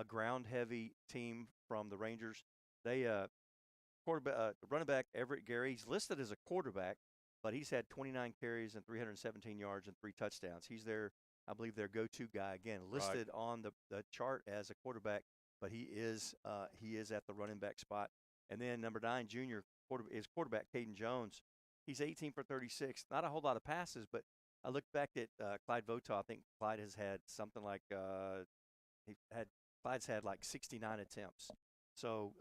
a ground-heavy team from the Rangers. They running back Everett Gary. He's listed as a quarterback, but he's had 29 carries and 317 yards and 3 touchdowns. He's their, I believe, their go-to guy. Again, Right. listed on the chart as a quarterback, but he is at the running back spot. And then number 9, junior is quarterback Caden Jones. He's 18 for 36. Not a whole lot of passes, but I looked back at Clyde Votaw. I think Clyde has had something like he had Clyde's had like 69 attempts. So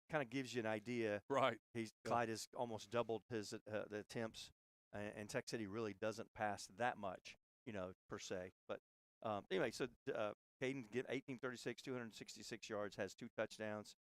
kind of gives you an idea. Right. He's Yeah. Clyde has almost doubled his the attempts, and Tech City really doesn't pass that much, per se. But anyway, so Caden get 1836, 266 yards, has 2 touchdowns.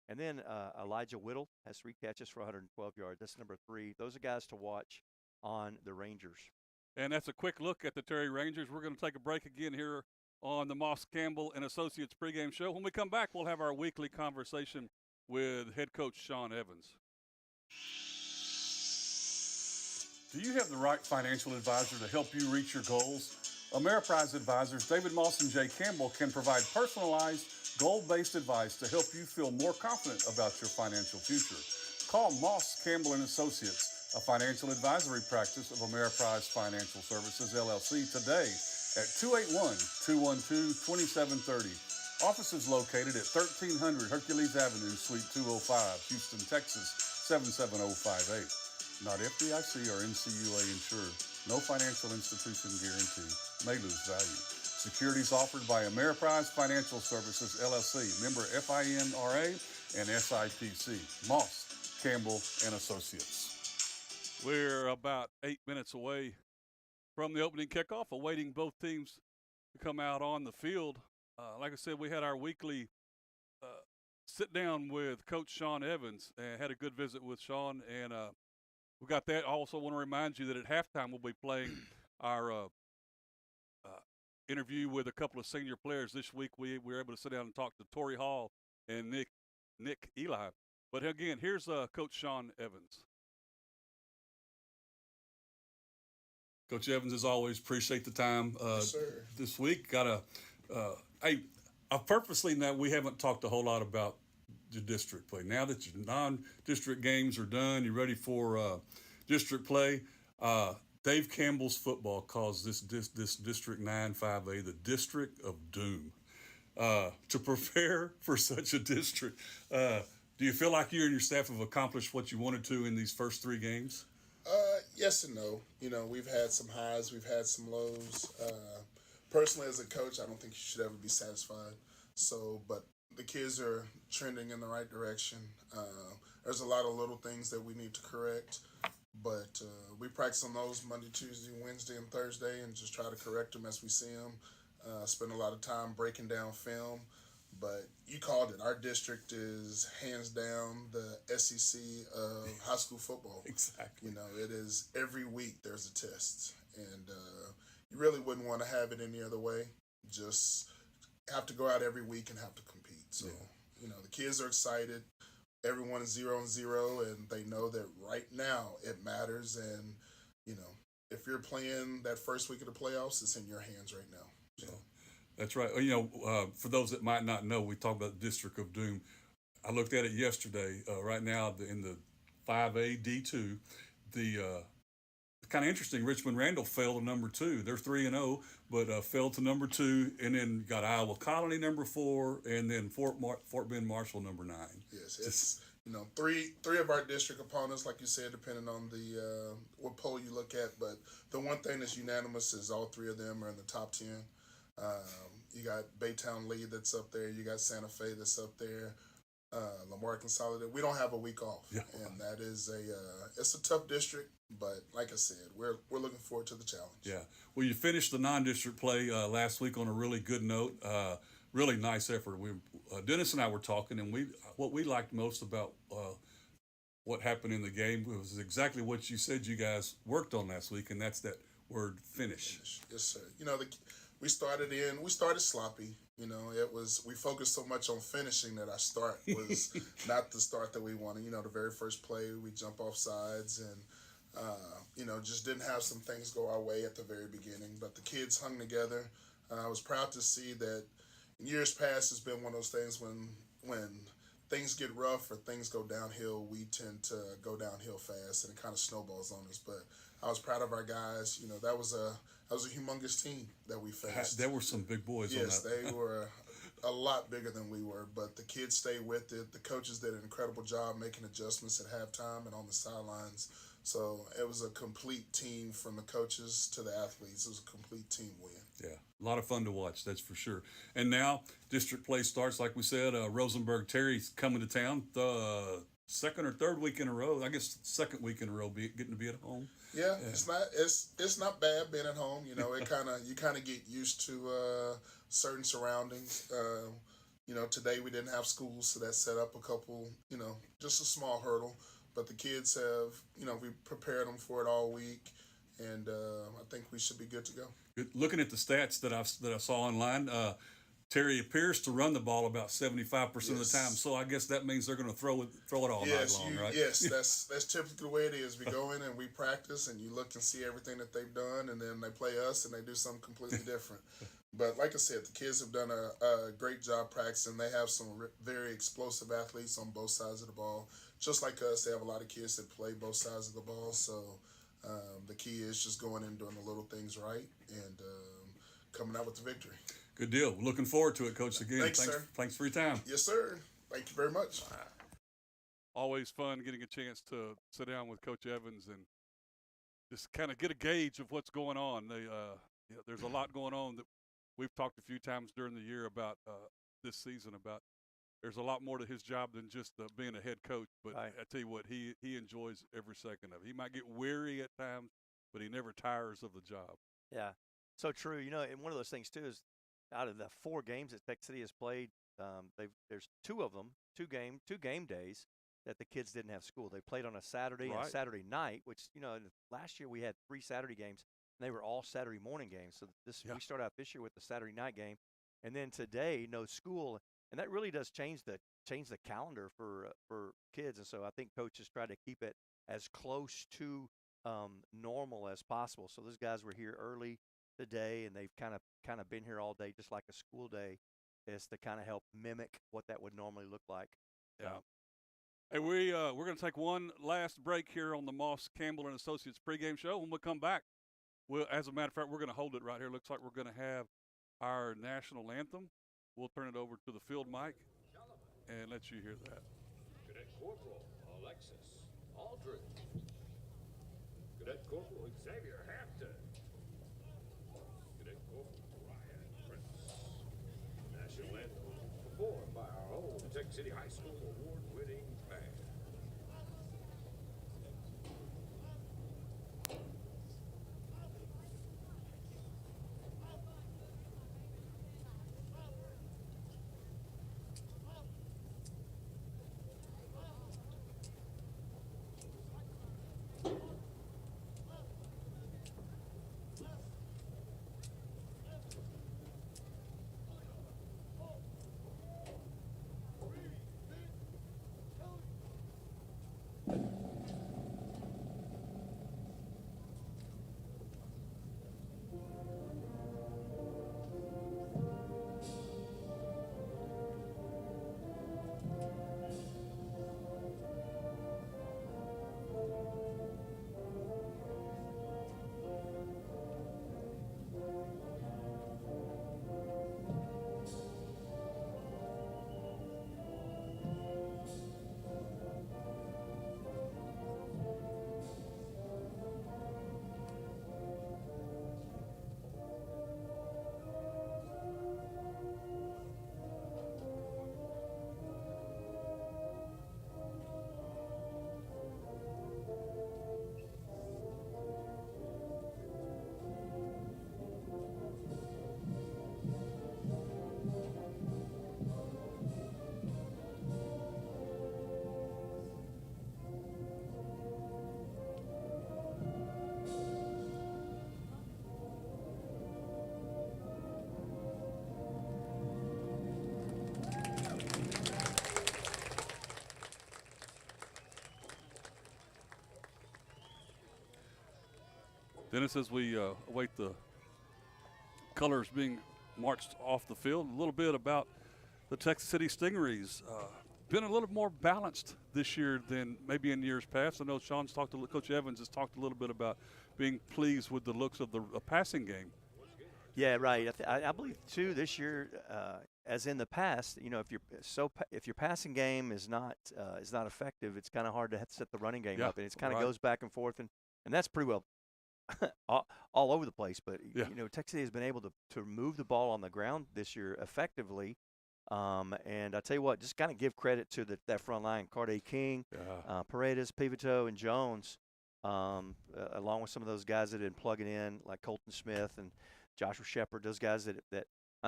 And then Elijah Whittle has 3 catches for 112 yards. That's number 3. Those are guys to watch on the Rangers. And that's a quick look at the Terry Rangers. We're going to take a break again here on the Moss Campbell and Associates pregame show. When we come back, we'll have our weekly conversation with head coach Sean Evans. Do you have the right financial advisor to help you reach your goals? Ameriprise advisors David Moss and Jay Campbell can provide personalized, goal-based advice to help you feel more confident about your financial future. Call Moss Campbell and Associates, a financial advisory practice of Ameriprise Financial Services, LLC, today at 281-212-2730. Office is located at 1300 Hercules Avenue, Suite 205, Houston, Texas, 77058. Not FDIC or NCUA insured. No financial institution guarantee. May lose value. Securities offered by Ameriprise Financial Services, LLC, member FINRA and SIPC. Moss, Campbell, and Associates. We're about 8 minutes away from the opening kickoff, awaiting both teams to come out on the field. Like I said, we had our weekly sit down with Coach Sean Evans and had a good visit with Sean. And we got that. I also want to remind you that at halftime we'll be playing our interview with a couple of senior players. This week we were able to sit down and talk to Torrey Hall and Nick Eli. But again, here's Coach Sean Evans. Coach Evans, as always, appreciate the time Yes, sir. this week. I purposely, now we haven't talked a whole lot about your district play. Now that your non-district games are done, you're ready for district play. Dave Campbell's football calls this District 9-5A the District of Doom. To prepare for such a district, do you feel like you and your staff have accomplished what you wanted to in these first 3 games? Yes and no. We've had some highs, we've had some lows. Personally, as a coach, I don't think you should ever be satisfied. But the kids are trending in the right direction. There's a lot of little things that we need to correct, but we practice on those Monday, Tuesday, Wednesday, and Thursday, and just try to correct them as we see them. Spend a lot of time breaking down film. But you called it. Our district is hands down the SEC of high school football. Exactly. It is every week there's a test. And you really wouldn't want to have it any other way. Just have to go out every week and have to compete. So, the kids are excited. Everyone is 0-0, and they know that right now it matters. And, if you're playing that first week of the playoffs, it's in your hands right now. So. Yeah. That's right. For those that might not know, we talk about the District of Doom. I looked at it yesterday. Right now, in the 5A D2, the kind of interesting. Richmond Randall fell to number 2. They're 3-0, but fell to number 2, and then got Iowa Colony number 4, and then Fort Bend Marshall number 9. Yes, it's three of our district opponents, like you said, depending on the what poll you look at. But the one thing that's unanimous is all 3 of them are in the top 10. You got Baytown Lee that's up there. You got Santa Fe that's up there. Lamar Consolidated. We don't have a week off, and that is it's a tough district. But like I said, we're looking forward to the challenge. Yeah. Well, you finished the non-district play last week on a really good note. Really nice effort. Dennis and I were talking, and what we liked most about what happened in the game was exactly what you said you guys worked on last week, and that's that word finish. Yes, sir. We started sloppy. We focused so much on finishing that our start was not the start that we wanted. The very first play, we jump off sides and, just didn't have some things go our way at the very beginning. But the kids hung together. I was proud to see that, years past has been one of those things when things get rough or things go downhill, we tend to go downhill fast, and it kind of snowballs on us. But I was proud of our guys. You know, that was a humongous team that we faced. There were some big boys Yes, on that. they were a lot bigger than we were, but the kids stayed with it. The coaches did an incredible job making adjustments at halftime and on the sidelines. So it was a complete team from the coaches to the athletes. It was a complete team win. Yeah, a lot of fun to watch, that's for sure. And now district play starts, like we said. Rosenberg Terry's coming to town the second or third week in a row. I guess second week in a row, getting to be at home. Yeah, it's not bad being at home. You know, you kind of get used to certain surroundings. You know, today we didn't have school, so that set up a couple. You know, just a small hurdle. But the kids have, you know, we prepared them for it all week, and I think we should be good to go. Looking at the stats that I saw online, Terry appears to run the ball about 75% of the time. So I guess that means they're going to throw it all night long, right? Yes, that's typically the way it is. We go in and we practice, and you look and see everything that they've done, and then they play us, and they do something completely different. But like I said, the kids have done a great job practicing. They have some very explosive athletes on both sides of the ball. Just like us, they have a lot of kids that play both sides of the ball. So the key is just going in and doing the little things right and coming out with the victory. Good deal. Looking forward to it, Coach. Again, thanks, sir. Thanks for your time. Yes, sir. Thank you very much. Always fun getting a chance to sit down with Coach Evans and just kind of get a gauge of what's going on. There's a lot going on that we've talked a few times during the year about this season. About there's a lot more to his job than just being a head coach. But Right. I tell you what, he enjoys every second of it. He might get weary at times, but he never tires of the job. Yeah, so true. You know, and one of those things too is out of the 4 games that Tech City has played, there's 2 of them, two game days that the kids didn't have school. They played on a Saturday and Right. a Saturday night, which last year we had 3 Saturday games, and they were all Saturday morning games. So we start out this year with the Saturday night game, and then today no school, and that really does change the calendar for kids. And so I think coaches try to keep it as close to normal as possible. So those guys were here early today, and they've kind of been here all day, just like a school day, is to kind of help mimic what that would normally look like. Yeah. Hey, we're going to take one last break here on the Moss Campbell and Associates pregame show. When we come back, as a matter of fact, we're going to hold it right here. Looks like we're going to have our national anthem. We'll turn it over to the field mic and let you hear that. Cadet Corporal Alexis Aldridge. Cadet Corporal Xavier Hampton. Cadet Corporal Ryan Prince. National anthem performed by our own Tech City High School award-winning band. Dennis, as we await the colors being marched off the field. A little bit about the Texas City Stingrays. Been a little more balanced this year than maybe in years past. I know Coach Evans has talked a little bit about being pleased with the looks of the passing game. Yeah, right. I believe too this year, as in the past, if your passing game is not effective, it's kind of hard to set the running game up, and it kind of goes back and forth, and that's pretty well all over the place. But Texas City has been able to move the ball on the ground this year effectively. And I tell you what, just kind of give credit to that front line: Carde King, Paredes, Pivito, and Jones, along with some of those guys that have been plugging in, like Colton Smith and Joshua Shepard. Those guys that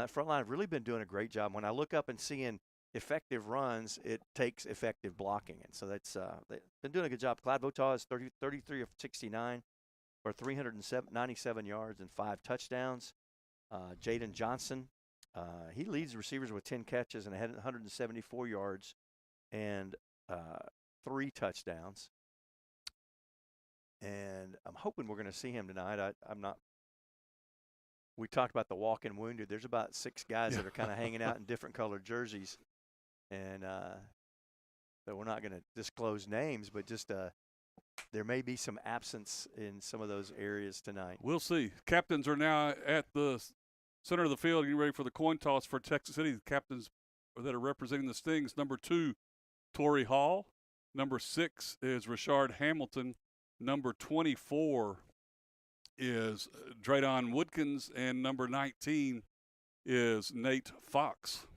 front line have really been doing a great job. When I look up and seeing effective runs, it takes effective blocking, and so they've been doing a good job. Clyde Votaw is 33 of 69 for 397 yards and 5 touchdowns. Jaden Johnson. He leads receivers with 10 catches and had 174 yards and 3 touchdowns. And I'm hoping we're going to see him tonight. I'm not. We talked about the walk-in wounded. There's about 6 guys that are kind of hanging out in different colored jerseys. And so we're not going to disclose names, but just there may be some absence in some of those areas tonight. We'll see. Captains are now at the center of the field, getting ready for the coin toss for Texas City. The captains that are representing the Stings: number 2, Torrey Hall. Number 6 is Rashard Hamilton. Number 24 is Draydon Woodkins. And number 19 is Nate Fox.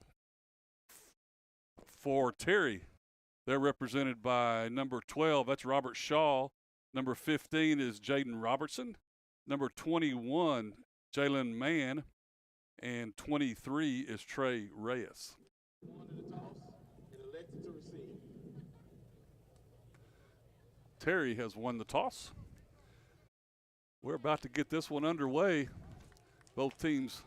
For Terry, they're represented by number 12. That's Robert Shaw. Number 15 is Jaden Robertson. Number 21, Jalen Mann. And 23 is Trey Reyes. Terry has won the toss. We're about to get this one underway. Both teams.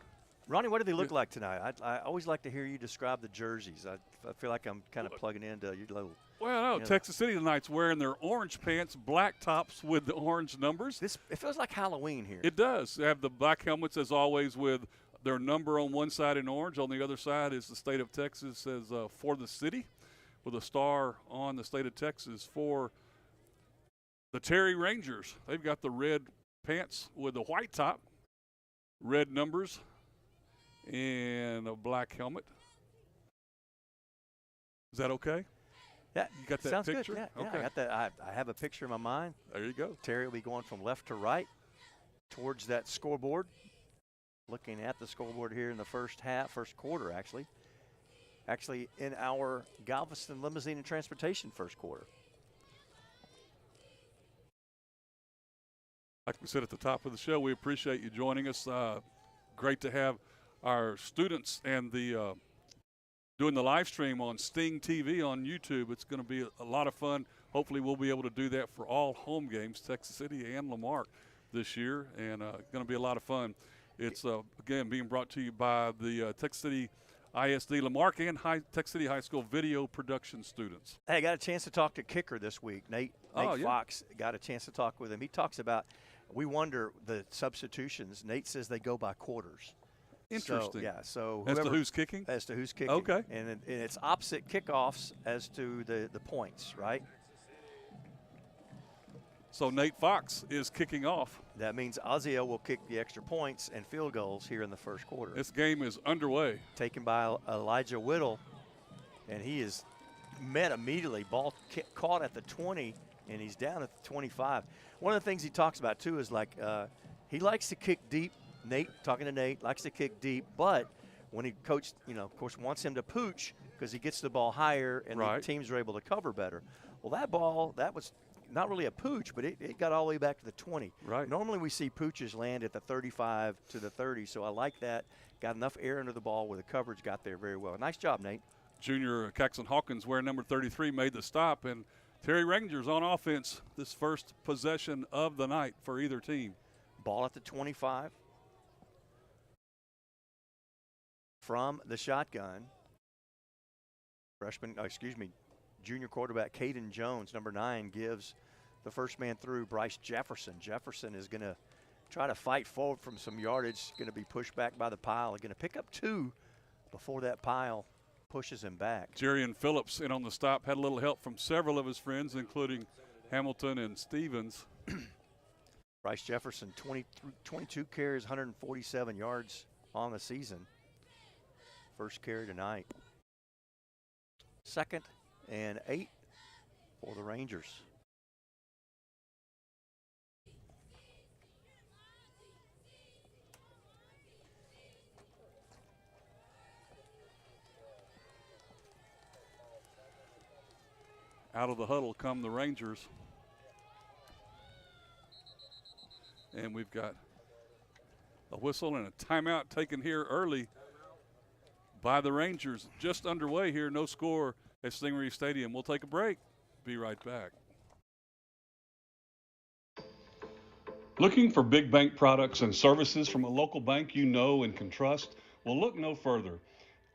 Ronnie, what do they look like tonight? I always like to hear you describe the jerseys. I feel like I'm kind of plugging into your little. Well, no, Texas City tonight's wearing their orange pants, black tops with the orange numbers. It feels like Halloween here. It does. They have the black helmets, as always, with their number on one side in orange. On the other side is the state of Texas, says for the city, with a star on the state of Texas. For the Terry Rangers, they've got the red pants with the white top, red numbers, and a black helmet. Is that okay? Yeah, you got that sounds picture? Good. Yeah, okay. I got that. I have a picture in my mind. There you go. Terry will be going from left to right towards that scoreboard. Looking at the scoreboard here in the first quarter, actually in our Galveston Limousine and Transportation first quarter. Like we said at the top of the show, we appreciate you joining us. Great to have our students and the doing the live stream on Sting TV on YouTube. It's going to be a lot of fun. Hopefully we'll be able to do that for all home games, Texas City and Lamarck this year, and going to be a lot of fun. It's, again, being brought to you by the Texas City ISD, Lamarck, and Texas City High School video production students. Hey, I got a chance to talk to kicker this week. Nate Fox, got a chance to talk with him. He talks about, we wonder the substitutions. Nate says they go by quarters. Interesting. So as to who's kicking? As to who's kicking. Okay. And it's opposite kickoffs as to the points, right? So Nate Fox is kicking off. That means Ozio will kick the extra points and field goals here in the first quarter. This game is underway. Taken by Elijah Whittle, and he is met immediately. Ball caught at the 20, and he's down at the 25. One of the things he talks about, too, is like he likes to kick deep. Nate, talking to Nate, likes to kick deep, but when he coached, of course, wants him to pooch because he gets the ball higher and the teams are able to cover better. Well, that was not really a pooch, but it got all the way back to the 20. Right. Normally we see pooches land at the 35 to the 30, so I like that. Got enough air under the ball where the coverage got there very well. Nice job, Nate. Junior Caxton Hawkins, wearing number 33, made the stop, and Terry Rangers on offense this first possession of the night for either team. Ball at the 25. From the shotgun, junior quarterback Caden Jones, number 9, gives the first man through Bryce Jefferson. Jefferson is going to try to fight forward from some yardage. Going to be pushed back by the pile. Going to pick up 2 before that pile pushes him back. Jerian Phillips in on the stop, had a little help from several of his friends, including Hamilton and Stevens. Bryce Jefferson, 22 carries, 147 yards on the season. First carry tonight. 2nd and 8 for the Rangers. Out of the huddle come the Rangers. And we've got a whistle and a timeout taken here early by the Rangers. Just underway here, no score at Stingray Stadium. We'll take a break. Be right back. Looking for big bank products and services from a local bank you know and can trust? Well, look no further.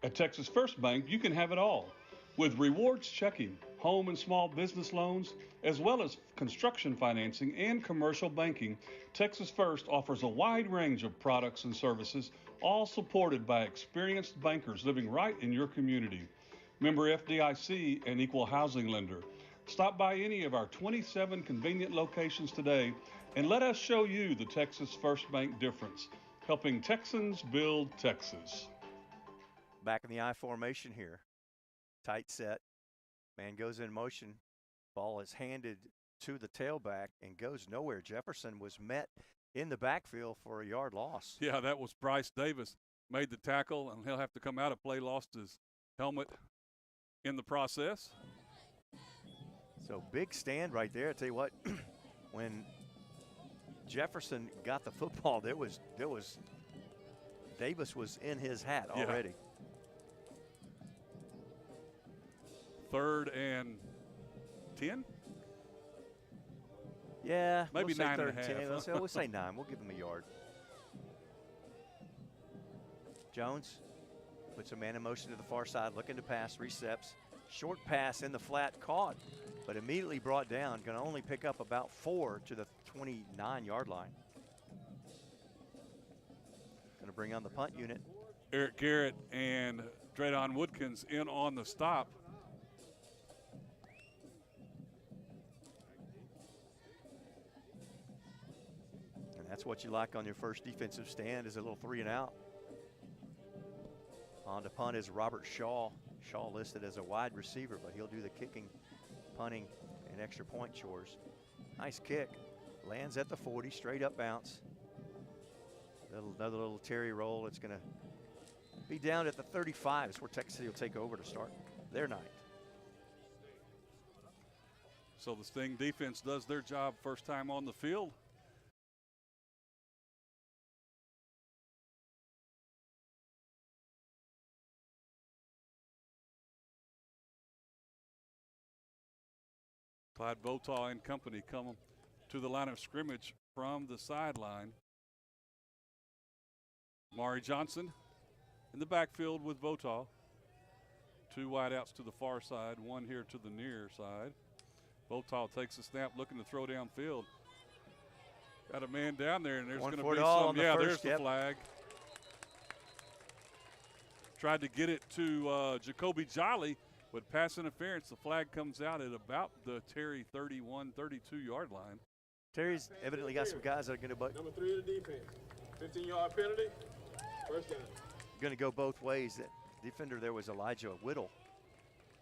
At Texas First Bank, you can have it all. With rewards checking, home and small business loans, as well as construction financing and commercial banking, Texas First offers a wide range of products and services, all supported by experienced bankers living right in your community. Member FDIC and equal housing lender. Stop by any of our 27 convenient locations today and let us show you the Texas First Bank difference, helping Texans build Texas. Back in the I formation here. Tight set. Man goes in motion. Ball is handed to the tailback and goes nowhere. Jefferson was met in the backfield for a yard loss. Yeah, that was Bryce Davis. Made the tackle, and he'll have to come out of play. Lost his helmet in the process. So big stand right there. I tell you what, when Jefferson got the football, there was Davis was in his hat already. Yeah. 3rd and 10? Yeah, maybe we'll 9 say and a half. 10. We'll say 9. We'll give him a yard. Jones puts a man in motion to the far side, looking to pass, receps. Short pass in the flat, caught, but immediately brought down. Going to only pick up about 4 to the 29-yard line. Going to bring on the punt unit. Eric Garrett and Draydon Woodkins in on the stop. That's what you like on your first defensive stand, is a little 3 and out. On to punt is Robert Shaw. Shaw listed as a wide receiver, but he'll do the kicking, punting, and extra point chores. Nice kick. Lands at the 40, straight up bounce. Another little Terry roll. It's going to be down at the 35. It's where Texas City will take over to start their night. So the Sting defense does their job first time on the field. Clyde Votaw and company come to the line of scrimmage from the sideline. Mari Johnson in the backfield with Votaw. 2 wideouts to the far side, 1 here to the near side. Votaw takes a snap, looking to throw downfield. Got a man down there, and there's going to be some. Yeah, there's the flag. Tried to get it to Jacoby Jolly. With pass interference, the flag comes out at about the Terry 31, 32-yard line. Terry's evidently got some guys that are going to Number 3 of the defense. 15-yard penalty. First down. Going to go both ways. That defender there was Elijah Whittle.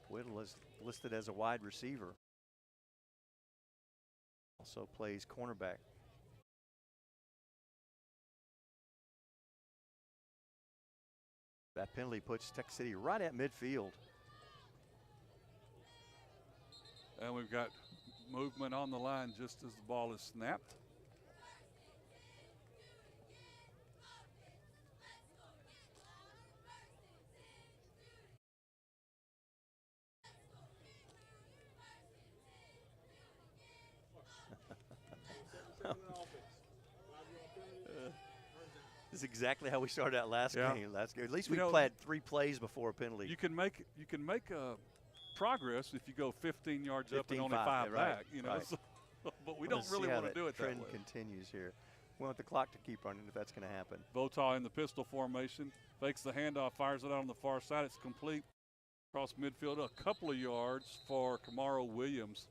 Whittle is listed as a wide receiver. Also plays cornerback. That penalty puts Texas City right at midfield. And we've got movement on the line just as the ball is snapped. This is exactly how we started out last game. That's good. At least we know, played 3 plays before a penalty. You can make progress if you go 15 yards up and only 5 right, back. You know, right. so, but we don't really want to do it that way. Trend continues here. We want the clock to keep running if that's going to happen. Votaw in the pistol formation. Fakes the handoff, fires it out on the far side. It's complete across midfield, a couple of yards for Kamaro Williams.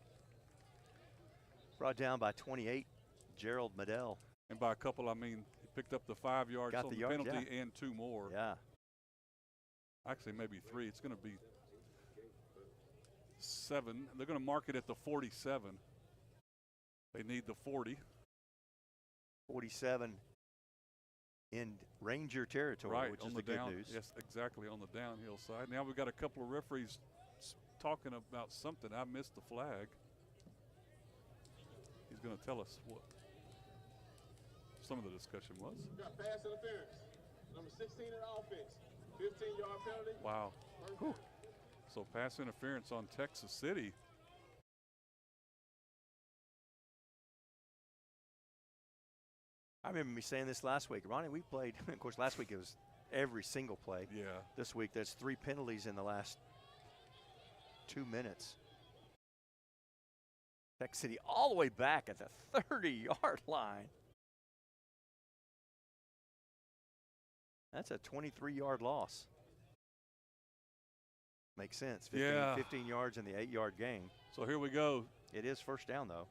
Brought down by 28, Gerald Medell. And by a couple, I mean he picked up the 5 yards Got on the the yards, penalty yeah. and 2 more. Yeah. Actually, maybe 3. It's going to be 7. They're going to mark it at the 47. They need the 40. 47 in Ranger territory, Right, which on is the the good down, news. yes, exactly, on the downhill side. Now we've got a couple of referees talking about something. I missed the flag. He's going to tell us what some of the discussion was. Got pass interference. Number 16 in offense. 15-yard penalty. Wow. Whew. So pass interference on Texas City. I remember me saying this last week. Ronnie, we played, of course, last week it was every single play. Yeah. This week there's 3 penalties in the last 2 minutes. Texas City all the way back at the 30-yard line. That's a 23-yard loss. Makes sense. 15 yards in the 8-yard gain. So here we go. It is first down, though.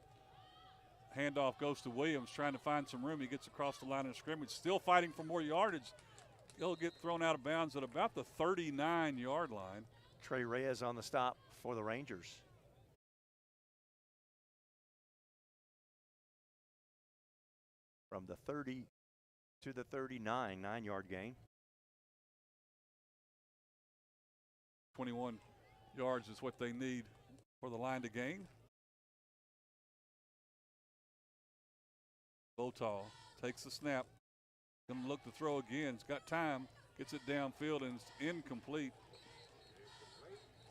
Handoff goes to Williams, trying to find some room. He gets across the line of scrimmage, still fighting for more yardage. He'll get thrown out of bounds at about the 39-yard line. Trey Reyes on the stop for the Rangers. From the 30 to the 39, 9-yard gain. 21 yards is what they need for the line to gain. Votaw takes the snap. Going to look to throw again. He's got time. Gets it downfield and it's incomplete.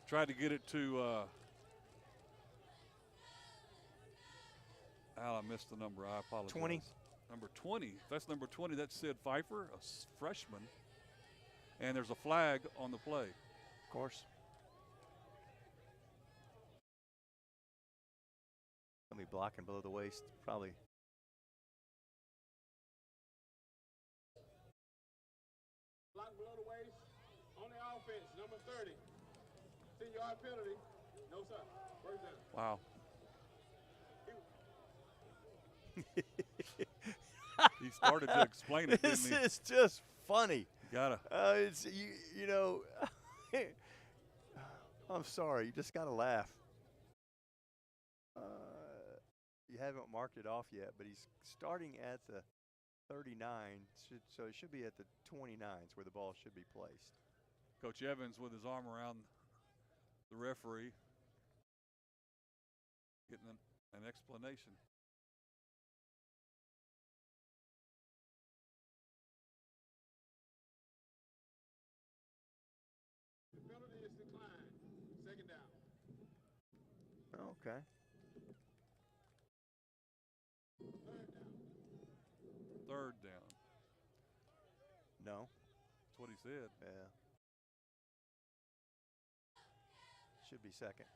Tried to get it to I missed the number. I apologize. 20. Number 20. If that's number 20, that's Sid Pfeiffer, a freshman. And there's a flag on the play. Of course. Somebody blocking below the waist, probably. Block below the waist. On the offense. Number 30. 10-yard penalty. No, sir. First down. Wow. He started to explain it, This didn't he? is just funny. Gotta. It's you know. I'm sorry. You just gotta laugh. You haven't marked it off yet, but he's starting at the 39, so it should be at the 29s where the ball should be placed. Coach Evans with his arm around the referee, getting an explanation. The penalty is declined. Second down. Okay. Third down. No. That's what he said. Yeah. Should be second.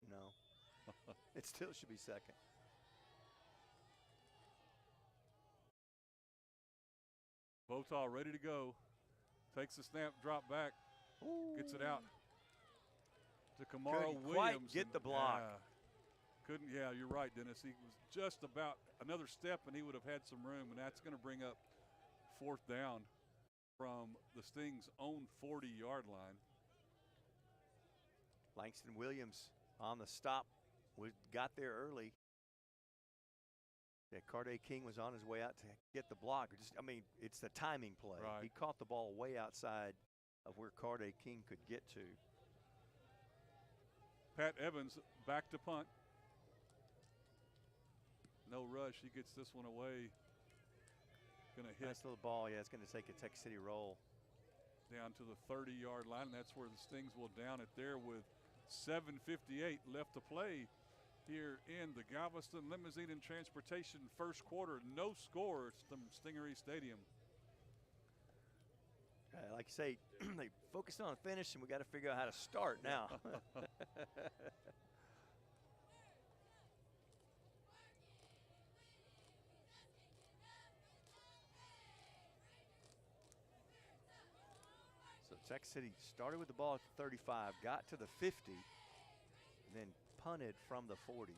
No. It still should be second. Votaw ready to go. Takes the snap, drop back, gets it out to Kamaro Couldn't Williams. quite get the block. Couldn't, yeah, you're right, Dennis. He was just about another step and he would have had some room, and that's going to bring up fourth down from the Sting's own 40-yard line. Langston Williams on the stop. We got there early. Yeah, Carday King was on his way out to get the block. It's the timing play. Right. He caught the ball way outside of where Carday King could get to. Pat Evans back to punt. No rush. He gets this one away. Going to hit Nice little ball. Yeah, it's going to take a Texas City roll. down to the 30-yard line, and that's where the Stings will down it there with 7:58 left to play here in the Galveston Limousine and Transportation first quarter. No score from Stingery Stadium. Like you say, they focused on finish, and we got to figure out how to start now. So Texas City started with the ball at the 35, got to the 50, and then punted from the 40.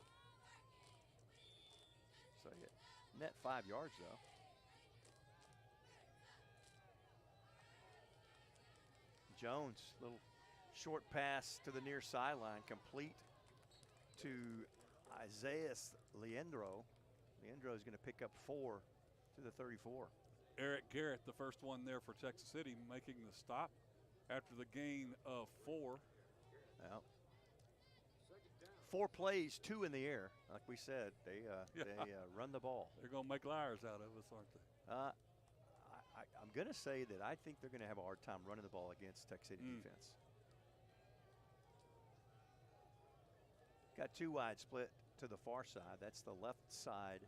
So yeah, net 5 yards though. Jones, little short pass to the near sideline, complete to Isaiah Leandro. Leandro is going to pick up 4 to the 34. Eric Garrett, the first one there for Texas City, making the stop after the gain of 4. Well, 4 plays, 2 in the air. Like we said, they run the ball. They're going to make liars out of us, aren't they? I'm going to say that I think they're going to have a hard time running the ball against Texas City defense. Got 2 wide split to the far side. That's the left side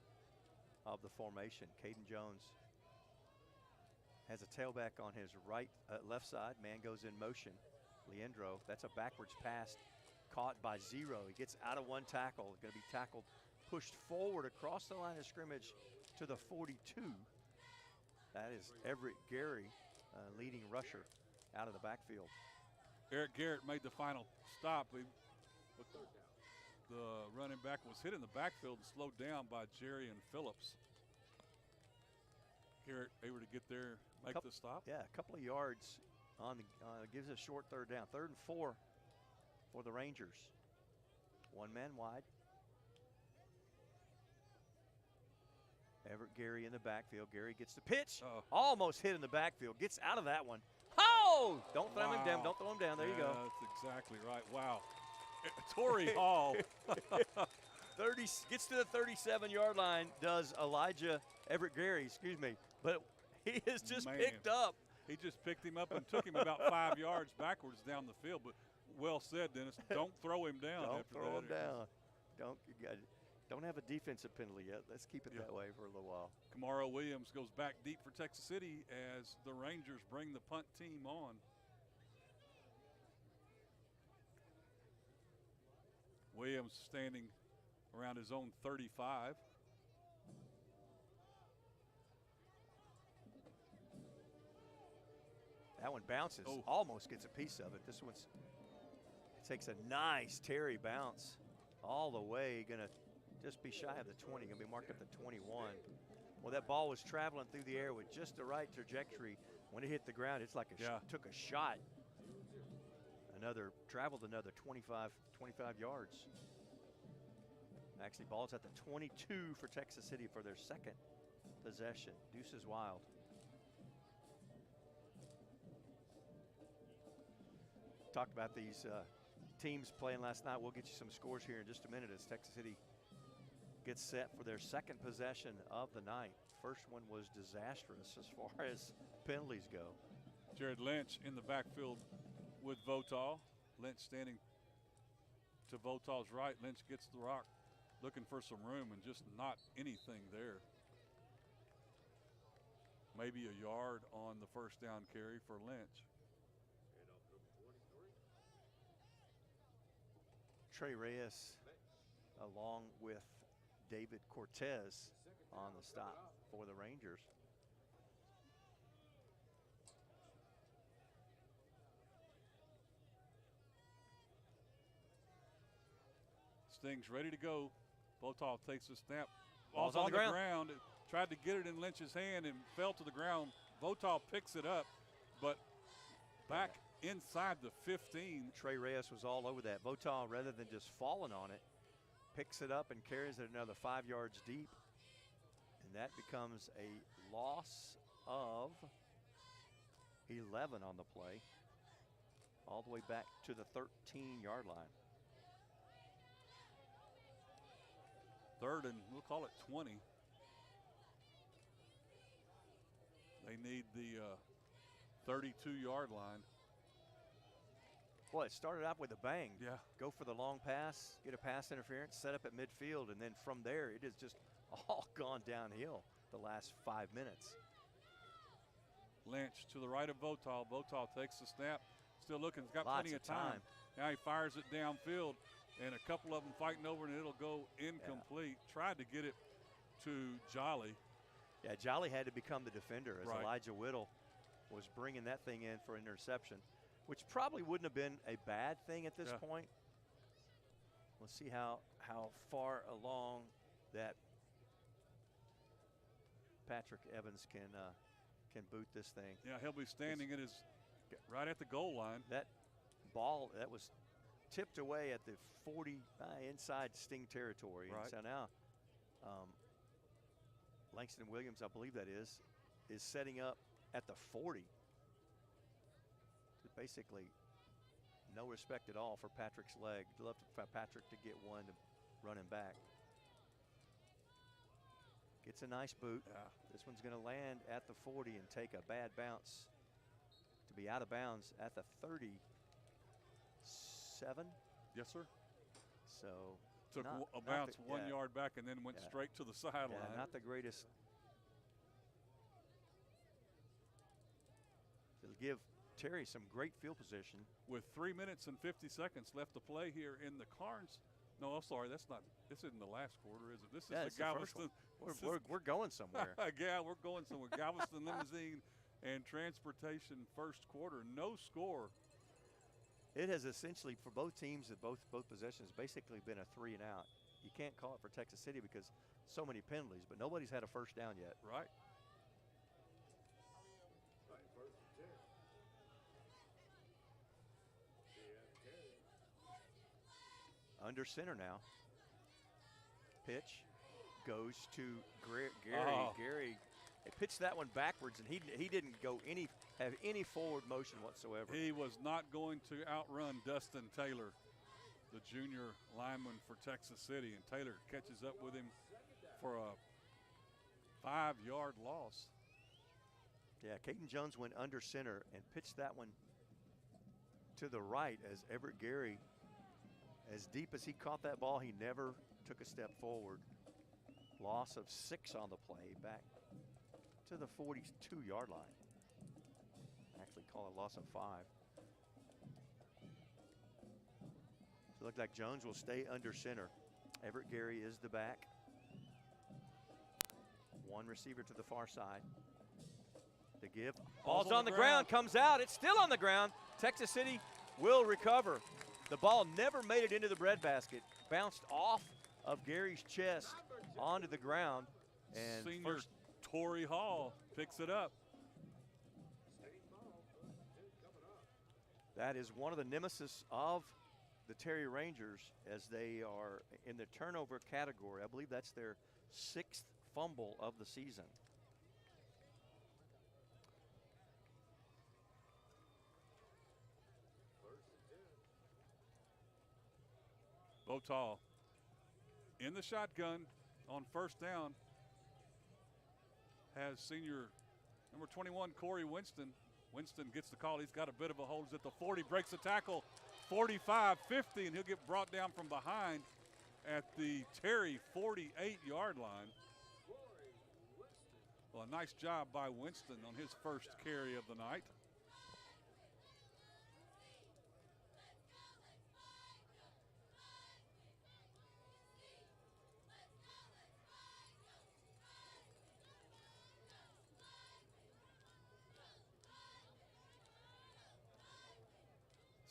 of the formation. Caden Jones has a tailback on his left side. Man goes in motion. Leandro, that's a backwards pass caught by 0. He gets out of 1 tackle. Going to be tackled, pushed forward across the line of scrimmage to the 42. That is Everett Gary, leading rusher out of the backfield. Eric Garrett made the final stop. The running back was hit in the backfield and slowed down by Jerry and Phillips. Garrett able to get there, make the stop. Yeah, a couple of yards on the gives a short 3rd down. 3rd and 4 for the Rangers. 1 man wide. Everett Gary in the backfield. Gary gets the pitch. Almost hit in the backfield. Gets out of that one. Oh! Don't throw him down. Don't throw him down. There you go. That's exactly right. Wow. Torrey Hall. 30 gets to the 37-yard line. Does Elijah Everett Gary? Excuse me. But he is just picked up. He just picked him up and took him about 5 yards backwards down the field. But well said, Dennis. Don't throw him down. Don't after throw that. him down. Don't have a defensive penalty yet. Let's keep it that way for a little while. Kamaro Williams goes back deep for Texas City as the Rangers bring the punt team on. Williams standing around his own 35. That one bounces, almost gets a piece of it. This one's takes a nice Terry bounce all the way. Going to just be shy of the 20. Going to be marked up to 21. Well, that ball was traveling through the air with just the right trajectory. When it hit the ground, it's like took a shot. Traveled another 25 yards. Actually, ball's at the 22 for Texas City for their 2nd possession. Deuces wild. Talked about these teams playing last night. We'll get you some scores here in just a minute as Texas City gets set for their 2nd possession of the night. First one was disastrous as far as penalties go. Jared Lynch in the backfield with Votaw. Lynch standing to Votaw's right. Lynch gets the rock, looking for some room, and just not anything there. Maybe a yard on the 1st down carry for Lynch. Trey Reyes along with David Cortez on the stop for the Rangers. Sting's ready to go. Votaw takes a snap. Ball's on the ground. Tried to get it in Lynch's hand and fell to the ground. Votaw picks it up, but back inside the 15. Trey Reyes was all over that. Votaw, rather than just falling on it, picks it up and carries it another 5 yards deep. And that becomes a loss of 11 on the play, all the way back to the 13-yard line. 3rd and we'll call it 20. They need the 32-yard line. Boy, it started out with a bang. Yeah. Go for the long pass, get a pass interference, set up at midfield, and then from there it has just all gone downhill the last 5 minutes. Lynch to the right of Votal. Votal takes the snap. Still looking. He's got Lots plenty of of time. time. Now he fires it downfield, and a couple of them fighting over, and it'll go incomplete. Tried to get it to Jolly. Yeah, Jolly had to become the defender as Right. Elijah Whittle was bringing that thing in for interception, which probably wouldn't have been a bad thing at this point. Let's see how far along that Patrick Evans can boot this thing. Yeah, he'll be standing at his right at the goal line. That ball that was tipped away at the 40 inside Sting territory. Right. And so now Langston Williams, I believe that is setting up at the 40. Basically no respect at all for Patrick's leg. I'd love for Patrick to get one to run him back. Gets a nice boot. Yeah. This one's going to land at the 40 and take a bad bounce to be out of bounds at the 37. Yes, sir. So Took not a bounce the, 1 yard back and then went straight to the sideline. Yeah, not the greatest. It'll give Terry some great field position. With 3 minutes and 50 seconds left to play here in the Carnes. No, I'm sorry. This isn't the last quarter, is it? This is the Galveston. We're going somewhere. Yeah, we're going somewhere. Galveston Limousine and Transportation first quarter. No score. It has essentially, for both teams at both possessions, basically been a 3 and out. You can't call it for Texas City because so many penalties, but nobody's had a first down yet. Right. Under center now. Pitch goes to Gary. Oh. Gary pitched that one backwards, and he didn't have any forward motion whatsoever. He was not going to outrun Dustin Taylor, the junior lineman for Texas City, and Taylor catches up with him for a 5-yard loss. Yeah, Caden Jones went under center and pitched that one to the right as Everett Gary, as deep as he caught that ball, he never took a step forward. Loss of 6 on the play, back to the 42-yard line. Actually call it loss of 5. So it looked like Jones will stay under center. Everett Gary is the back. One receiver to the far side. The give. Ball's on the ground, comes out. It's still on the ground. Texas City will recover. The ball never made it into the breadbasket. Bounced off of Gary's chest onto the ground. And Senior Torrey Hall picks it up. That is one of the nemesis of the Terry Rangers as they are in the turnover category. I believe that's their 6th fumble of the season. Votal in the shotgun on first down has senior number 21, Corey Winston. Winston gets the call. He's got a bit of a hold. He's at the 40, breaks the tackle, 45, 50, and he'll get brought down from behind at the Terry 48-yard line. Well, a nice job by Winston on his first carry of the night.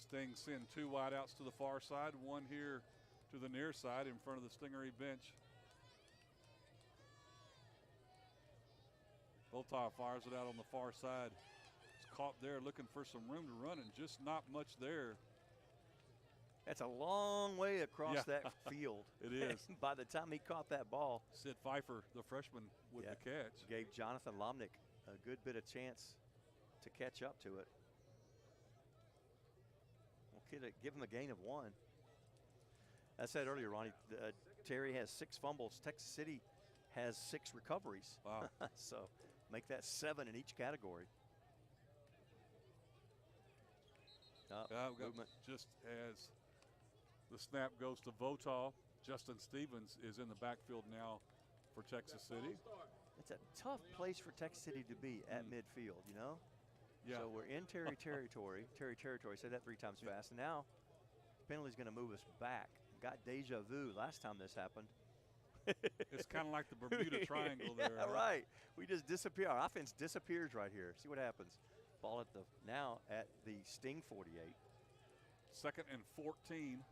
Sting send 2 wideouts to the far side, 1 here to the near side in front of the Stingery bench. Votal fires it out on the far side. It's caught there looking for some room to run and just not much there. That's a long way across that field. It is. By the time he caught that ball, Sid Pfeiffer, the freshman, with the catch. Gave Jonathan Lomnick a good bit of chance to catch up to it. We'll give him a gain of 1. I said earlier, Ronnie, Terry has 6 fumbles. Texas City has 6 recoveries. Wow. So make that 7 in each category. Movement. Just as the snap goes to Votal, Justin Stevens is in the backfield now for Texas City. It's a tough place for Texas City to be at midfield, you know? Yeah. So we're in Terry territory. Say that 3 times fast. And now penalty's going to move us back. Got deja vu last time this happened. It's kind of like the Bermuda Triangle there. Yeah, right. We just disappear. Our offense disappears right here. See what happens. Ball at the now at the Sting 48. 2nd and 14.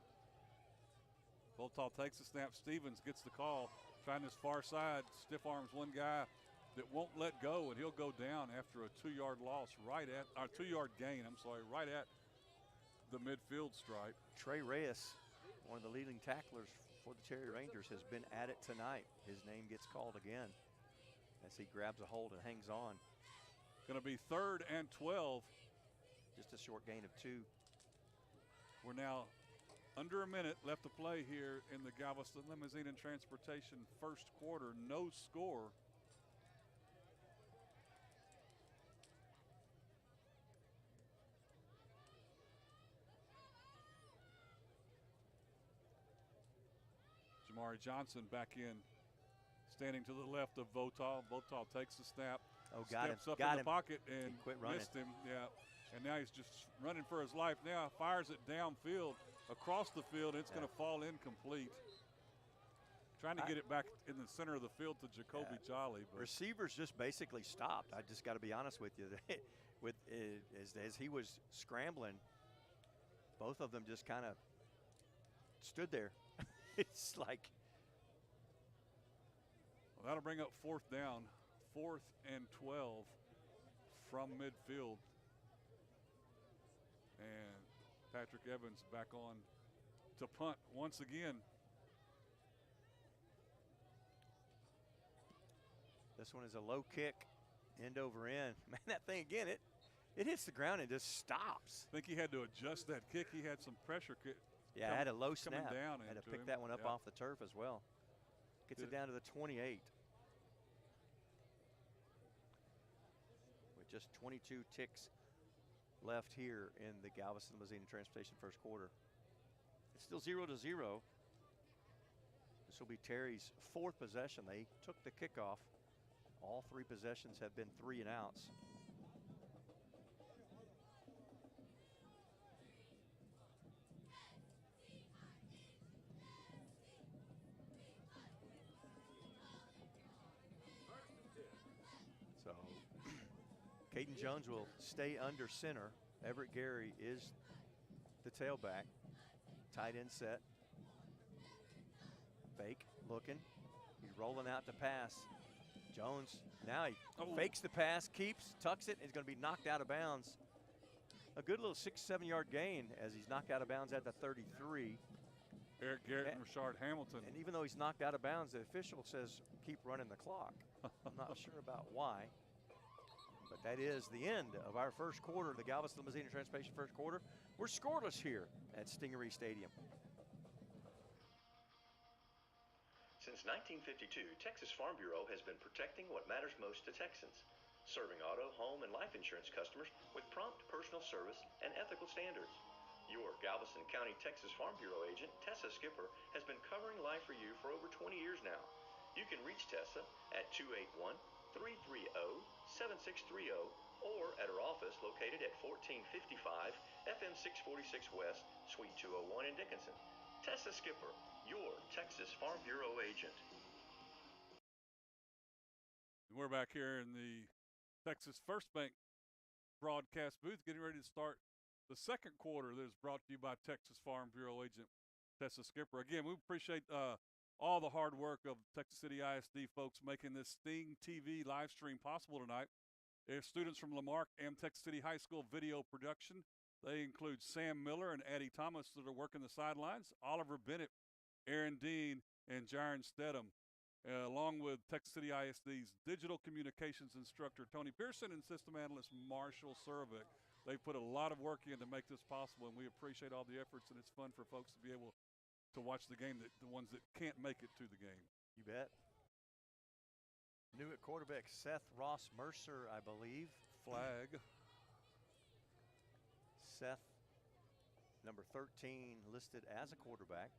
Voltal takes the snap. Stevens gets the call. Trying this far side. Stiff arms one guy that won't let go, and he'll go down after a 2-yard loss or 2-yard gain, right at the midfield stripe. Trey Reyes, one of the leading tacklers for the Cherry Rangers, has been at it tonight. His name gets called again as he grabs a hold and hangs on. Going to be 3rd and 12. Just a short gain of 2. We're now under a minute left to play here in the Galveston Limousine and Transportation first quarter. No score. Jamari Johnson back in, standing to the left of Votal. Votal takes the snap. Oh, got him. Steps up Got in him. the pocket and He quit running. missed him. Yeah. And now he's just running for his life. Now fires it downfield, across the field. And it's going to fall incomplete. Trying to get it back in the center of the field to Jacoby Jolly. But Receivers just basically stopped. I just got to be honest with you. As he was scrambling, both of them just kind of stood there. It's like. Well, that'll bring up 4th down. 4th and 12 from midfield. And Patrick Evans back on to punt once again. This one is a low kick, end over end. Man, that thing again, it hits the ground and just stops. I think he had to adjust that kick. He had some pressure. Yeah, I had a low coming snap. down Had to into pick him. that one up Yeah. off the turf as well. Gets it down to the 28. With just 22 ticks left here in the Galveston Limousine and Transportation first quarter. It's still 0-0. This will be Terry's 4th possession. They took the kickoff. All 3 possessions have been 3 and outs. So Caden Jones will stay under center. Everett Gary is the tailback. Tight end set. Fake looking. He's rolling out to pass. Jones, now he fakes the pass, keeps, tucks it, and he's going to be knocked out of bounds. A good little 6-7 yard gain as he's knocked out of bounds at the 33. Eric Garrett and Rashard Hamilton. And even though he's knocked out of bounds, the official says keep running the clock. I'm not sure about why. But that is the end of our first quarter, the Galveston Limousine and Transportation first quarter. We're scoreless here at Stingery Stadium. Since 1952, Texas Farm Bureau has been protecting what matters most to Texans, serving auto, home, and life insurance customers with prompt personal service and ethical standards. Your Galveston County Texas Farm Bureau agent, Tessa Skipper, has been covering life for you for over 20 years now. You can reach Tessa at 281-330-7630 or at her office located at 1455 FM 646 West, Suite 201 in Dickinson. Tessa Skipper, your Texas Farm Bureau agent. We're back here in the Texas First Bank broadcast booth, getting ready to start the second quarter that is brought to you by Texas Farm Bureau agent Tessa Skipper. Again, we appreciate all the hard work of Texas City ISD folks making this Sting TV live stream possible tonight. There's students from Lamarck and Texas City High School video production. They include Sam Miller and Addie Thomas that are working the sidelines, Oliver Bennett, Aaron Dean, and Jaron Stedham, along with Texas City ISD's digital communications instructor Tony Pearson and system analyst Marshall Surovic. They put a lot of work in to make this possible, and we appreciate all the efforts, and it's fun for folks to be able to watch the game, the ones that can't make it to the game. You bet. New at quarterback Seth Ross Mercer, I believe. Flag. Seth, number 13, listed as a quarterback.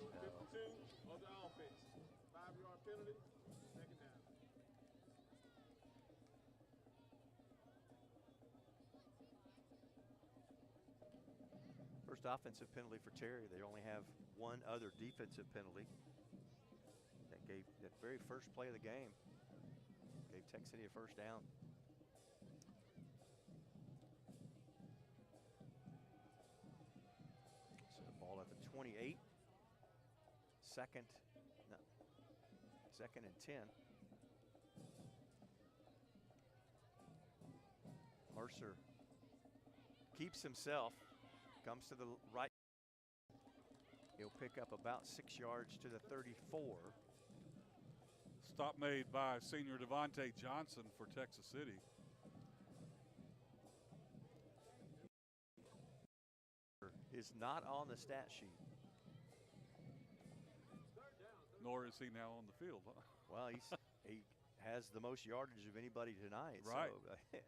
52 on the offense. first offensive penalty for Terry. They only have one other defensive penalty. That gave that very first play of the game. Gave Tech City a first down. So the ball at the 28. Second and 10. Mercer keeps himself, comes to the right. He'll pick up about 6 yards to the 34. Stop made by senior Devontae Johnson for Texas City. Is not on the stat sheet. Nor is he now on the field. Huh? Well, he has the most yardage of anybody tonight. Right. So,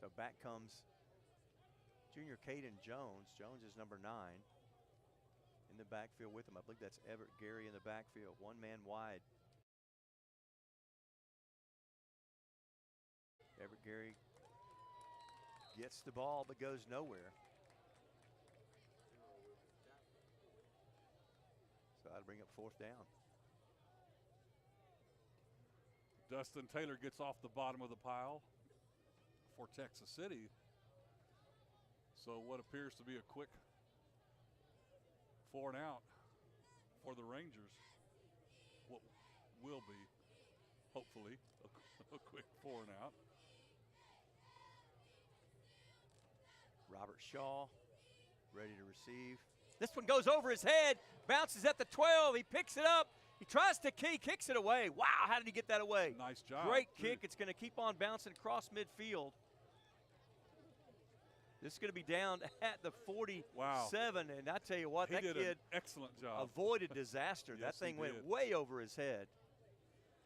so back comes junior Caden Jones. Jones is number 9 in the backfield with him. I believe that's Everett Gary in the backfield. One man wide. Everett Gary gets the ball but goes nowhere. So that'll bring up 4th down. Dustin Taylor gets off the bottom of the pile for Texas City. So what appears to be a quick 4 and out for the Rangers. What will be, hopefully, a quick 4 and out. Robert Shaw ready to receive. This one goes over his head, bounces at the 12. He picks it up. He tries to kicks it away. Wow, how did he get that away? Nice job. Great kick. It's going to keep on bouncing across midfield. This is going to be down at the 47. Wow. And I tell you what, He that did kid an excellent job. avoided disaster. Yes, That thing he went did. way over his head.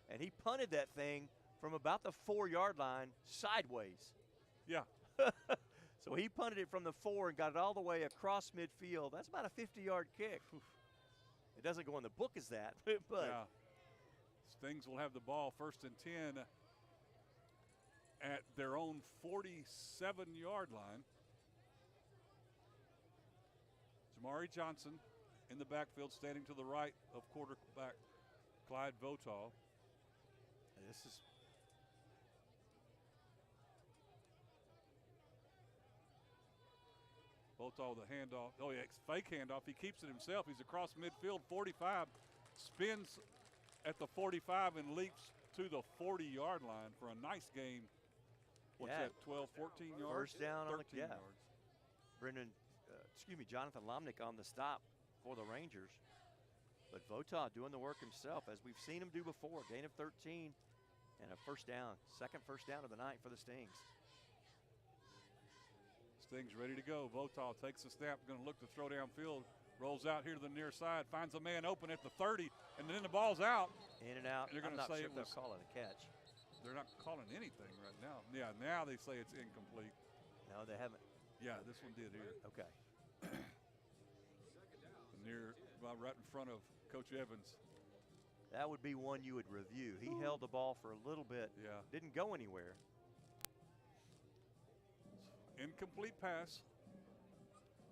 And he punted that thing from about the 4-yard line sideways. Yeah. So he punted it from the 4 and got it all the way across midfield. That's about a 50-yard kick. It doesn't go in the book as that, but Yeah. Stings will have the ball 1st and 10 at their own 47-yard line. Jamari Johnson in the backfield, standing to the right of quarterback Clyde Votaw. this is Votaw the handoff. Oh, yeah, it's fake handoff. He keeps it himself. He's across midfield, 45, spins at the 45 and leaps to the 40-yard line for a nice game. What's Yeah. that, 12, 14 yards? First down on the 13 yards. Jonathan Lomnick on the stop for the Rangers. But Votaw doing the work himself, as we've seen him do before. Gain of 13 and a first down. Second first down of the night for the Stings. Stings ready to go. Votaw takes the snap, going to look to throw downfield. Rolls out here to the near side, finds a man open at the 30, and then the ball's out. In and out. They're I'm gonna not say sure it if they'll was- call it a catch. They're not calling anything right now. Yeah, now they say it's incomplete. No, they haven't. Yeah, this one did here. Okay. Right in front of Coach Evans. That would be one you would review. He held the ball for a little bit. Yeah. Didn't go anywhere. Incomplete pass.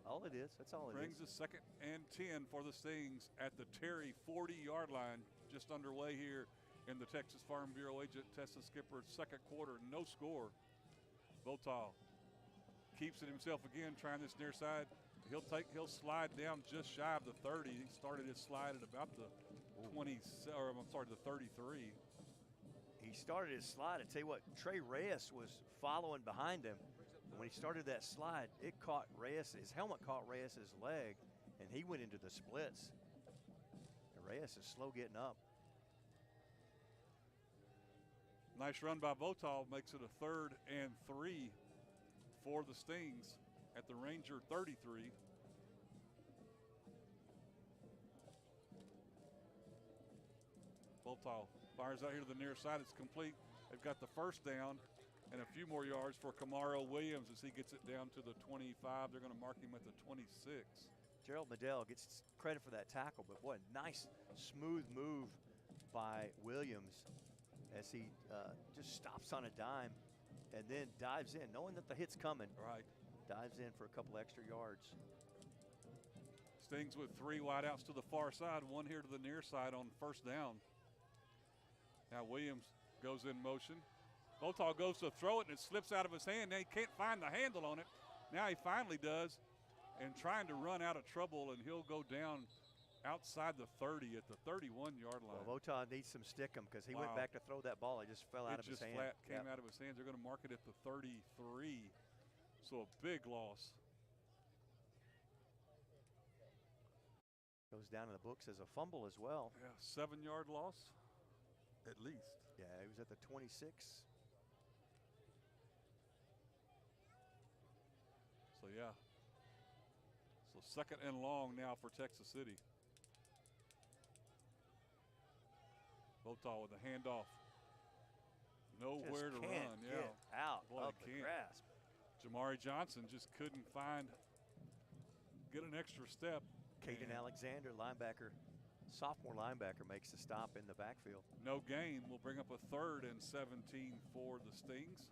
All it is. That's all it Brings is. us 2nd and 10 for the Stings at the Terry 40-yard line. Just underway here in the Texas Farm Bureau Agent Tessa Skipper's 2nd quarter. No score. Votaw keeps it himself again, trying this near side. He'll slide down just shy of the 30. He started his slide at about the 33. He started his slide. I tell you what, Trey Reyes was following behind him. And when he started that slide, it caught Reyes, his helmet caught Reyes' leg, and he went into the splits. And Reyes is slow getting up. Nice run by Votaw, makes it a 3rd and 3 for the Stings at the Ranger 33. Votaw fires out here to the near side. It's complete. They've got the first down and a few more yards for Camaro Williams as he gets it down to the 25. They're going to mark him at the 26. Gerald Medell gets credit for that tackle, but what a nice, smooth move by Williams as he just stops on a dime and then dives in, knowing that the hit's coming. Right. Dives in for a couple extra yards. Stings with 3 wideouts to the far side, 1 here to the near side on first down. Now Williams goes in motion. Votaw goes to throw it and it slips out of his hand. Now he can't find the handle on it. Now he finally does, and trying to run out of trouble, and he'll go down outside the 30 at the 31-yard line. Well, Votaw needs some stickum because he went back to throw that ball. It just fell out of his hand. It just flat came out of his hands. They're going to mark it at the 33, so a big loss. Goes down in the books as a fumble as well. Yeah, 7-yard loss at least. Yeah, he was at the 26. So, yeah. So, 2nd and long now for Texas City. Votaw with a handoff. Nowhere to run. Get out Boy, of the grasp. Jamari Johnson just couldn't get an extra step. Caden Alexander, linebacker, sophomore linebacker, makes the stop in the backfield. No gain will bring up a 3rd and 17 for the Stings.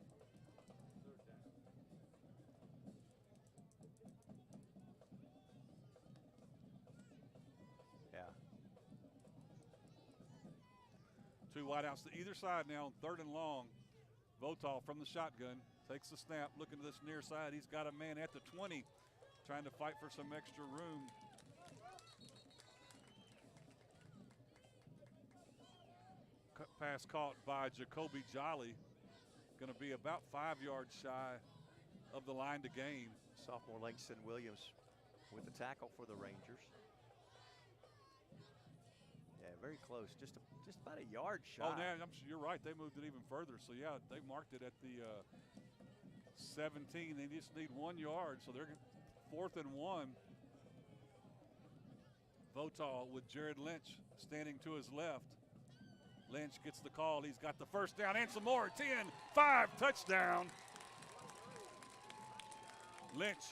Yeah. 2 wideouts to either side now on 3rd and long. Votaw from the shotgun takes the snap, looking to this near side. He's got a man at the 20, trying to fight for some extra room. Pass caught by Jacoby Jolly. Going to be about 5 yards shy of the line to gain. Sophomore Langston Williams with the tackle for the Rangers. Yeah, very close. Just about a yard shy. Oh, now you're right. They moved it even further. So, yeah, they marked it at the 17. They just need 1 yard. So they're 4th and 1. Votaw with Jared Lynch standing to his left. Lynch gets the call. He's got the first down and some more. 10-5 touchdown. Lynch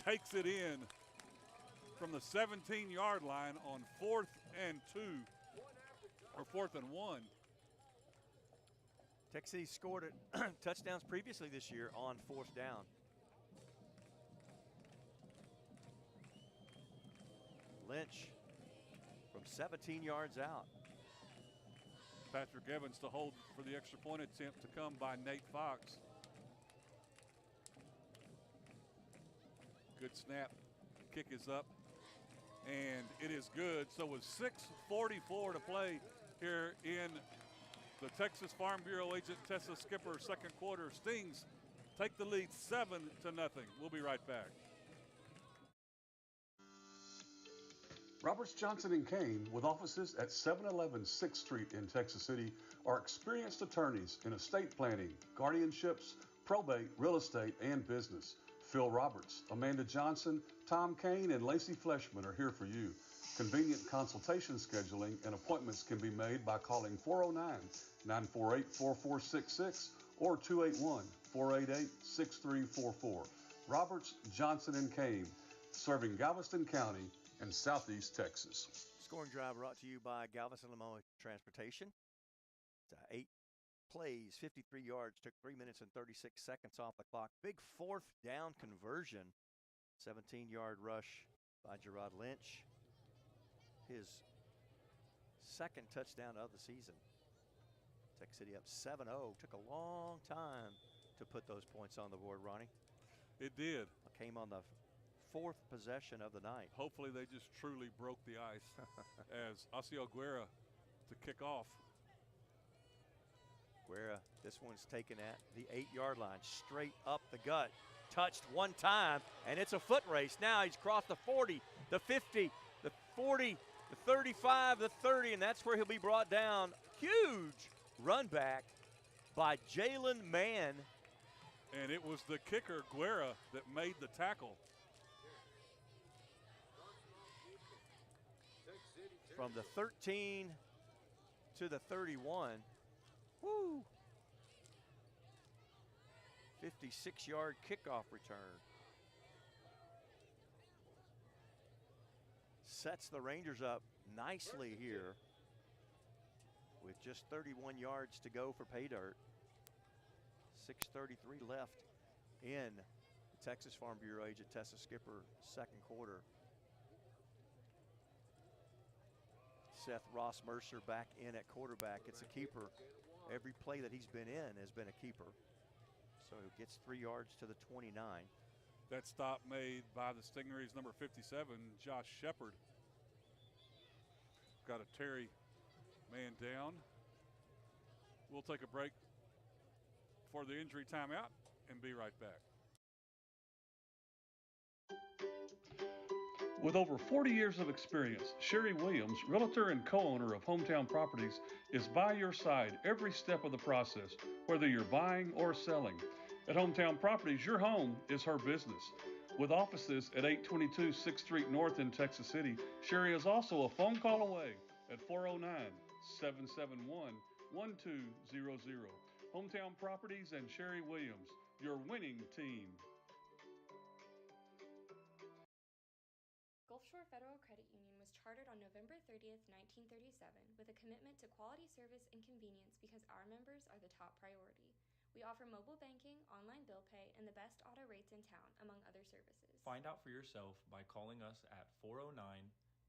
takes it in from the 17-yard line on 4th and 2, or 4th and 1. Texas City scored touchdowns previously this year on 4th down. Lynch from 17 yards out. Patrick Evans to hold for the extra point attempt to come by Nate Fox. Good snap. Kick is up. And it is good. So with 6:44 to play here in the Texas Farm Bureau agent Tessa Skipper second quarter, Stings take the lead 7-0. We'll be right back. Roberts, Johnson & Kane, with offices at 711 6th Street in Texas City, are experienced attorneys in estate planning, guardianships, probate, real estate, and business. Phil Roberts, Amanda Johnson, Tom Kane, and Lacey Fleshman are here for you. Convenient consultation scheduling and appointments can be made by calling 409-948-4466 or 281-488-6344. Roberts, Johnson & Kane, serving Galveston County and Southeast Texas. Scoring drive brought to you by Galveston Limoilles Transportation. It's 8 plays, 53 yards, took 3 minutes and 36 seconds off the clock. Big 4th down conversion. 17-yard rush by Gerard Lynch. His 2nd touchdown of the season. Texas City up 7-0. Took a long time to put those points on the board, Ronnie. It did. Came on the 4th possession of the night. Hopefully they just truly broke the ice as Osio Guerra to kick off. Guerra, this one's taken at the 8-yard line, straight up the gut. Touched one time, and it's a foot race. Now he's crossed the 40, the 50, the 40, the 35, the 30, and that's where he'll be brought down. Huge run back by Jalen Mann. And it was the kicker, Guerra, that made the tackle. From the 13 to the 31. Woo! 56-yard kickoff return. Sets the Rangers up nicely here with just 31 yards to go for pay dirt. 6:33 left in the Texas Farm Bureau agent Tessa Skipper second quarter. Seth Ross Mercer back in at quarterback. It's a keeper. Every play that he's been in has been a keeper. So he gets 3 yards to the 29. That stop made by the Stingrays, number 57, Josh Shepard. Got a Terry man down. We'll take a break for the injury timeout and be right back. With over 40 years of experience, Sherry Williams, realtor and co-owner of Hometown Properties, is by your side every step of the process, whether you're buying or selling. At Hometown Properties, your home is her business. With offices at 822 6th Street North in Texas City, Sherry is also a phone call away at 409-771-1200. Hometown Properties and Sherry Williams, your winning team. Gulf Shore Federal Credit Union was chartered on November 30th, 1937, with a commitment to quality service and convenience because our members are the top priority. We offer mobile banking, online bill pay, and the best auto rates in town, among other services. Find out for yourself by calling us at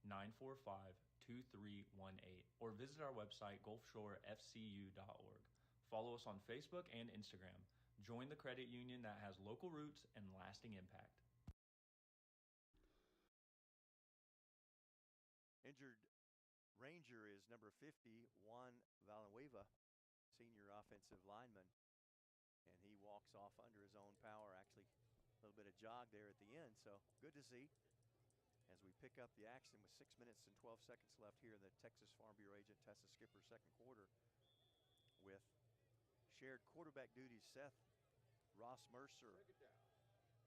409-945-2318 or visit our website gulfshorefcu.org. Follow us on Facebook and Instagram. Join the credit union that has local roots and lasting impact. Injured Ranger is number 50, Juan Villanueva, senior offensive lineman. And he walks off under his own power. Actually, a little bit of jog there at the end. So good to see as we pick up the action with 6 minutes and 12 seconds left here in the Texas Farm Bureau agent Tessa Skipper second quarter with shared quarterback duties. Seth Ross Mercer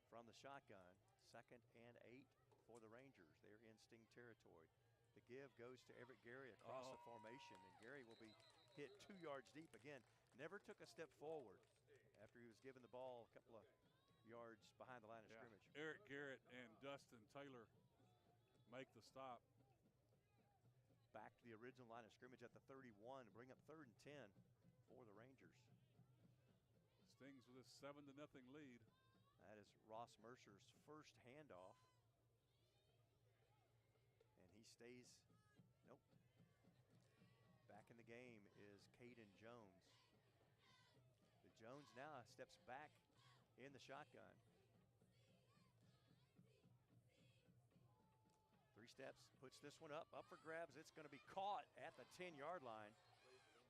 from the shotgun. 2nd and 8 for the Rangers. They're in Sting territory. The give goes to Everett Gary across the formation, and Gary will be hit 2 yards deep again. Never took a step forward after he was given the ball a couple of yards behind the line of scrimmage. Eric Garrett and Dustin Taylor make the stop. Back to the original line of scrimmage at the 31 to bring up 3rd and 10 for the Rangers. Stings with a 7-0 lead. That is Ross Mercer's first handoff. And he stays, nope. Back in the game is Caden Jones. The Jones now steps back in the shotgun. 3 steps, puts this one up for grabs. It's going to be caught at the 10-yard line.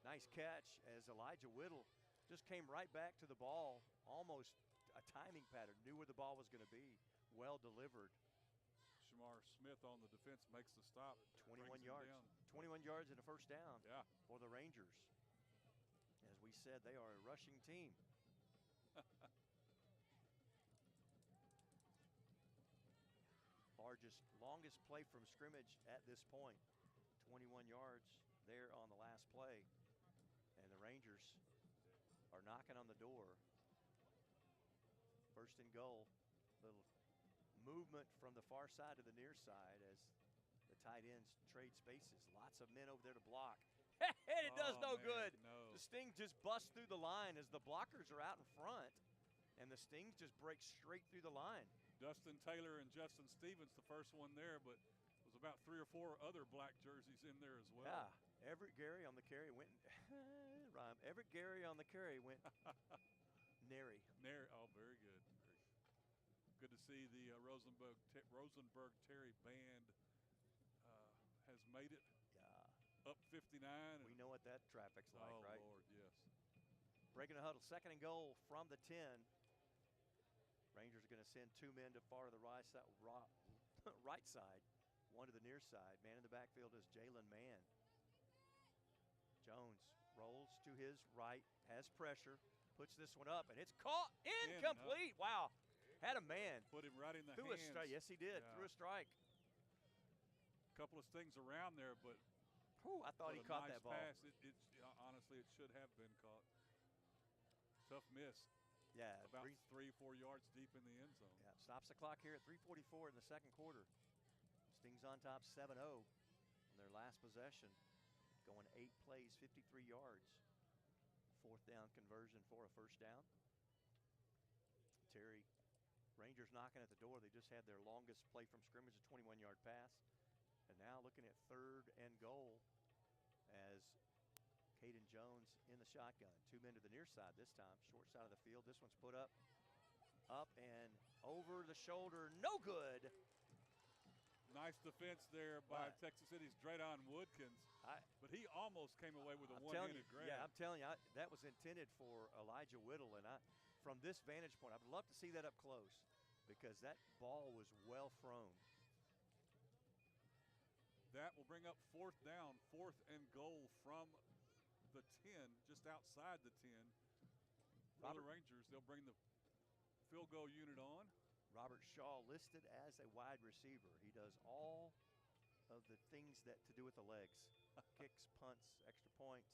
Nice catch as Elijah Whittle just came right back to the ball. Almost a timing pattern, knew where the ball was going to be. Well delivered. Shamar Smith on the defense makes the stop. 21 yards. 21 yards and a first down for the Rangers. As we said, they are a rushing team. Longest play from scrimmage at this point. 21 yards there on the last play. And the Rangers are knocking on the door. 1st and goal. Little movement from the far side to the near side as the tight ends trade spaces. Lots of men over there to block. And it does no good. No. The Sting just busts through the line as the blockers are out in front, and the Stings just break straight through the line. Dustin Taylor and Justin Stevens, the first one there, but it was about 3 or 4 other black jerseys in there as well. Yeah, Everett Gary on the carry went, rhyme. Everett Gary on the carry went nary. Nary, oh, very good. Good to see the Rosenberg Terry band has made it. Yeah. Up 59. We know what that traffic's like, right? Oh, Lord, yes. Breaking a huddle, 2nd and goal from the 10. Rangers are going to send 2 men to far to the right side, 1 to the near side. Man in the backfield is Jalen Mann. Jones rolls to his right, has pressure, puts this one up, and it's caught. Incomplete. Wow. Had a man. Put him right in the Threw hands. a strike. Yes, he did. Yeah. Threw a strike. Couple of Stings around there, but I thought he caught that ball. Pass. Honestly, it should have been caught. Tough miss. Yeah. About 3-4 yards deep in the end zone. Yeah. Stops the clock here at 3:44 in the second quarter. Stings on top 7-0 on their last possession. going 8 plays, 53 yards. 4th down conversion for a first down. Terry, Rangers knocking at the door. They just had their longest play from scrimmage, a 21-yard pass. And now looking at 3rd and goal as Caden Jones in the shotgun. 2 men to the near side this time, short side of the field. This one's put up and over the shoulder. No good. Nice defense there by Texas City's Draydon Woodkins. But he almost came away with a one-handed grab. Yeah, I'm telling you, that was intended for Elijah Whittle. And from this vantage point, I'd love to see that up close because that ball was well thrown. That will bring up 4th down, 4th and goal from the 10, just outside the 10. For the Rangers, they'll bring the field goal unit on. Robert Shaw listed as a wide receiver. He does all of the things that to do with the legs. Kicks, punts, extra points.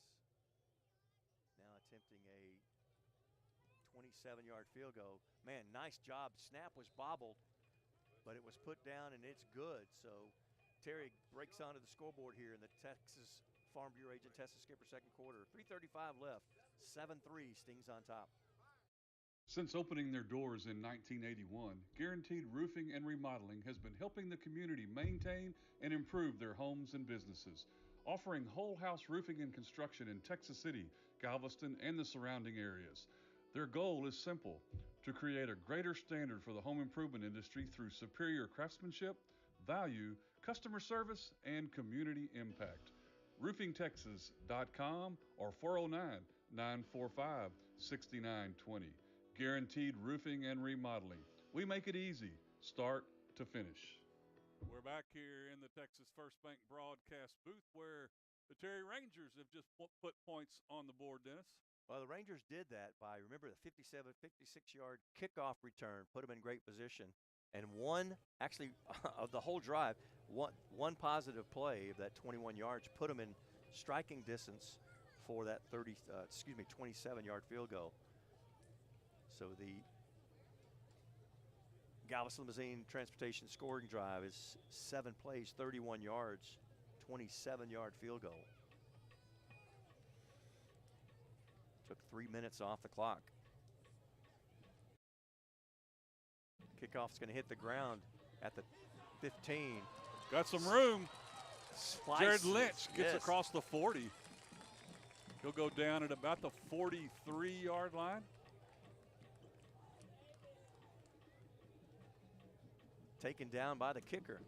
Now attempting a 27-yard field goal. Man, nice job. Snap was bobbled, but it was put down and it's good. So Terry breaks onto the scoreboard here in the Texas Farm Bureau agent Tessa Skipper second quarter. 3:35 left. 7-3 Stings on top. Since opening their doors in 1981, Guaranteed Roofing and Remodeling has been helping the community maintain and improve their homes and businesses, offering whole house roofing and construction in Texas City, Galveston, and the surrounding areas. Their goal is simple: to create a greater standard for the home improvement industry through superior craftsmanship, value, customer service, and community impact. RoofingTexas.com or 409-945-6920. Guaranteed Roofing and Remodeling. We make it easy, start to finish. We're back here in the Texas First Bank broadcast booth where the Terry Rangers have just put points on the board, Dennis. Well, the Rangers did that by, remember, the 56-yard kickoff return, put them in great position. And one, actually, of the whole drive, one positive play of that 21 yards put them in striking distance for that 27-yard field goal. So the Galveston Limousine Transportation scoring drive is 7 plays, 31 yards, 27-yard field goal. Took 3 minutes off the clock. Kickoff's going to hit the ground at the 15. Got some room. Slices. Jared Lynch gets across the 40. He'll go down at about the 43-yard line. Taken down by the kicker.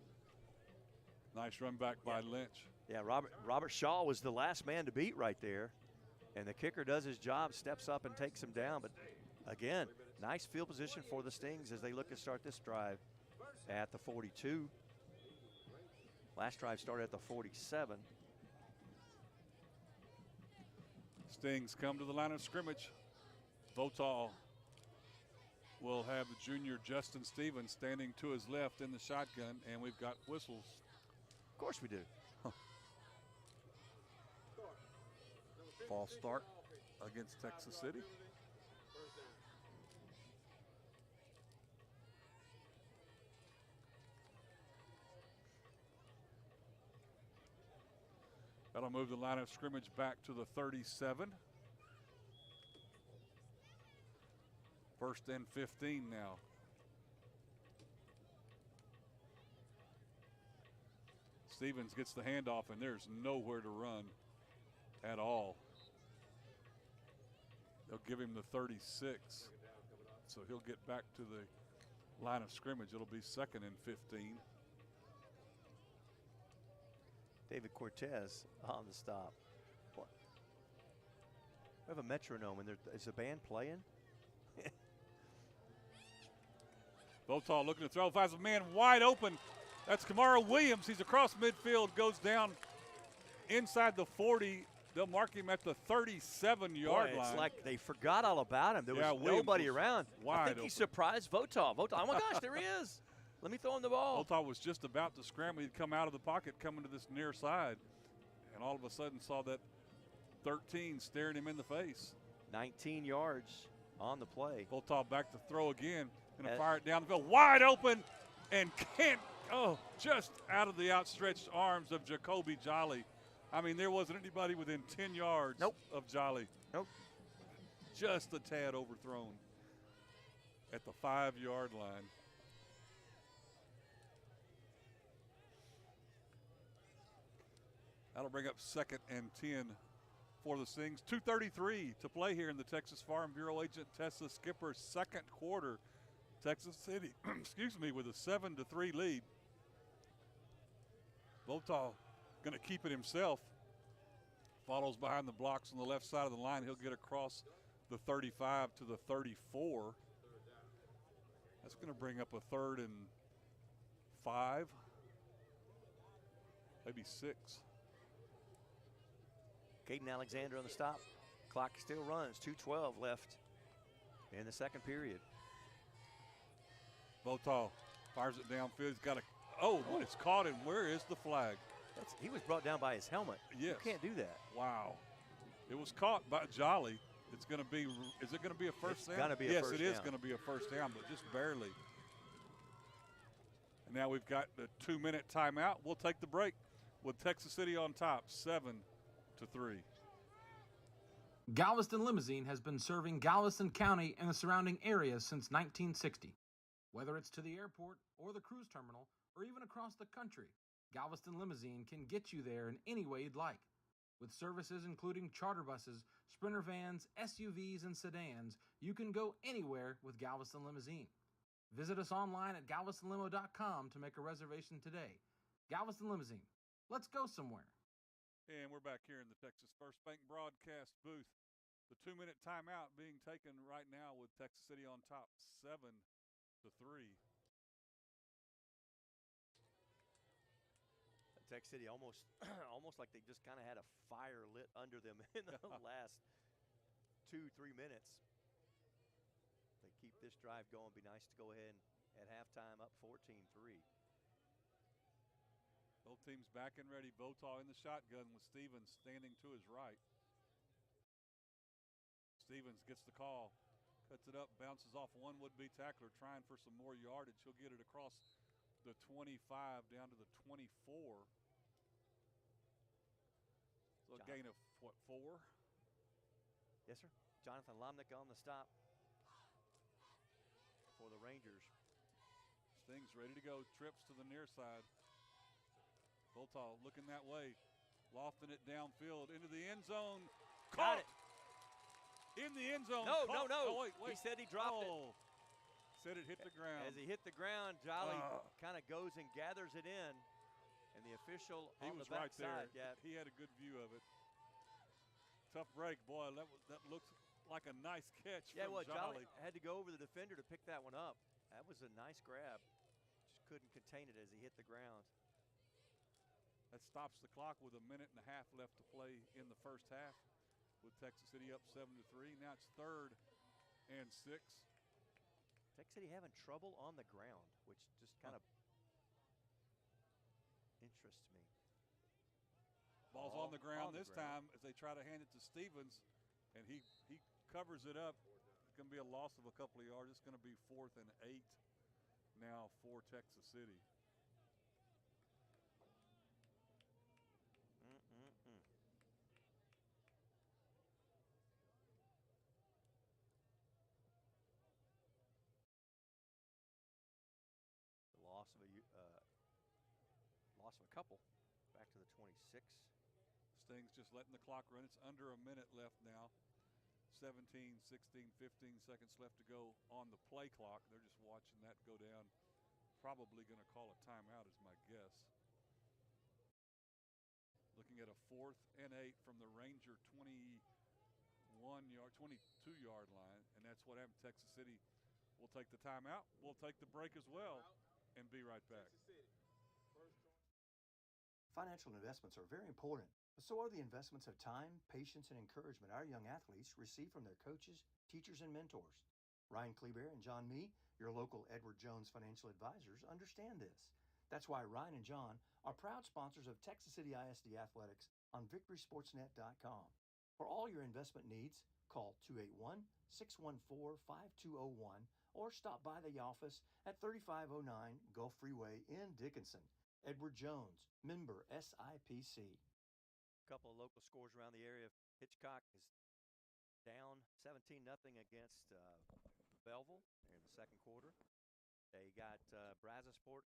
Nice run back by Lynch. Yeah, Robert Shaw was the last man to beat right there. And the kicker does his job, steps up and takes him down. But again, nice field position for the Stings as they look to start this drive at the 42. Last drive started at the 47. Stings come to the line of scrimmage. Votal will have the junior Justin Stevens standing to his left in the shotgun, and we've got whistles. Of course we do. False start against Texas City. That'll move the line of scrimmage back to the 37. 1st and 15 now. Stevens gets the handoff, and there's nowhere to run at all. They'll give him the 36. So he'll get back to the line of scrimmage. It'll be 2nd and 15. David Cortez on the stop. What? We have a metronome, and is the band playing? Votal looking to throw, finds a man wide open. That's Kamara Williams. He's across midfield, goes down inside the 40. They'll mark him at the 37-yard line. It's like they forgot all about him. There was nobody around. I think he surprised Votal. Oh my gosh, there he is. Let me throw him the ball. Votal was just about to scramble. He'd come out of the pocket, coming to this near side, and all of a sudden saw that 13 staring him in the face. 19 yards on the play. Votal back to throw again. Going to fire it down the field. Wide open and can't. Oh, just out of the outstretched arms of Jacoby Jolly. I mean, there wasn't anybody within 10 yards Nope. of Jolly. Nope. Just a tad overthrown at the 5-yard line. That'll bring up 2nd and 10 for the Stings. 2:33 to play here in the Texas Farm Bureau Agent Tessa Skipper second quarter. Texas City, excuse me, with a 7-3 lead. Votaw going to keep it himself. Follows behind the blocks on the left side of the line. He'll get across the 35 to the 34. That's going to bring up a 3rd and 5, maybe 6. Caden Alexander on the stop. Clock still runs. 2:12 left in the second period. Votaw fires it downfield. He's got a, it's caught him. Where is the flag? He was brought down by his helmet. Yes. You can't do that. Wow. It was caught by Jolly. It's going to be, is it going to be a first down? It's going to be a first down. Yes, it is going to be a first down, but just barely. And now we've got the 2-minute timeout. We'll take the break with Texas City on top, 7-3. Galveston Limousine has been serving Galveston County and the surrounding areas since 1960. Whether it's to the airport or the cruise terminal or even across the country, Galveston Limousine can get you there in any way you'd like. With services including charter buses, Sprinter vans, SUVs, and sedans, you can go anywhere with Galveston Limousine. Visit us online at galvestonlimo.com to make a reservation today. Galveston Limousine. Let's go somewhere. And we're back here in the Texas First Bank broadcast booth. The 2-minute timeout being taken right now with Texas City on top, 7-3. Texas City almost like they just kind of had a fire lit under them in the last 2-3 minutes. They keep this drive going. Be nice to go ahead at halftime up 14-3. Both teams back and ready. Votaw in the shotgun with Stevens standing to his right. Stevens gets the call, cuts it up, bounces off one would-be tackler, trying for some more yardage. He'll get it across the 25 down to the 24. So a gain of, 4? Yes, sir. Jonathan Lomnick on the stop for the Rangers. Stings ready to go. Trips to the near side. Votaw looking that way. Lofting it downfield into the end zone. Got it. In the end zone. No. Oh, wait. He said he dropped it. Said it hit the ground. As he hit the ground, Jolly kind of goes and gathers it in. And the official on the right backside. there. Yeah. He had a good view of it. Tough break, boy. That looks like a nice catch from Jolly Jolly. had to go over the defender to pick that one up. That was a nice grab. Just couldn't contain it as he hit the ground. That stops the clock with 1.5 minutes left to play in the first half. With Texas City up 7-3. Now it's 3rd and 6. Texas City having trouble on the ground, which just kind of interests me. Ball's on the ground this time as they try to hand it to Stevens, and he covers it up. It's going to be a loss of a couple of yards. It's going to be 4th and 8 now for Texas City. Loss of a couple. Back to the 26. Stings just letting the clock run. It's under 1 minute left now. 17, 16, 15 seconds left to go on the play clock. They're just watching that go down. Probably going to call a timeout is my guess. Looking at a 4th and 8 from the Ranger 22-yard line, and that's what happened. Texas City will take the timeout. We'll take the break as well and be right back. Financial investments are very important, but so are the investments of time, patience, and encouragement our young athletes receive from their coaches, teachers, and mentors. Ryan Kleber and John Mee, your local Edward Jones financial advisors, understand this. That's why Ryan and John are proud sponsors of Texas City ISD Athletics on VictorySportsNet.com. For all your investment needs, call 281-614-5201 or stop by the office at 3509 Gulf Freeway in Dickinson. Edward Jones, member SIPC. A couple of local scores around the area. Hitchcock is down 17-0 against Belleville in the second quarter. They got Brazosport,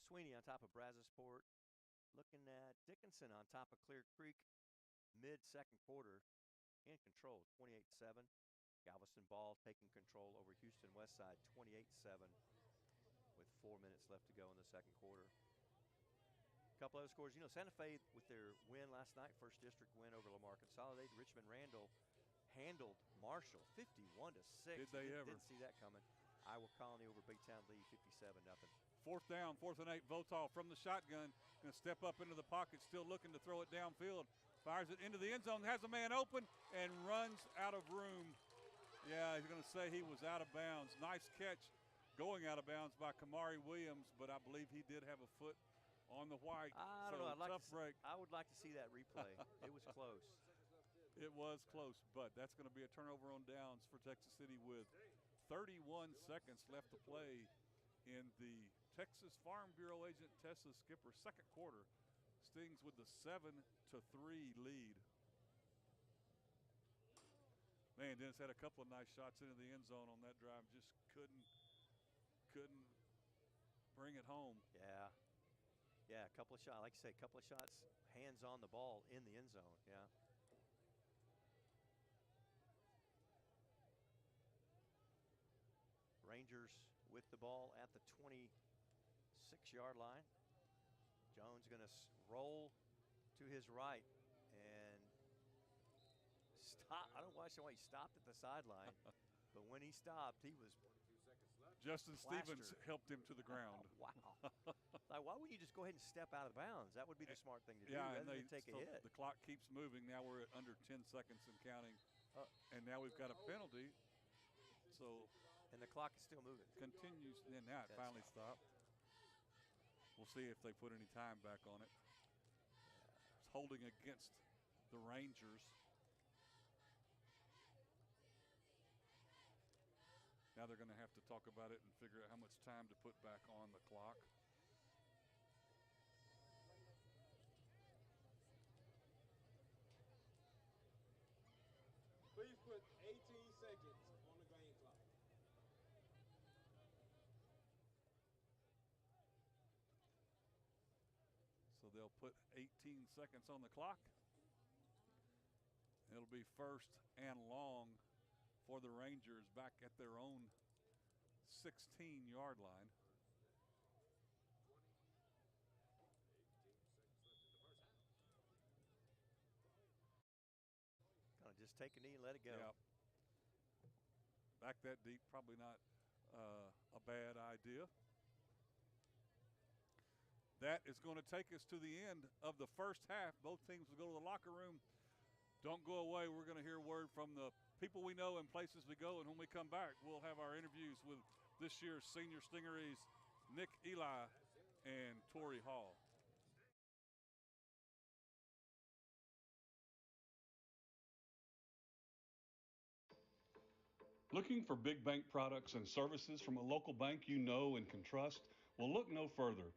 Sweeney on top of Brazosport. Looking at Dickinson on top of Clear Creek mid-second quarter, in control, 28-7. Galveston Ball taking control over Houston Westside, 28-7 with 4 minutes left to go in the second quarter. A couple other scores. Santa Fe with their win last night, first district win over Lamar Consolidated. Richmond Randall handled Marshall 51-6. Did they ever? Didn't see that coming. Iowa Colony over Big Town Lee 57-0. Fourth down, 4th and 8. Votal from the shotgun. Going to step up into the pocket, still looking to throw it downfield. Fires it into the end zone, has a man open, and runs out of room. Yeah, he's going to say he was out of bounds. Nice catch going out of bounds by Kamari Williams, but I believe he did have a foot on the white. I don't know. Tough break. I would like to see that replay. It was close. It was close, but that's going to be a turnover on downs for Texas City with 31 seconds left to play in the Texas Farm Bureau agent Tessa Skipper second quarter. Stings with the 7-3 lead. Man, Dennis had a couple of nice shots into the end zone on that drive. Just couldn't bring it home. Yeah, a couple of shots. Like you say, a couple of shots, hands on the ball in the end zone. Yeah. Rangers with the ball at the 26-yard line. Jones going to roll to his right and stop. I don't know why he stopped at the sideline, but when he stopped, he was Justin plastered. Stevens helped him to the ground. Wow. Like, why wouldn't you just go ahead and step out of bounds? That would be the smart thing to do Yeah, rather and than take a hit. The clock keeps moving. Now we're at under 10 seconds and counting. And now we've got a penalty. So and the clock is still moving. Continues, and now it finally stopped. We'll see if they put any time back on it. It's holding against the Rangers. Now they're going to have to talk about it and figure out how much time to put back on the clock. Please put 18 seconds on the game clock. So they'll put 18 seconds on the clock. It'll be first and long for the Rangers back at their own 16-yard line. Gonna just take a knee and let it go. Yeah. Back that deep, probably not a bad idea. That is going to take us to the end of the first half. Both teams will go to the locker room. Don't go away. We're going to hear word from the people we know and places we go. And when we come back, we'll have our interviews with this year's senior Stingarees, Nick Eli and Torrey Hall. Looking for big bank products and services from a local bank you know and can trust? Well, look no further.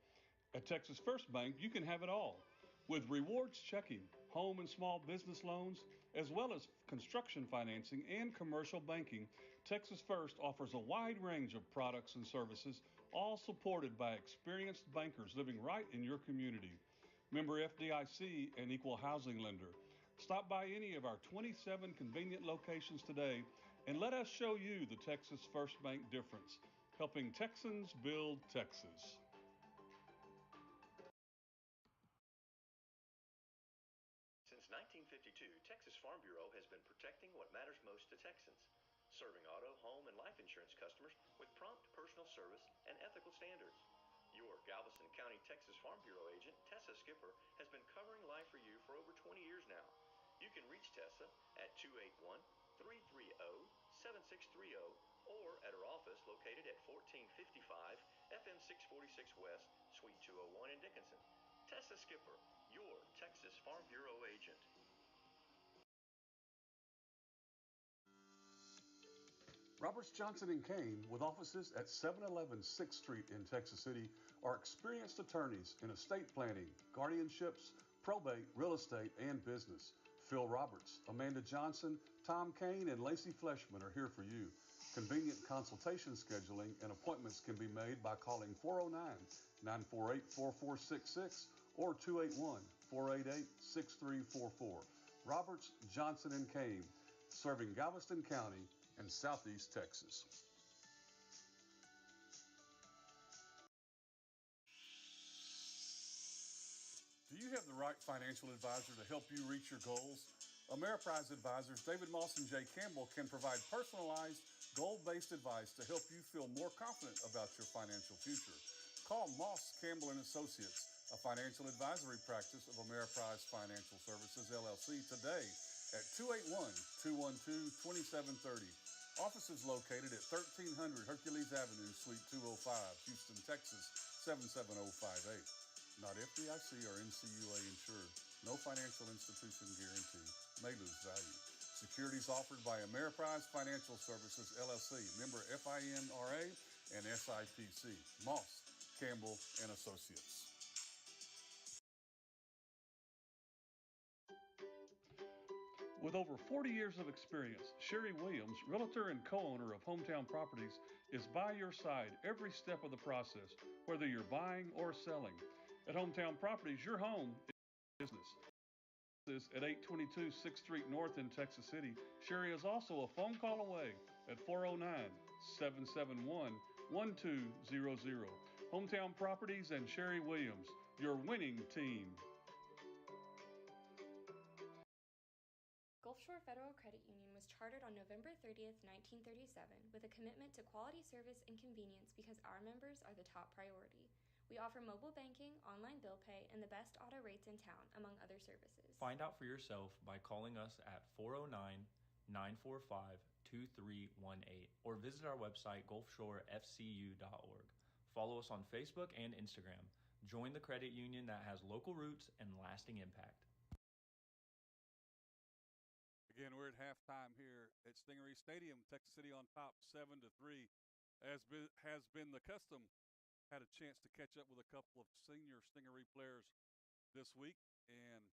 At Texas First Bank, you can have it all. With rewards checking, home and small business loans, as well as construction financing and commercial banking, Texas First offers a wide range of products and services, all supported by experienced bankers living right in your community. Member FDIC and equal housing lender. Stop by any of our 27 convenient locations today and let us show you the Texas First Bank difference, helping Texans build Texas. Since 1952, Texas Farm Bureau has been protecting what matters most to Texans, serving auto, home, and life insurance customers with prompt personal service and ethical standards. Your Galveston County, Texas Farm Bureau agent, Tessa Skipper, has been covering life for you for over 20 years now. You can reach Tessa at 281-330-7630 or at her office located at 1455 FM 646 West, Suite 201 in Dickinson. Tessa Skipper, your Texas Farm Bureau agent. Roberts, Johnson & Kane, with offices at 711 6th Street in Texas City, are experienced attorneys in estate planning, guardianships, probate, real estate, and business. Phil Roberts, Amanda Johnson, Tom Kane, and Lacey Fleshman are here for you. Convenient consultation scheduling and appointments can be made by calling 409-948-4466 or 281-488-6344. Roberts, Johnson & Kane, serving Galveston County and Southeast Texas. Do you have the right financial advisor to help you reach your goals? Ameriprise advisors David Moss and Jay Campbell can provide personalized, goal-based advice to help you feel more confident about your financial future. Call Moss, Campbell & Associates, a financial advisory practice of Ameriprise Financial Services, LLC, today at 281-212-2730. Offices located at 1300 Hercules Avenue, Suite 205, Houston, Texas, 77058. Not FDIC or NCUA insured. No financial institution guarantee. May lose value. Securities offered by Ameriprise Financial Services, LLC, member FINRA and SIPC. Moss, Campbell & Associates. With over 40 years of experience, Sherry Williams, realtor and co-owner of Hometown Properties, is by your side every step of the process, whether you're buying or selling. At Hometown Properties, your home is business. At 822 6th Street North in Texas City, Sherry is also a phone call away at 409-771-1200. Hometown Properties and Sherry Williams, your winning team. Gulf Shore Federal Credit Union was chartered on November 30th, 1937, with a commitment to quality service and convenience because our members are the top priority. We offer mobile banking, online bill pay, and the best auto rates in town, among other services. Find out for yourself by calling us at 409-945-2318 or visit our website gulfshorefcu.org. Follow us on Facebook and Instagram. Join the credit union that has local roots and lasting impact. Again, we're at halftime here at Stingery Stadium. Texas City on top, 7-3. As has been the custom, had a chance to catch up with a couple of senior Stingery players this week, and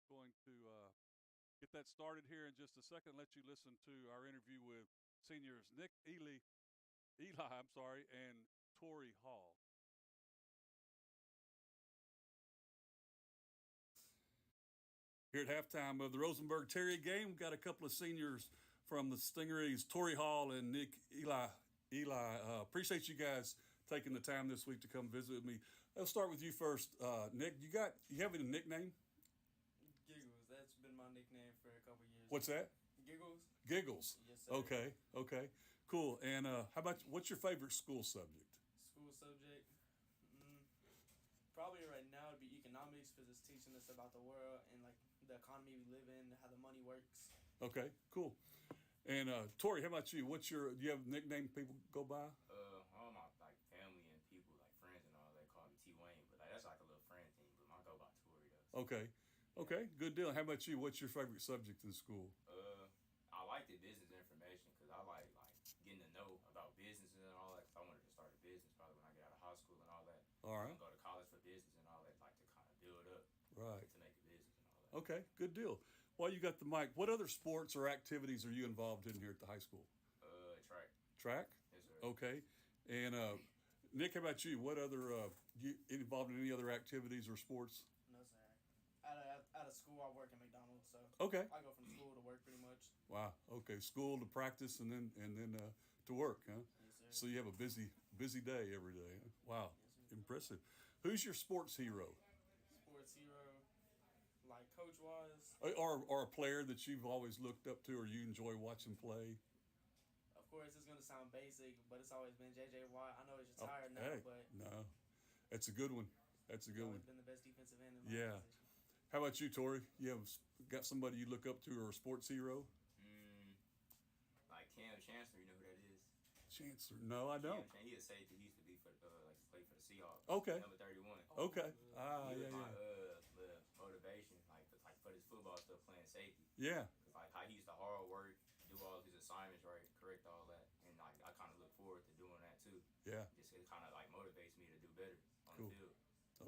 going to get that started here in just a second. Let you listen to our interview with seniors Nick Eli, and Torrey Hall. Here at halftime of the Rosenberg Terry game, got a couple of seniors from the Stingeries, Torrey Hall and Nick Eli. Appreciate you guys taking the time this week to come visit with me. Let's start with you first. Nick, you have any nickname? Giggles. That's been my nickname for a couple years. What's that? Giggles. Giggles. Yes, sir. Okay. Cool. And how about what's your favorite school subject? School subject? Probably right now it'd be economics because it's teaching us about the world and like the economy we live in, how the money works. Okay, cool. And Tori, how about you? Do you have a nickname people go by? All my like family and people, like friends and all, they call me T Wayne, but like that's like a little friend thing. But I go by Tori though. Okay, good deal. How about you? What's your favorite subject in school? I like the business information because I like getting to know about business and all that. Cause I wanted to start a business probably when I get out of high school and all that. All right. Go to college for business and all that, like to kind of build up. Right. To make a business and all that. Okay, good deal. While you got the mic, what other sports or activities are you involved in here at the high school? Track. Track? Yes, sir. Okay. And Nick, how about you? What other you involved in any other activities or sports? No, sir. Out of school, I work at McDonald's, so okay. I go from school to work pretty much. Wow. Okay, school to practice and then to work, huh? Yes, sir. So you have a busy day every day. Huh? Wow. Yes, impressive. Who's your sports hero? Sports hero, like coach-wise? Or a player that you've always looked up to or you enjoy watching play? Of course, it's going to sound basic, but it's always been J.J. Watt. I know he's retired now, but... No. That's a good one. That's a good one. He's been the best defensive end in my position. How about you, Tori? You have got somebody you look up to or a sports hero? Like Cam Chancellor, you know who that is? Chancellor? No, I don't. He a safety. He used to be for like play for the Seahawks. Okay. Number 31. Okay. He was my motivation, like for this football stuff, playing safety. Yeah. Like how he used to hard work, do all his assignments right, correct all that, and Yeah. Just it kind of like motivates me to do better on Cool. the field.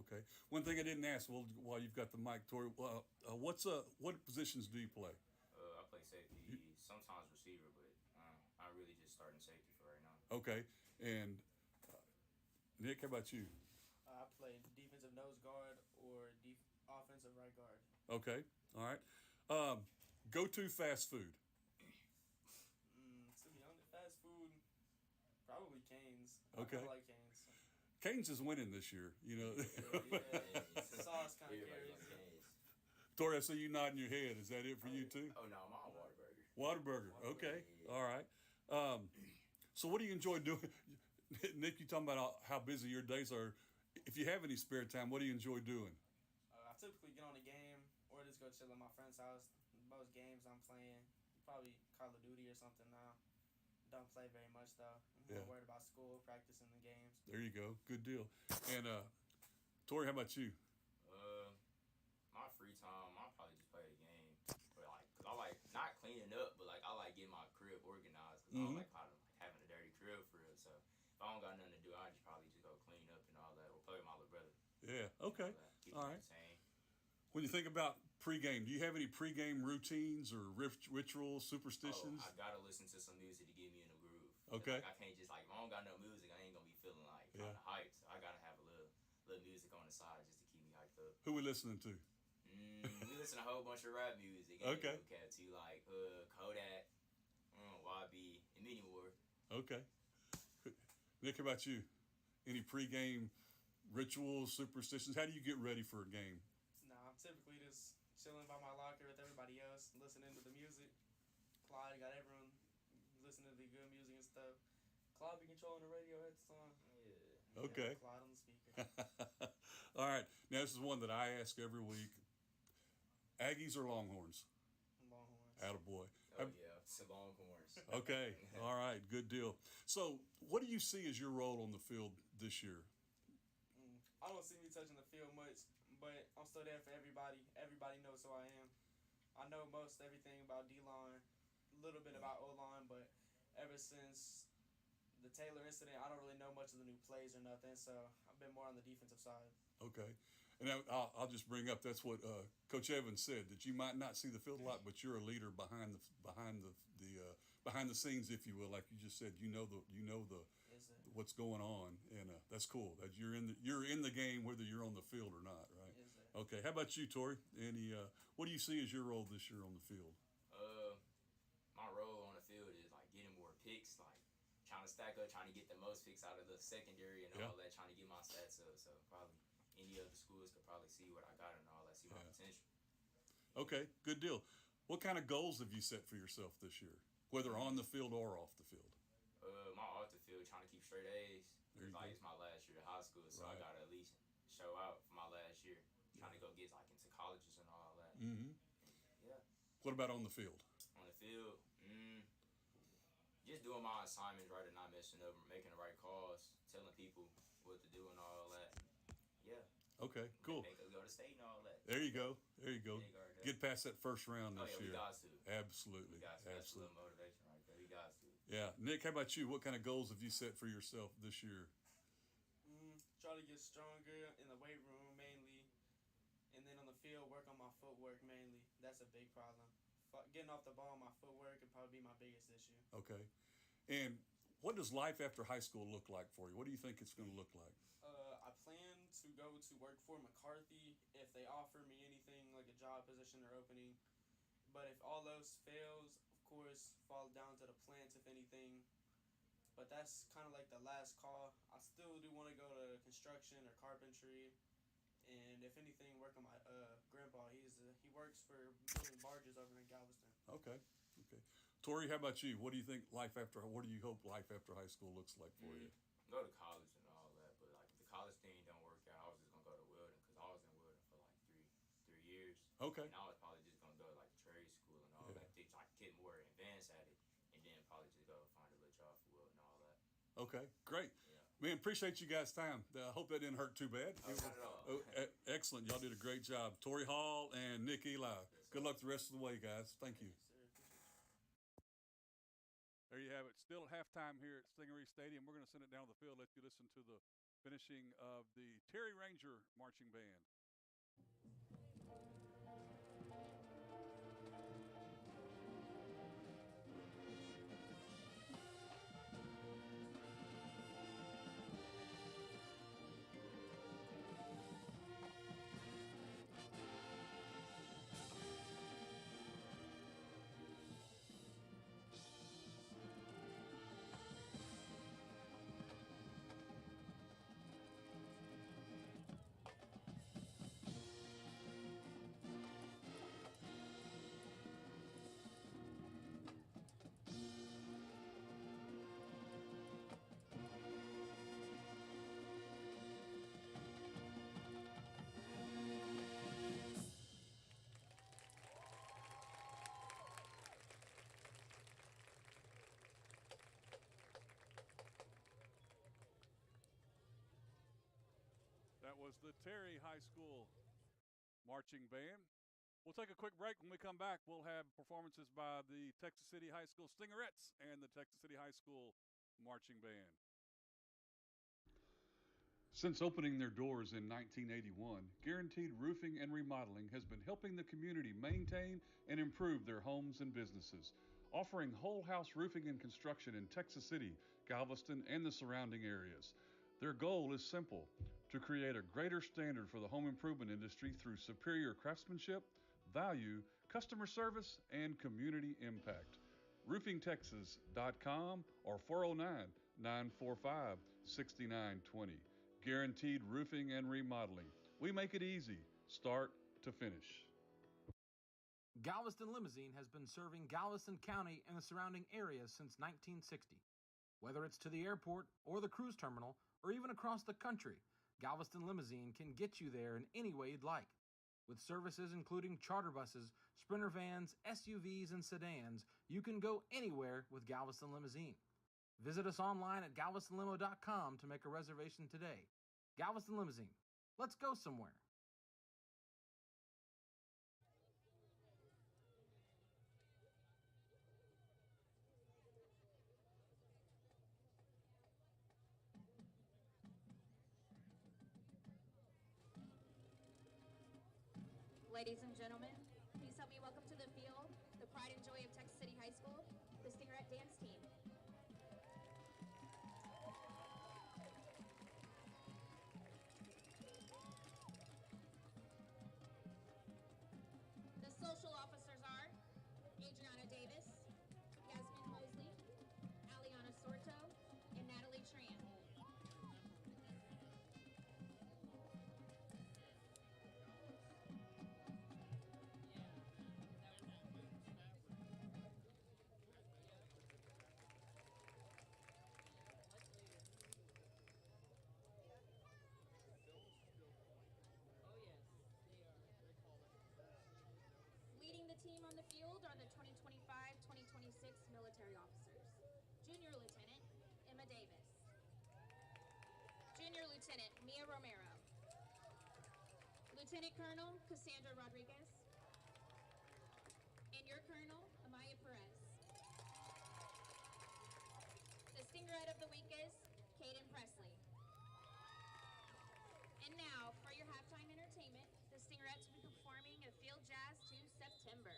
Okay. One thing I didn't ask, well, while you've got the mic, Tori, what positions do you play? I play safety, sometimes receiver, but I'm really just starting safety for right now. Okay. And Nick, how about you? I play defensive nose guard or offensive right guard. Okay. All right. Go-to fast food. To be honest, fast food, probably Cane's. Okay. I like Cane's. Cane's is winning this year, you know. Yeah. Sauce kind of carries. Tori, I see you nodding your head. Is that it for you too? Oh no, I'm on Whataburger. Whataburger. Okay. All right. So what do you enjoy doing? Nick, you talking about how busy your days are. If you have any spare time, what do you enjoy doing? I typically get on a game or just go chill at my friend's house. Most games I'm playing, probably Call of Duty or something now. Don't play very much though. I'm more worried about school, practicing the games. There you go. Good deal. And Tori, how about you? My free time, I'll probably just play the game. But cause I like not cleaning up, but I like getting my crib organized. Cause I don't like having a dirty crib for real. So if I don't got nothing to do, I just probably just go clean up and all that, or play with my little brother. Yeah. Okay. All right. Same. When you think about pregame, do you have any pregame routines or rituals, superstitions? I gotta listen to some music to get me in the groove. Okay. I can't just if I don't got no music, I ain't gonna be feeling kind of hyped. So I gotta have a little music on the side just to keep me hyped up. Who we listening to? We listen to a whole bunch of rap music. Okay. Cats like Kodak, YB, and many more. Okay. Nick, how about you? Any pregame rituals, superstitions? How do you get ready for a game? Nah, I'm typically just chilling by my locker with everybody else, listening to the music. Clyde got everyone listening to the good music and stuff. Clyde be controlling the radio at the time. Yeah. Okay. Clyde on the speaker. All right. Now, this is one that I ask every week. Aggies or Longhorns? Longhorns. Attaboy. Oh, yeah. It's the Longhorns. Okay. All right. Good deal. So, what do you see as your role on the field this year? I don't see me touching the field much, but I'm still there for everybody. Everybody knows who I am. I know most everything about D-line, a little bit about O-line, but ever since the Taylor incident, I don't really know much of the new plays or nothing, so I've been more on the defensive side. Okay. And I'll just bring up that's what Coach Evans said, that you might not see the field a lot, but you're a leader behind the scenes, if you will. Like you just said, you know what's going on, and that's cool. That you're in the game whether you're on the field or not, right? Yes, sir. Okay. How about you, Tori? What do you see as your role this year on the field? My role on the field is getting more picks, trying to stack up, trying to get the most picks out of the secondary and all that, trying to get my stats up. So probably any other schools could probably see what I got and all that, see my potential. Okay, good deal. What kind of goals have you set for yourself this year, whether on the field or off the field? My off the field, trying to keep straight A's. It's my last year of high school, so I gotta at least show out for my last year. Trying to go get into colleges and all that. Mm-hmm. Yeah. What about on the field? On the field, just doing my assignments right and not messing up, making the right calls, telling people what to do and all that. Yeah. Okay, cool. Make us go to state and all that. There you go. Get past that first round this year. We got to. Absolutely. We got to. That's a little motivation right there. We got to. Yeah. Nick, how about you? What kind of goals have you set for yourself this year? Try to get stronger in the weight room mainly, and then on the field, work on my footwork mainly. That's a big problem. Getting off the ball, my footwork would probably be my biggest issue. Okay. And what does life after high school look like for you? What do you think it's going to look like? I plan to go to work for McCarthy if they offer me anything like a job position or opening. But if all those fails, of course, fall down to the plants if anything. But that's kind of like the last call. I still do want to go to construction or carpentry. And if anything, work on my grandpa. He works for building barges over in Galveston. Okay. Tori, how about you? What do you think what do you hope life after high school looks like for you? Go to college and all that, but if the college thing don't work out, I was just gonna go to Weldon because I was in Weldon for three years. Okay. And I was probably just gonna go to trade school and all that, think get more advanced at it, and then probably just go find a little job for Weldon and all that. Okay, great. Yeah. Man, appreciate you guys' time. I hope that didn't hurt too bad. Not at all. Excellent. Y'all did a great job. Tori Hall and Nick Eli. Good luck the rest of the way, guys. Thank you. There you have it. Still halftime here at Stingery Stadium. We're going to send it down to the field, let you listen to the finishing of the Terry Ranger Marching Band. That was the Terry High School Marching Band. We'll take a quick break. When we come back, we'll have performances by the Texas City High School Stingerettes and the Texas City High School Marching Band. Since opening their doors in 1981, Guaranteed Roofing and Remodeling has been helping the community maintain and improve their homes and businesses, offering whole house roofing and construction in Texas City, Galveston, and the surrounding areas. Their goal is simple: to create a greater standard for the home improvement industry through superior craftsmanship, value, customer service, and community impact. RoofingTexas.com or 409-945-6920. Guaranteed Roofing and Remodeling. We make it easy, start to finish. Galveston Limousine has been serving Galveston County and the surrounding areas since 1960. Whether it's to the airport or the cruise terminal or even across the country, Galveston Limousine can get you there in any way you'd like. With services including charter buses, Sprinter vans, SUVs, and sedans, you can go anywhere with Galveston Limousine. Visit us online at galvestonlimo.com to make a reservation today. Galveston Limousine. Let's go somewhere. Ladies and gentlemen, please help me welcome to the field the pride and joy of Texas City High School, the Stingerette Dance Team. The social officers are Adriana Davis, Yasmin Mosley, Aliana Sorto, and Natalie Tran. Leading the team on the field are the 2025-2026 military officers. Junior Lieutenant Emma Davis. Junior Lieutenant Mia Romero. Lieutenant Colonel Cassandra Rodriguez. And your Colonel, Amaya Perez. The Stingerette of the week is Caden Presley. And now, for your halftime entertainment, the Stingerettes will be performing a Field Jazz to September.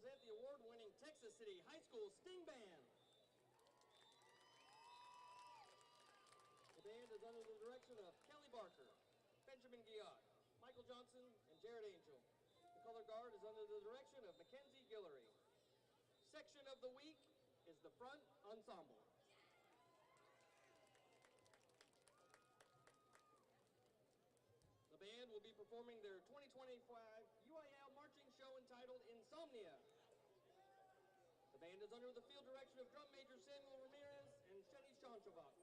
present the award-winning Texas City High School Sting Band. The band is under the direction of Kelly Barker, Benjamin Guillot, Michael Johnson, and Jared Angel. The color guard is under the direction of Mackenzie Guillory. Section of the week is the front ensemble. The band will be performing their 2025 UIL marching show entitled Insomnia. The band is under the field direction of drum major Samuel Ramirez and Shetty Shanchavak.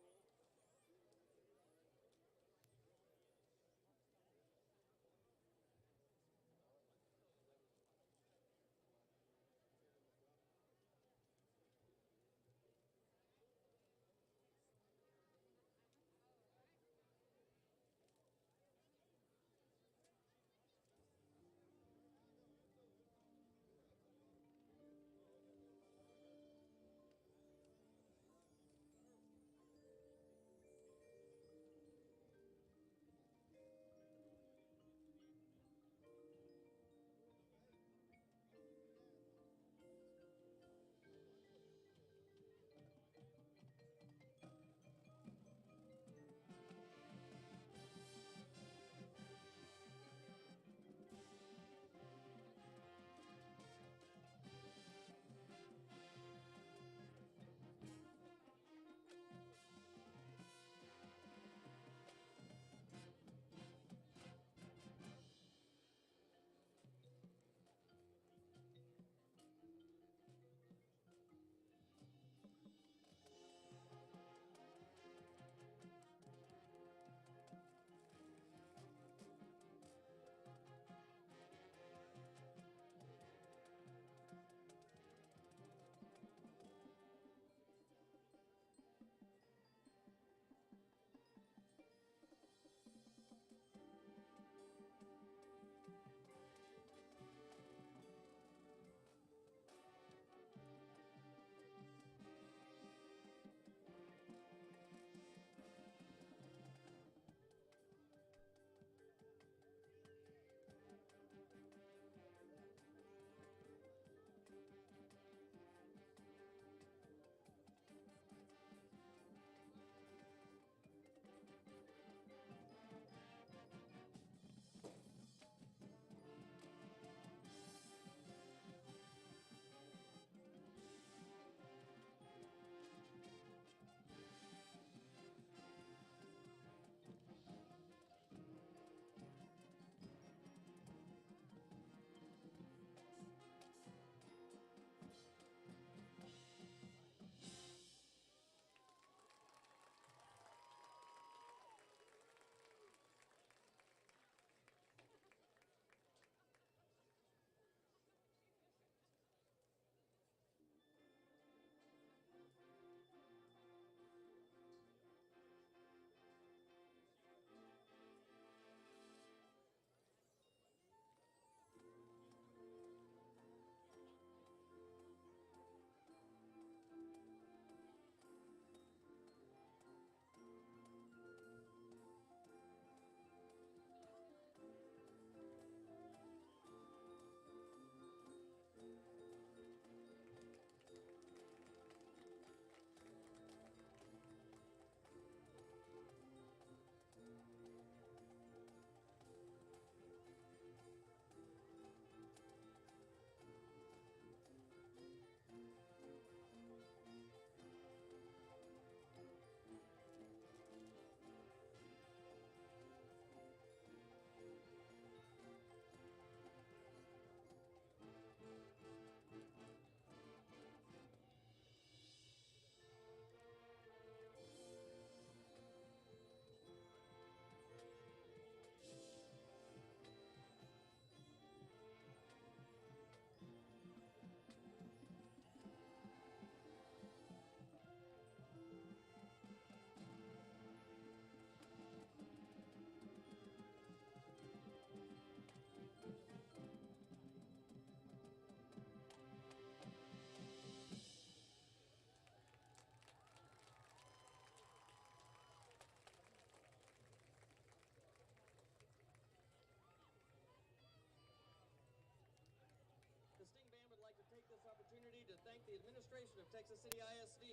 the administration of Texas City ISD,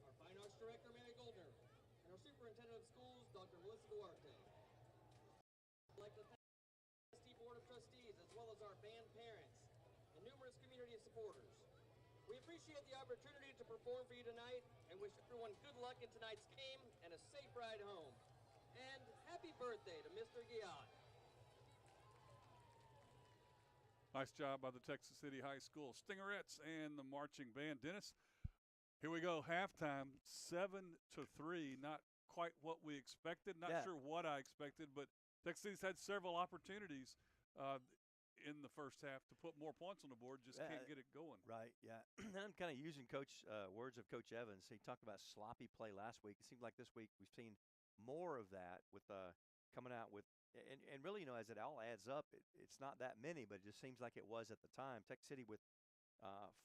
our Fine Arts Director, Mary Goldner, and our Superintendent of Schools, Dr. Melissa Duarte. I'd like to thank the ISD Board of Trustees, as well as our band parents and numerous community supporters. We appreciate the opportunity to perform for you tonight and wish everyone good luck in tonight's game and a safe ride home. And happy birthday to Mr. Giat. Nice job by the Texas City High School Stingerettes and the marching band. Dennis, here we go, halftime, 7-3. Not quite what we expected. Not sure what I expected, but Texas City's had several opportunities in the first half to put more points on the board, just can't get it going. Right, yeah. I'm kind of using words of Coach Evans. He talked about sloppy play last week. It seems like this week we've seen more of that with coming out with and really, as it all adds up, it's not that many, but it just seems like it was at the time. Texas City with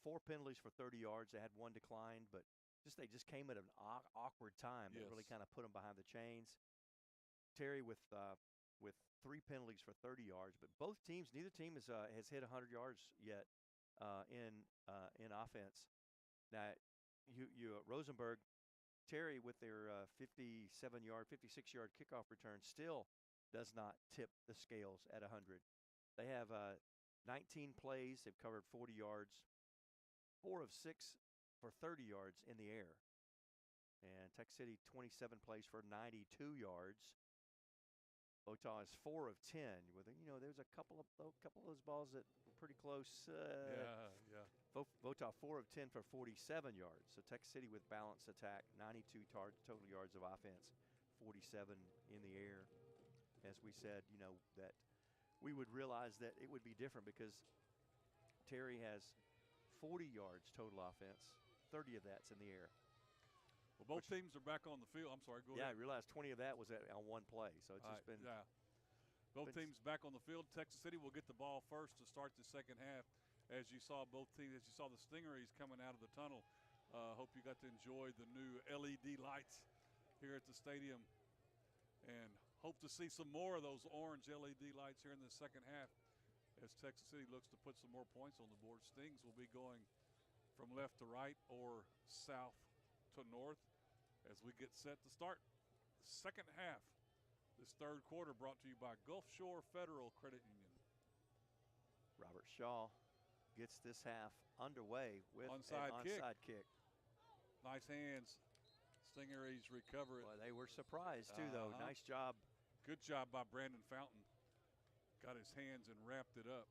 4 penalties for 30 yards. They had one declined, but they just came at an awkward time that really kind of put them behind the chains. Terry with 3 penalties for 30 yards, but both teams, neither team has hit 100 yards yet in offense. Now, Rosenberg, Terry with their 56-yard kickoff return still does not tip the scales at 100. They have 19 plays. They've covered 40 yards, 4 of 6 for 30 yards in the air. And Texas City 27 plays for 92 yards. Votaw is 4 of 10. With there's a couple of those balls that were pretty close. Yeah. Votaw 4 of 10 for 47 yards. So Texas City with balanced attack, 92 total yards of offense, 47 in the air. As we said, that we would realize that it would be different because Terry has 40 yards total offense, 30 of that's in the air. Well, both teams are back on the field. I'm sorry, go ahead. Yeah, I realized 20 of that was on one play, so it's just been. Yeah. Both teams back on the field. Texas City will get the ball first to start the second half. As you saw both teams, as you saw the Stingeries coming out of the tunnel. Hope you got to enjoy the new LED lights here at the stadium, and hope to see some more of those orange LED lights here in the second half as Texas City looks to put some more points on the board. Stings will be going from left to right or south to north as we get set to start the second half. This third quarter brought to you by Gulf Shore Federal Credit Union. Robert Shaw gets this half underway with onside an onside kick. Nice hands. Stingeries recover it. Well, they were surprised too, though. Nice job. Good job by Brandon Fountain. Got his hands and wrapped it up.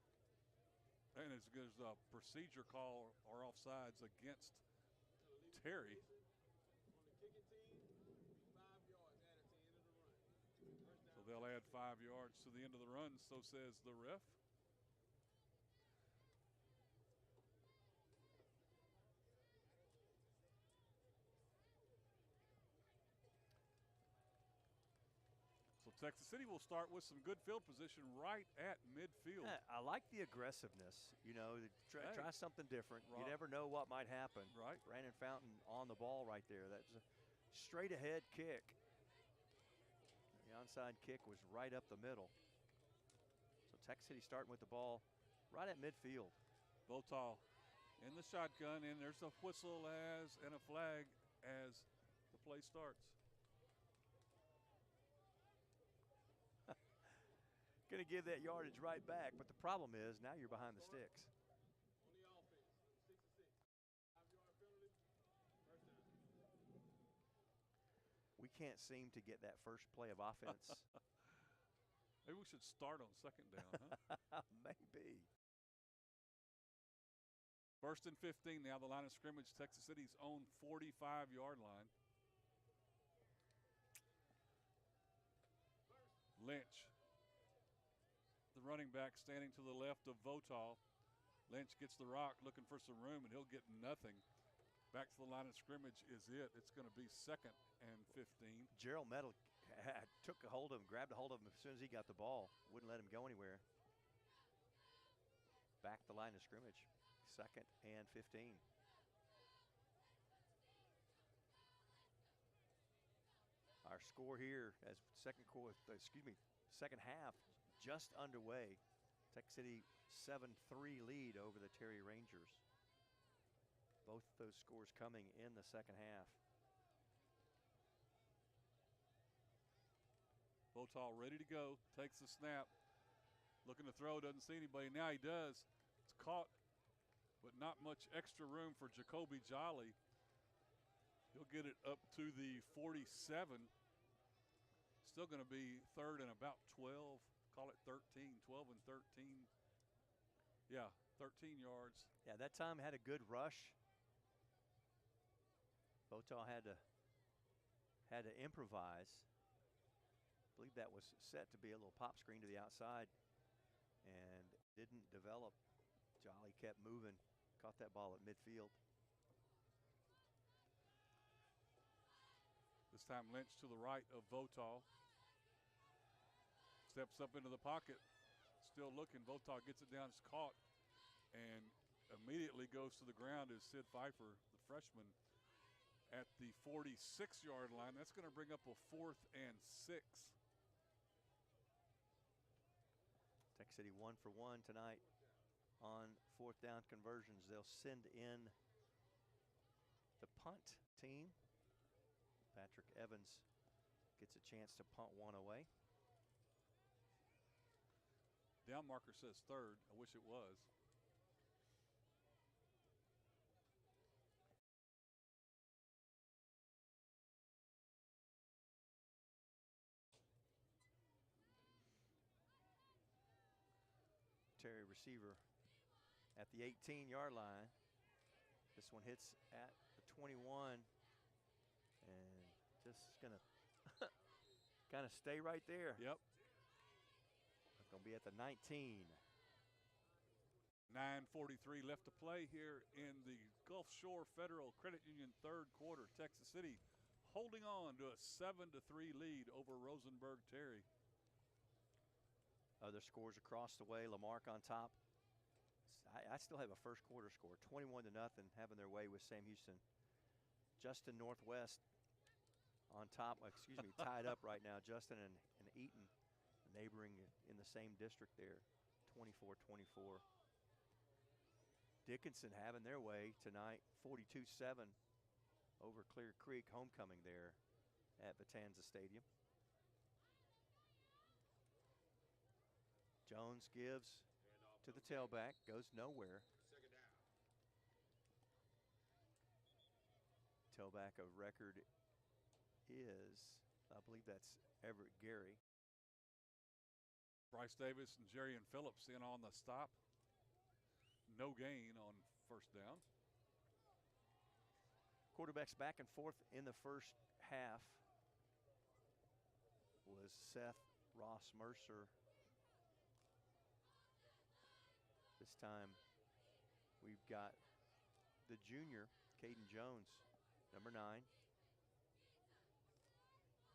And there's a procedure call or offsides against Terry. So they'll add 5 yards to the end of the run, so says the ref. So Texas City will start with some good field position right at midfield. Yeah, I like the aggressiveness. Try something different. You never know what might happen. Right. Brandon Fountain on the ball right there. That's a straight ahead kick. The onside kick was right up the middle. So Texas City starting with the ball right at midfield. Votaw in the shotgun, and there's a whistle and a flag as the play starts. Going to give that yardage right back, but the problem is now you're behind the sticks. On the offense, 6 to 6. 5-yard penalty. First down. We can't seem to get that first play of offense. Maybe we should start on second down, huh? Maybe. First and 15, now the line of scrimmage, Texas City's own 45-yard line. Lynch, the running back, standing to the left of Votaw. Lynch gets the rock, looking for some room, and he'll get nothing. Back to the line of scrimmage is it. It's going to be second and 15. Gerald Metal took a hold of him, grabbed a hold of him as soon as he got the ball. Wouldn't let him go anywhere. Back the line of scrimmage. Second and 15. Our score here as second half just underway. Texas City 7-3 lead over the Terry Rangers. Both those scores coming in the second half. Votaw ready to go, takes the snap, looking to throw, doesn't see anybody. Now he does. It's caught, but not much extra room for Jacoby Jolly. He'll get it up to the 47. Still going to be third and about 12. Call it 13, 12 and 13. Yeah, 13 yards. Yeah, that time had a good rush. Votaw had to improvise. I believe that was set to be a little pop screen to the outside and didn't develop. Jolly kept moving, caught that ball at midfield. This time Lynch to the right of Votaw. Steps up into the pocket, still looking. Votaw gets it down, it's caught, and immediately goes to the ground as Sid Pfeiffer, the freshman, at the 46-yard line. That's going to bring up a 4th and 6. Tech City 1 for 1 tonight on 4th down conversions. They'll send in the punt team. Patrick Evans gets a chance to punt one away. Down marker says 3rd. I wish it was. Terry receiver at the 18-yard line. This one hits at the 21 and just gonna kind of stay right there. Yep. Gonna be at the 19. 9:43 left to play here in the Gulf Shore Federal Credit Union 3rd quarter. Texas City holding on to a 7-3 lead over Rosenberg Terry. Other scores across the way. Lamarck on top. I still have a first quarter score, 21-0, having their way with Sam Houston. Justin Northwest on top, tied up right now. Justin and Eaton, neighboring in the same district there, 24-24. Dickinson having their way tonight, 42-7 over Clear Creek, homecoming there at Vitanza Stadium. Jones gives to the tailback, goes nowhere. Tailback of record is, I believe that's Everett Gary. Bryce Davis and Jerrion Phillips in on the stop. No gain on first down. Quarterbacks back and forth in the first half was Seth Ross Mercer. This time we've got the junior, Caden Jones, number 9.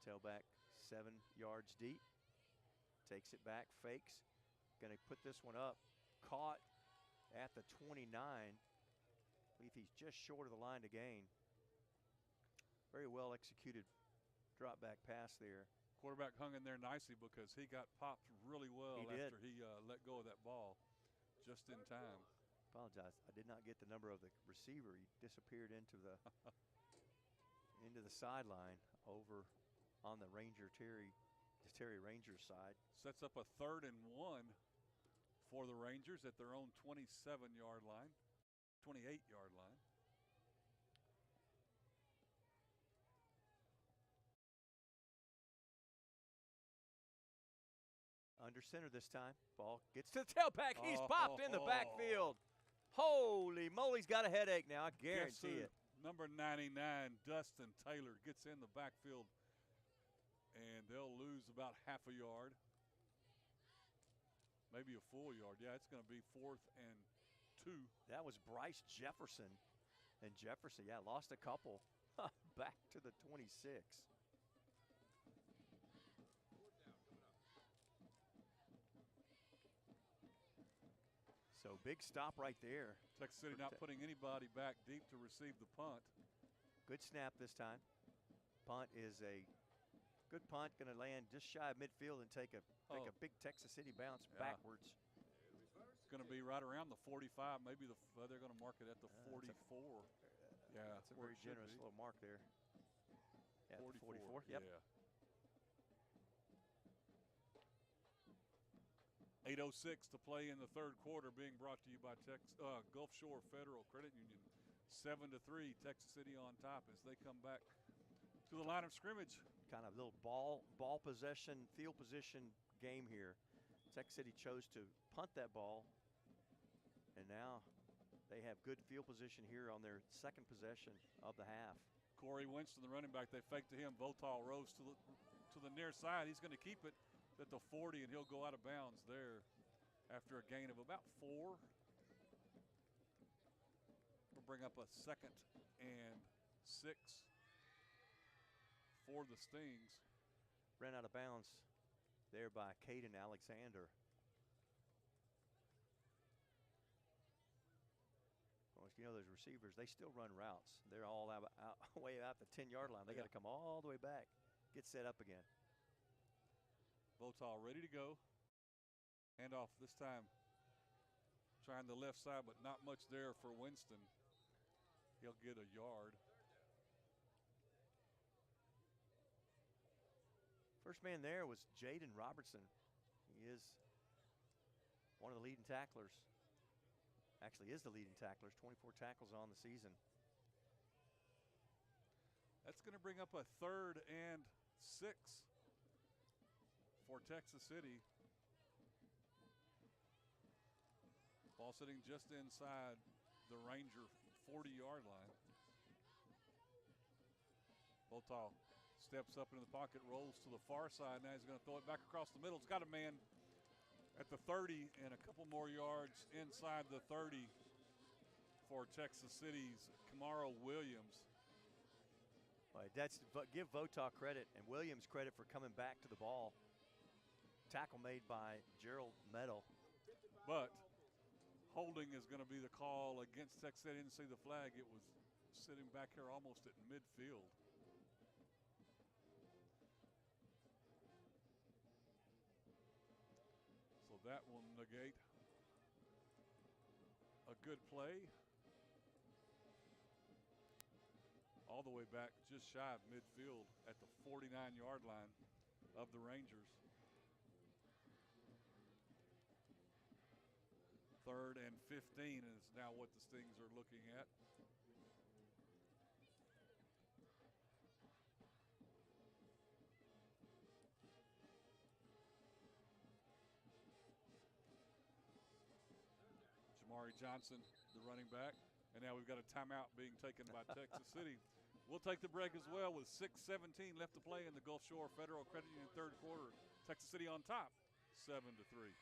Tailback 7 yards deep. Takes it back, fakes. Going to put this one up. Caught at the 29. I believe he's just short of the line to gain. Very well executed drop back pass there. Quarterback hung in there nicely because he got popped really well after he let go of that ball just in time. Apologize. I did not get the number of the receiver. He disappeared into the into the sideline over on the Terry Rangers side. Sets up a 3rd and 1 for the Rangers at their own 27-yard line, 28-yard line. Under center this time. Ball gets to the tailback. He's popped in the backfield. Holy moly, he's got a headache now. I guarantee it. Number 99, Dustin Taylor, gets in the backfield, and they'll lose about half a yard. Maybe a full yard. Yeah, it's going to be 4th and 2. That was Bryce Jefferson. And Jefferson, lost a couple. Back to the 26. So big stop right there. Texas City not putting anybody back deep to receive the punt. Good snap this time. Punt is a good punt, going to land just shy of midfield and take a big Texas City bounce backwards. going to be right around the 45. Maybe they're going to mark it at the 44. Yeah, that's a very generous little mark there. Yeah, 44. Yep. Yeah. 8:06 to play in the third quarter, being brought to you by Gulf Shore Federal Credit Union. 7-3, Texas City on top as they come back to the line of scrimmage. Kind of little ball possession, field position game here. Texas City chose to punt that ball, and now they have good field position here on their second possession of the half. Corey Winston, the running back, they fake to him. Votal rose to the near side. He's going to keep it at the 40, and he'll go out of bounds there after a gain of about 4. We'll bring up a 2nd and 6 for the Stings. Ran out of bounds there by Caden Alexander. Of course, you know those receivers, they still run routes. They're all way out the 10-yard line. They got to come all the way back, get set up again. Votal ready to go. Handoff this time. Trying the left side, but not much there for Winston. He'll get a yard. First man there was Jaden Robertson. He is one of the leading tacklers. Actually is the leading tacklers, 24 tackles on the season. That's going to bring up a 3rd and 6 for Texas City. Ball sitting just inside the Ranger 40-yard line. Votal steps up into the pocket, rolls to the far side. Now he's going to throw it back across the middle. It's got a man at the 30 and a couple more yards inside the 30 for Texas City's Kamaro Williams. Right, give Votal credit and Williams credit for coming back to the ball. Tackle made by Gerald Meadow. But holding is going to be the call against Texas City. I didn't see the flag. It was sitting back here almost at midfield. So that will negate a good play. All the way back just shy of midfield at the 49-yard line of the Rangers. 3rd and 15 is now what the Stings are looking at. Jamari Johnson, the running back. And now we've got a timeout being taken by Texas City. We'll take the break as well with 6:17 left to play in the Gulf Shore Federal Credit Union third quarter. Texas City on top, 7-3.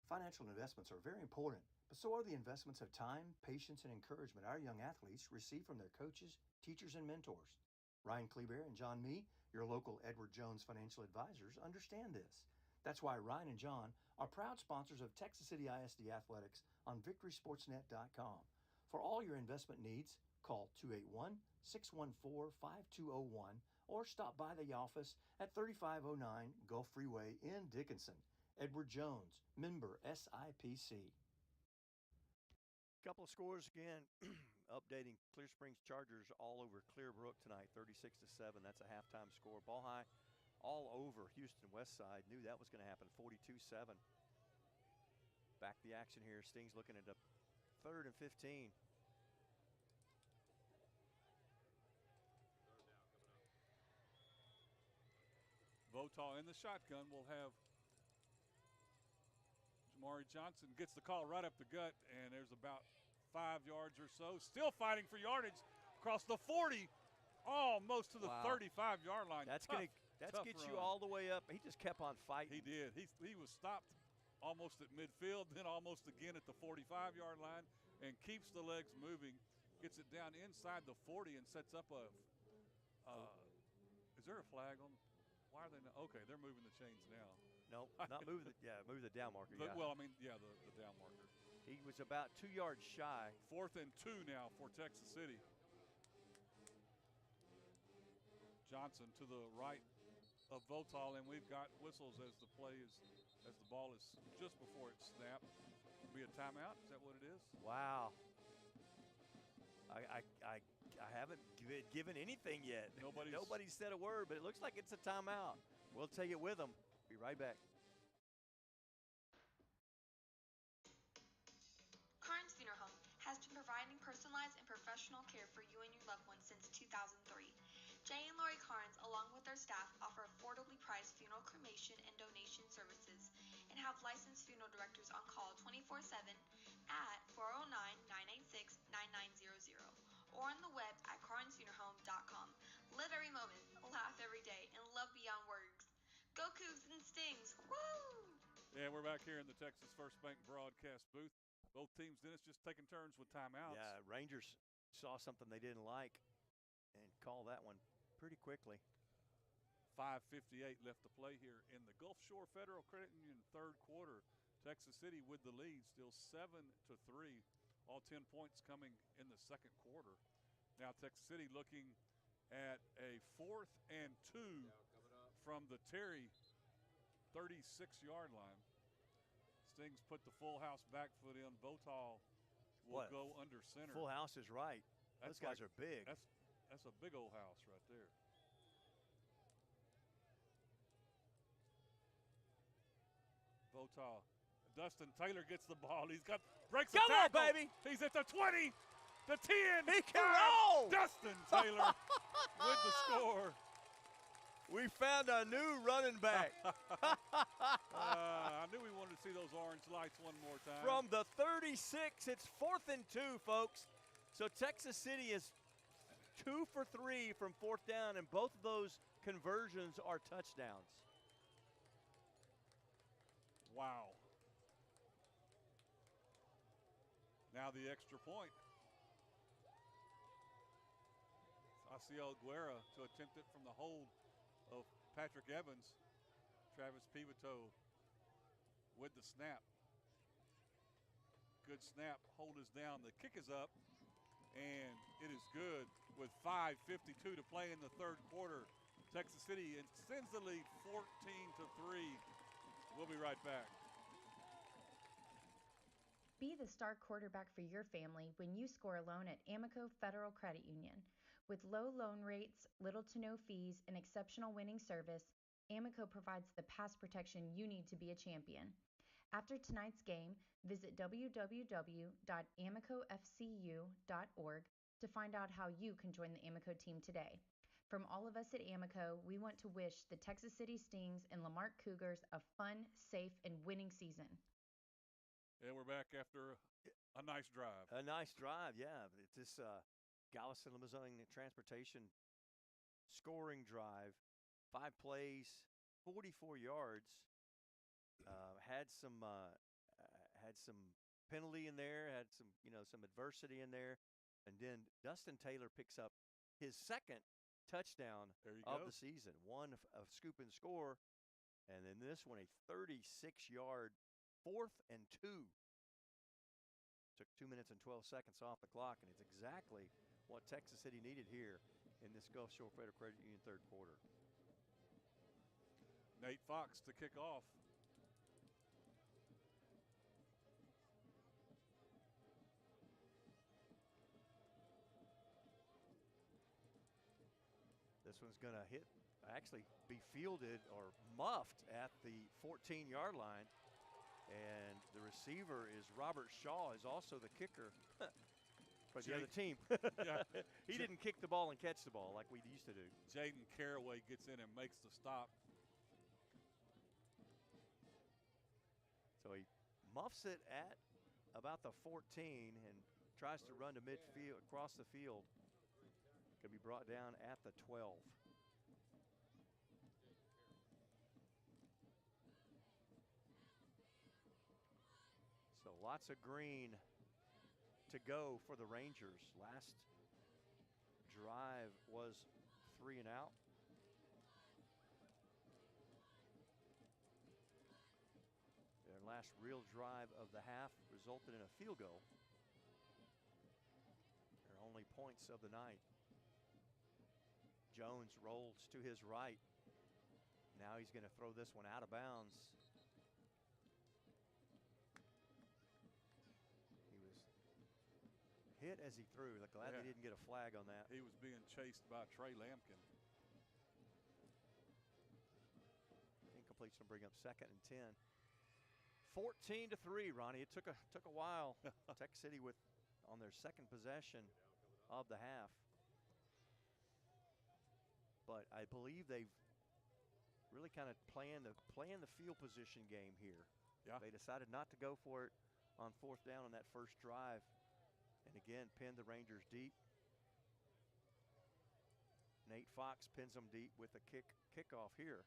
Financial investments are very important, but so are the investments of time, patience, and encouragement our young athletes receive from their coaches, teachers, and mentors. Ryan Kleber and John Mee, your local Edward Jones financial advisors, understand this. That's why Ryan and John are proud sponsors of Texas City ISD Athletics on VictorySportsNet.com. For all your investment needs, call 281-614-5201 or stop by the office at 3509 Gulf Freeway in Dickinson. Edward Jones, member SIPC. Couple of scores again, updating Clear Springs Chargers all over Clearbrook tonight, 36-7. That's a halftime score. Ball high all over Houston West Side. Knew that was going to happen, 42-7. Back the action here. Stings looking at a 3rd and 15. Votal in the shotgun will have Jamari Johnson gets the call right up the gut, and there's about 5 yards or so. Still fighting for yardage across the 40, almost to the 35-yard line. That's tough, going to get you run. all the way up. He just kept on fighting. He did. He was stopped almost at midfield, then almost again at the 45-yard line, and keeps the legs moving. Gets it down inside the 40 and sets up a is there a flag on? Why are they not? Okay, they're moving the chains now. No, not moving moving the down marker. Yeah. Well, I mean, yeah, the down marker. He was about 2 yards shy. 4th and 2 now for Texas City. Johnson to the right of Votal, and we've got whistles as the play is as the ball is just before it's snapped. It'll be a timeout. Is that what it is? Wow. I haven't given anything yet. Nobody said a word, but it looks like it's a timeout. We'll take it with them. Be right back. Carnes Funeral Home has been providing personalized and professional care for you and your loved ones since 2003. Jay and Lori Carnes, along with their staff, offer affordably priced funeral cremation and donation services and have licensed funeral directors on call 24/7 at 409-986-9900 or on the web at carnesfuneralhome.com. Live every moment, laugh every day, and love beyond words. Go Cougs and Stings! Woo! Yeah, we're back here in the Texas First Bank broadcast booth. Both teams, Dennis, just taking turns with timeouts. Yeah, Rangers saw something they didn't like and called that one pretty quickly. 5:58 left to play here in the Gulf Shore Federal Credit Union third quarter. Texas City with the lead, still 7-3. All 10 points coming in the second quarter. Now Texas City looking at a 4th and 2 from the Terry 36-yard line. Stings put the full house back foot in. Botal will go under center. Full house is right. Those guys are big. That's a big old house right there. Botal. Dustin Taylor gets the ball. Breaks the tackle. Come on, baby. He's at the 20, the 10. He can roll. Dustin Taylor with the score. We found a new running back. I knew we wanted to see those orange lights one more time. From the 36, it's 4th and 2, folks. So Texas City is 2 for 3 from 4th down, and both of those conversions are touchdowns. Wow. Now the extra point. Asiel Guerra to attempt it from the hold of Patrick Evans. Travis Pivotal with the snap. Good snap. Hold is down. The kick is up, and it is good with 5:52 to play in the third quarter. Texas City extends the lead 14-3. We'll be right back. Be the star quarterback for your family when you score a loan at Amico Federal Credit Union. With low loan rates, little to no fees, and exceptional winning service, Amico provides the pass protection you need to be a champion. After tonight's game, visit www.amicofcu.org to find out how you can join the Amico team today. From all of us at Amico, we want to wish the Texas City Stings and Lamarck Cougars a fun, safe, and winning season. And we're back after a nice drive. A nice drive, yeah. It's this Galveston Limousine Transportation scoring drive. 5 plays, 44 yards. Had some penalty in there. Had some adversity in there, and then Dustin Taylor picks up his second touchdown of the season. One of scoop and score, and then this one a 36-yard 4th and 2. Took 2 minutes and 12 seconds off the clock, and it's exactly what Texas City needed here in this Gulf Shore Federal Credit Union third quarter. Nate Fox to kick off. This one's going to actually be fielded or muffed at the 14-yard line. And the receiver is Robert Shaw, is also the kicker for the other team. Yeah. He didn't kick the ball and catch the ball like we used to do. Jaden Caraway gets in and makes the stop. So he muffs it at about the 14 and tries to run to midfield, across the field. Going to be brought down at the 12. So lots of green to go for the Rangers. Last drive was 3 and out. Their last real drive of the half resulted in a field goal. Their only points of the night. Jones rolls to his right. Now he's going to throw this one out of bounds hit as he threw. Like, glad they didn't get a flag on that. He was being chased by Trey Lampkin. Incompletion to bring up 2nd and 10. 14-3, Ronnie. It took a while. Tech City on their second possession of the half. But I believe they've really kind of playing the field position game here. Yeah. They decided not to go for it on 4th down on that first drive. And again, pinned the Rangers deep. Nate Fox pins them deep with a kickoff here.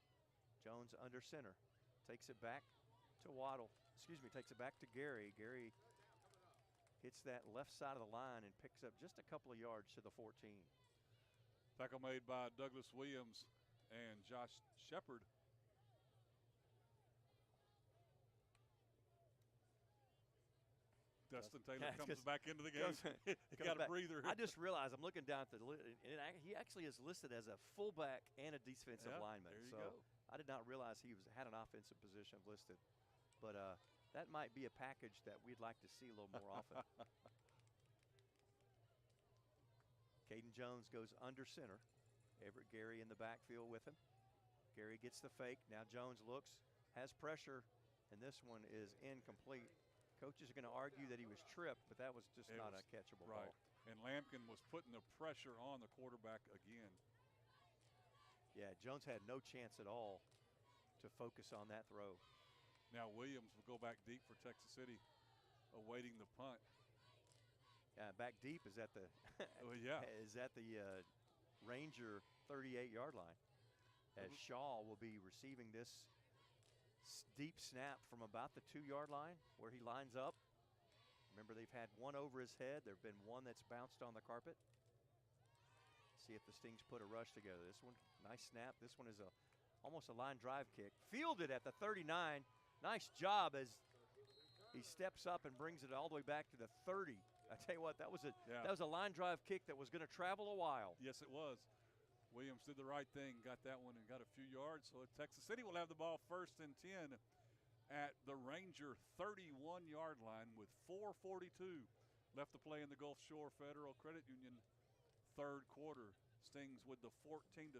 Jones under center. Takes it back to Waddle. Takes it back to Gary. Gary hits that left side of the line and picks up just a couple of yards to the 14. Tackle made by Douglas Williams and Josh Shepard. Dustin Taylor comes back into the game. He got a breather. I just realized I'm looking down at the list, and he actually is listed as a fullback and a defensive lineman. There you so go. I did not realize he had an offensive position listed. But that might be a package that we'd like to see a little more often. Caden Jones goes under center. Everett Gary in the backfield with him. Gary gets the fake. Now Jones looks, has pressure, and this one is incomplete. Coaches are going to argue that he was tripped, but that was just not a catchable ball. And Lampkin was putting the pressure on the quarterback again. Yeah, Jones had no chance at all to focus on that throw. Now Williams will go back deep for Texas City, awaiting the punt. Yeah, back deep is at the is at the Ranger 38-yard line. As Shaw will be receiving this deep snap from about the 2-yard line where he lines up. Remember, they've had one over his head. There have been one that's bounced on the carpet. See if the Stings put a rush together. This one, nice snap. This one is almost a line drive kick. Fielded at the 39. Nice job as he steps up and brings it all the way back to the 30. I tell you what, that was a line drive kick that was going to travel a while. Yes, it was. Williams did the right thing, got that one and got a few yards. So Texas City will have the ball 1st and 10 at the Ranger 31-yard line with 4:42 left to play in the Gulf Shore Federal Credit Union 3rd quarter. Stings with the 14-3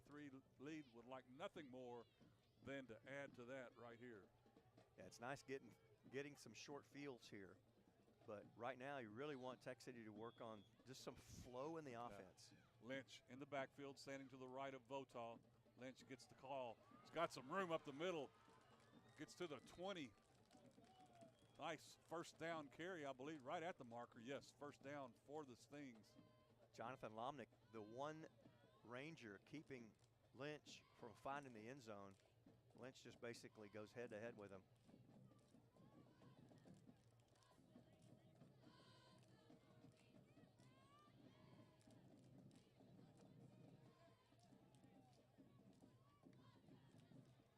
lead would like nothing more than to add to that right here. Yeah, it's nice getting some short fields here. But right now, you really want Tech City to work on just some flow in the offense. Lynch in the backfield, standing to the right of Votaw. Lynch gets the call. He's got some room up the middle. Gets to the 20. Nice 1st down carry, I believe, right at the marker. Yes, 1st down for the Stings. Jonathan Lomnick, the one Ranger keeping Lynch from finding the end zone. Lynch just basically goes head-to-head with him.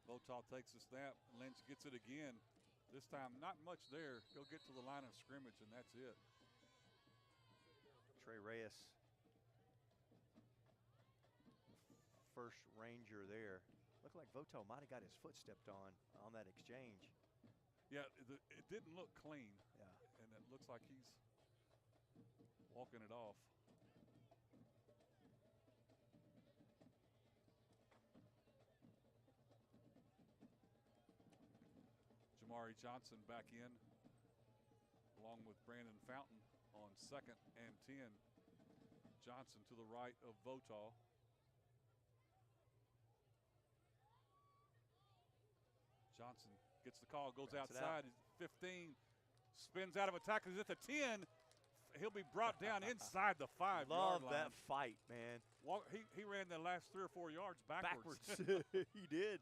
Votaw takes the snap. Lynch gets it again. This time, not much there. He'll get to the line of scrimmage, and that's it. Trey Reyes, first Ranger there. Looked like Votaw might have got his foot stepped on that exchange. Yeah, it didn't look clean. Yeah. And it looks like he's walking it off. Jamari Johnson back in, along with Brandon Fountain on 2nd and 10. Johnson to the right of Votaw. Johnson gets the call, goes outside. 15, spins out of a tackle. He's at the 10. He'll be brought down inside the 5-yard line. Love that fight, man. He ran the last 3 or 4 yards backwards. He did.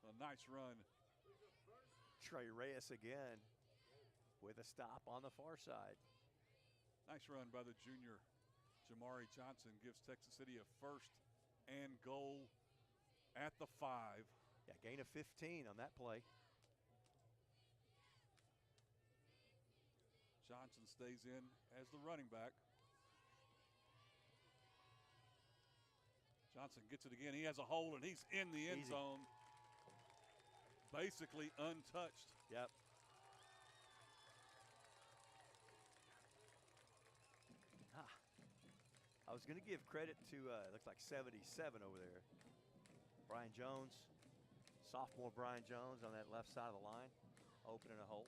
A nice run. Trey Reyes again with a stop on the far side. Nice run by the junior. Jamari Johnson gives Texas City a 1st and goal at the 5. Yeah, gain of 15 on that play. Johnson stays in as the running back. Johnson gets it again. He has a hole, and he's in the end zone. Basically untouched. Yep. was going to give credit to, it looks like 77 over there. Brian Jones, sophomore Brian Jones on that left side of the line, opening a hole.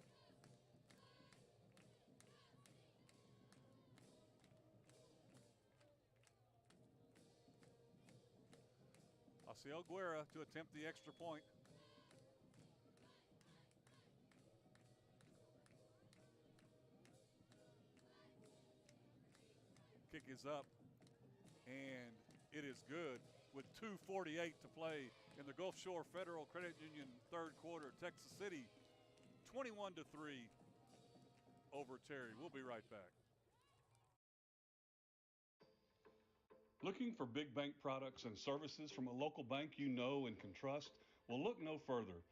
Asiel Guerra to attempt the extra point. Kick is up, and it is good with 2:48 to play in the Gulf Shore Federal Credit Union third quarter. Texas City 21-3 over Terry. We'll be right back. Looking for big bank products and services from a local bank you know and can trust? Well, look no further.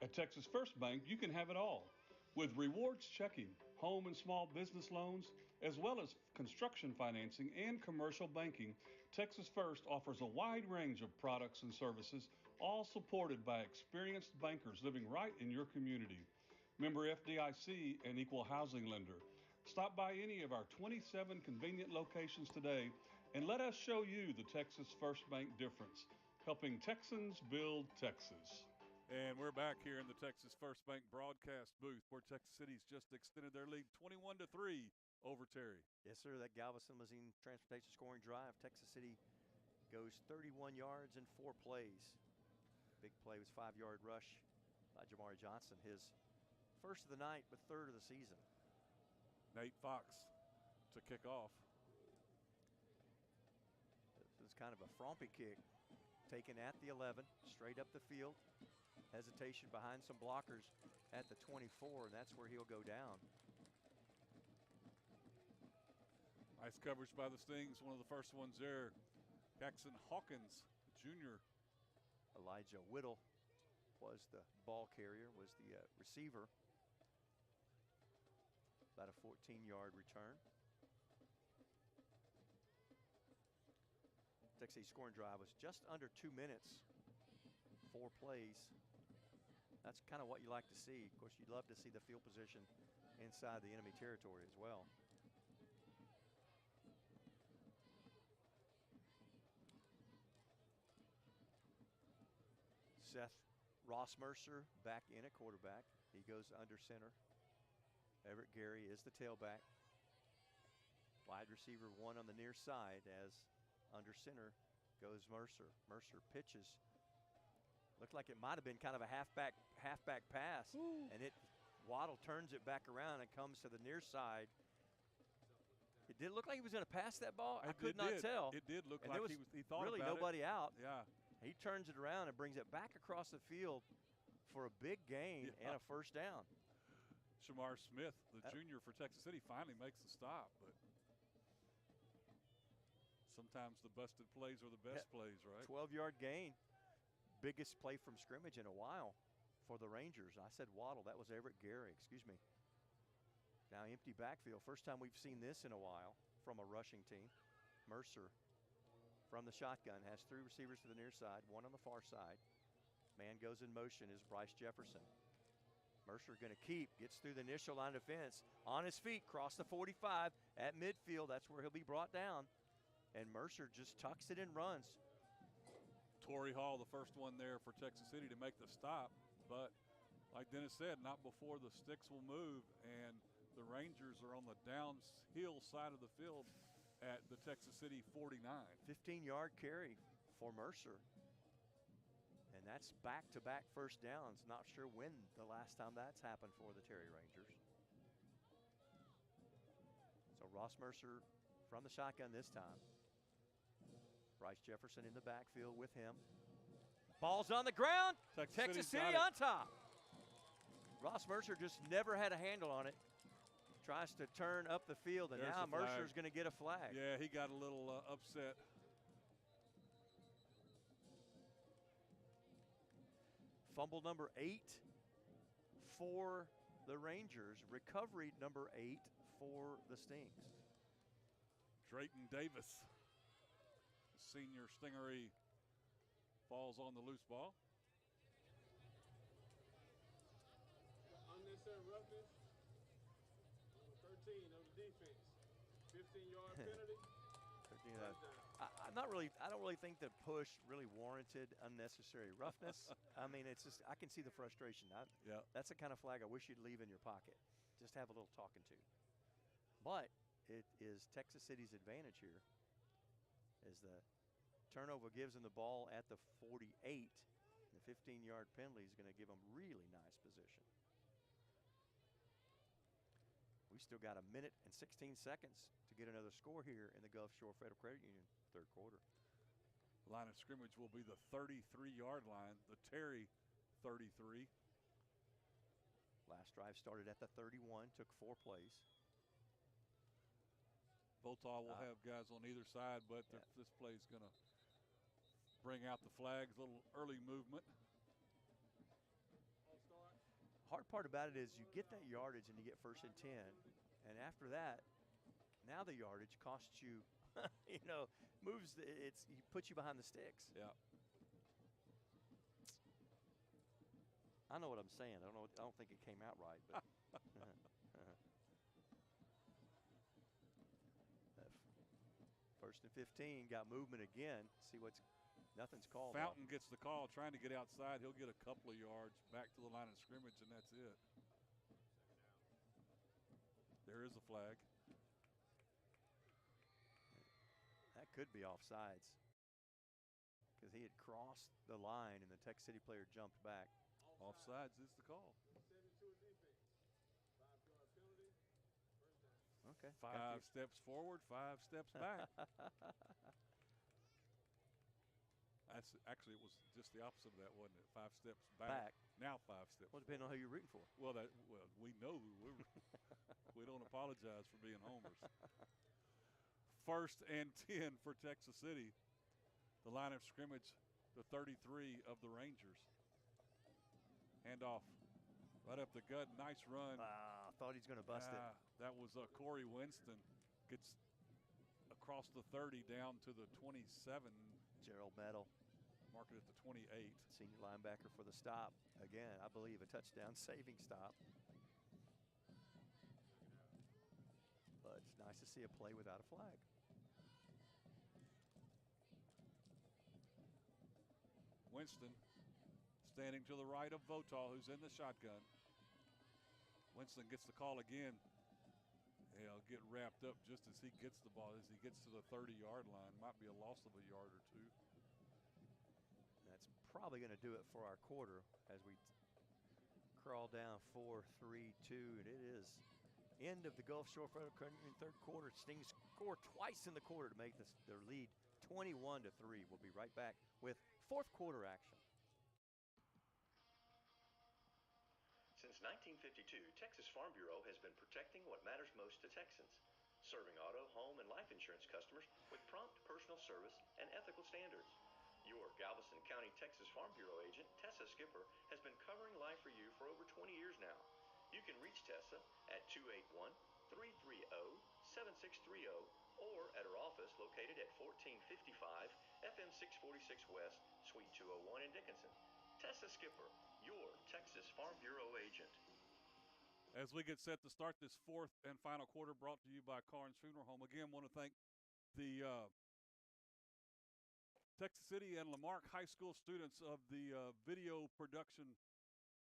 At Texas First Bank, you can have it all. With rewards checking, home and small business loans, as well as construction financing and commercial banking, Texas First offers a wide range of products and services, all supported by experienced bankers living right in your community. Member FDIC and equal housing lender. Stop by any of our 27 convenient locations today and let us show you the Texas First Bank difference, helping Texans build Texas. And we're back here in the Texas First Bank broadcast booth where Texas City's just extended their lead 21-3 over Terry. Yes, sir. That Galveston Limousine Transportation scoring drive. Texas City goes 31 yards in 4 plays. Big play was 5-yard rush by Jamari Johnson. His first of the night, but third of the season. Nate Fox to kick off. This is kind of a frumpy kick. Taken at the 11, straight up the field. Hesitation behind some blockers at the 24, and that's where he'll go down. Nice coverage by the Stings. One of the first ones there. Jackson Hawkins, Jr. Elijah Whittle was the ball carrier, was the receiver. About a 14-yard return. Texas scoring drive was just under 2 minutes. 4 plays. That's kind of what you like to see. Of course, you'd love to see the field position inside the enemy territory as well. Seth Ross Mercer back in at quarterback. He goes under center. Everett Gary is the tailback. Wide receiver 1 on the near side as under center goes Mercer. Mercer pitches. Looked like it might have been kind of a halfback pass. Ooh. And Waddle turns it back around and comes to the near side. It did look like he was going to pass that ball. I could not tell. It did look and like he thought really about nobody it. out. Yeah. He turns it around and brings it back across the field for a big gain and a first down. Shamar Smith, the junior for Texas City, finally makes the stop. But sometimes the busted plays are the best plays, right? 12-yard gain. Biggest play from scrimmage in a while for the Rangers. I said Waddle. That was Everett Gary. Excuse me. Now empty backfield. First time we've seen this in a while from a rushing team. Mercer from the shotgun has 3 receivers to the near side, 1 on the far side. Man goes in motion is Bryce Jefferson. Mercer going to keep, gets through the initial line of defense. On his feet, cross the 45 at midfield. That's where he'll be brought down. And Mercer just tucks it and runs. Torrey Hall, the first one there for Texas City to make the stop. But like Dennis said, not before the sticks will move. And the Rangers are on the downhill side of the field at the Texas City 49. 15-yard carry for Mercer. And that's back-to-back first downs. Not sure when the last time that's happened for the Terry Rangers. So Ross Mercer from the shotgun this time. Bryce Jefferson in the backfield with him. Ball's on the ground. Texas City on top. Ross Mercer just never had a handle on it. Tries to turn up the field, and now Mercer's going to get a flag. Yeah, he got a little upset. Fumble number 8 for the Rangers. Recovery number 8 for the Stings. Drayton Davis, senior stingery, falls on the loose ball. Unnecessary roughness. Number 13 of the defense. 15-yard penalty. You know, I don't really think the push really warranted unnecessary roughness. I mean, it's just I can see the frustration. Yeah. That's the kind of flag I wish you'd leave in your pocket. Just have a little talking to. But it is Texas City's advantage here, as the turnover gives them the ball at the 48. The 15-yard penalty is going to give them really nice position. We still got a minute and 16 seconds to get another score here in the Gulf Shore Federal Credit Union third quarter. Line of scrimmage will be the 33-yard line, the Terry 33. Last drive started at the 31, took 4 plays. Votaw will have guys on either side, but this play is going to bring out the flags, a little early movement. Hard part about it is you get that yardage and you get 1st and 10, and after that, now the yardage costs you, you know, he puts you behind the sticks. Yeah. I know what I'm saying. I don't think it came out right, but. First and 15, got movement again. See nothing's called. Fountain gets the call, trying to get outside. He'll get a couple of yards back to the line of scrimmage, and that's it. There is a flag. That could be offsides, because he had crossed the line and the Tech City player jumped back. Offsides is the call. Okay. 5 steps forward, 5 steps back. Actually, it was just the opposite of that, wasn't it? 5 steps back. Now 5 steps. Well, depending on who you're rooting for. Well, we know who we don't apologize for being homers. 1st and 10 for Texas City. The line of scrimmage, the 33 of the Rangers. Handoff right up the gut. Nice run. I thought he's going to bust it. That was Corey Winston. Gets across the 30 down to the 27. Gerald Medal. Mark it at the 28. Senior linebacker for the stop. Again, I believe a touchdown saving stop. But it's nice to see a play without a flag. Winston standing to the right of Votaw, who's in the shotgun. Winston gets the call again. He'll get wrapped up just as he gets the ball, as he gets to the 30-yard line. Might be a loss of a yard or two. That's probably going to do it for our quarter as we crawl down 4-3-2. And it is end of the Gulf Shore Federal Credit Union third quarter. Stings score twice in the quarter to make their lead 21-3. We'll be right back with fourth quarter action. Since 1952, Texas Farm Bureau has been protecting what matters most to Texans, serving auto, home, and life insurance customers with prompt personal service and ethical standards. Your Galveston County, Texas Farm Bureau agent, Tessa Skipper, has been covering life for you for over 20 years now. You can reach Tessa at 281-330-7630 or at her office located at 1455 FM 646 West, Suite 201 in Dickinson. Tessa Skipper, your Texas Farm Bureau agent. As we get set to start this fourth and final quarter, brought to you by Carnes Funeral Home. Again, want to thank the Texas City and Lamarck High School students of the video production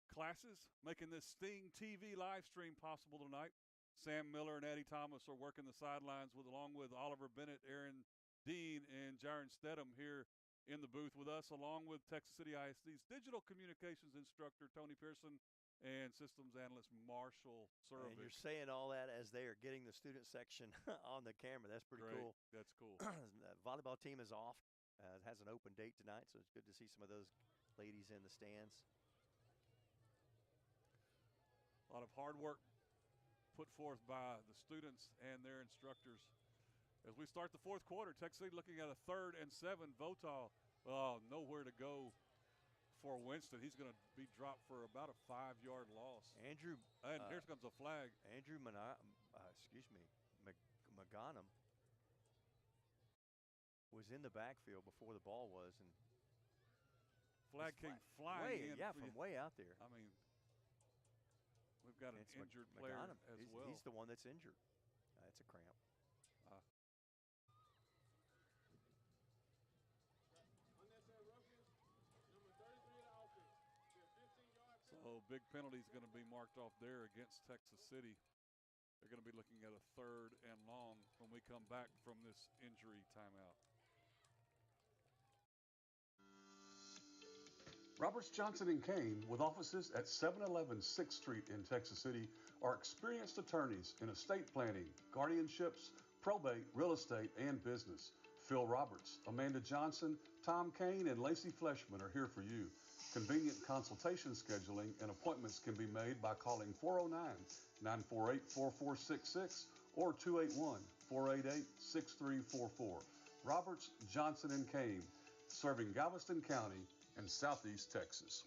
classes, making this Sting TV live stream possible tonight. Sam Miller and Addie Thomas are working the sidelines along with Oliver Bennett, Aaron Dean, and Jaron Stedham here in the booth with us, along with Texas City ISD's digital communications instructor, Tony Pearson, and systems analyst, Marshall Surovic. And you're saying all that as they are getting the student section on the camera. That's pretty cool. That's cool. The volleyball team is off. It has an open date tonight, so it's good to see some of those ladies in the stands. A lot of hard work put forth by the students and their instructors. As we start the fourth quarter, Texas City looking at a 3rd and 7. Votaw, nowhere to go for Winston. He's going to be dropped for about a 5-yard loss. And here comes a flag. Andrew McGonim was in the backfield before the ball was, and flag came flying in. Yeah, from way out there. I mean, we've got an injured player as well. He's the one that's injured. That's a cramp. big penalty is going to be marked off there against Texas City. They're going to be looking at a 3rd and long when we come back from this injury timeout. Roberts, Johnson & Kane, with offices at 711 6th Street in Texas City, are experienced attorneys in estate planning, guardianships, probate, real estate, and business. Phil Roberts, Amanda Johnson, Tom Kane, and Lacey Fleshman are here for you. Convenient consultation scheduling and appointments can be made by calling 409-948-4466 or 281-488-6344. Roberts, Johnson & Kane, serving Galveston County and Southeast Texas.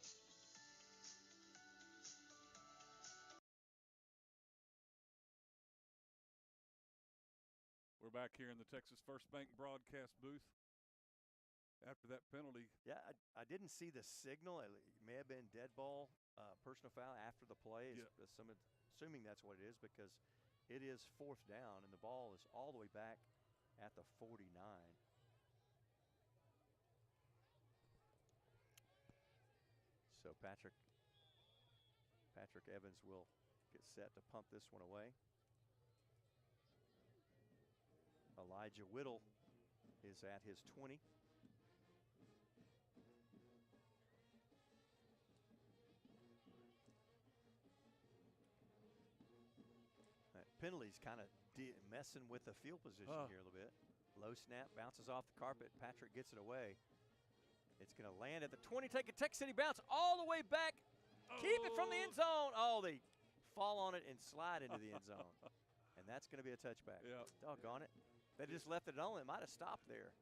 We're back here in the Texas First Bank broadcast booth. After that penalty. Yeah, I didn't see the signal. It may have been dead ball, personal foul after the play. Yeah. Assuming that's what it is, because it is 4th down and the ball is all the way back at the 49. So Patrick Evans will get set to pump this one away. Elijah Whittle is at his 20. Penalties kind of messing with the field position here a little bit. Low snap, bounces off the carpet. Patrick gets it away. It's going to land at the 20. Take a Tech City bounce all the way back. Keep it from the end zone. Oh, they fall on it and slide into the end zone. And that's going to be a touchback. Yeah. Doggone it. They just left it alone. It might have stopped there.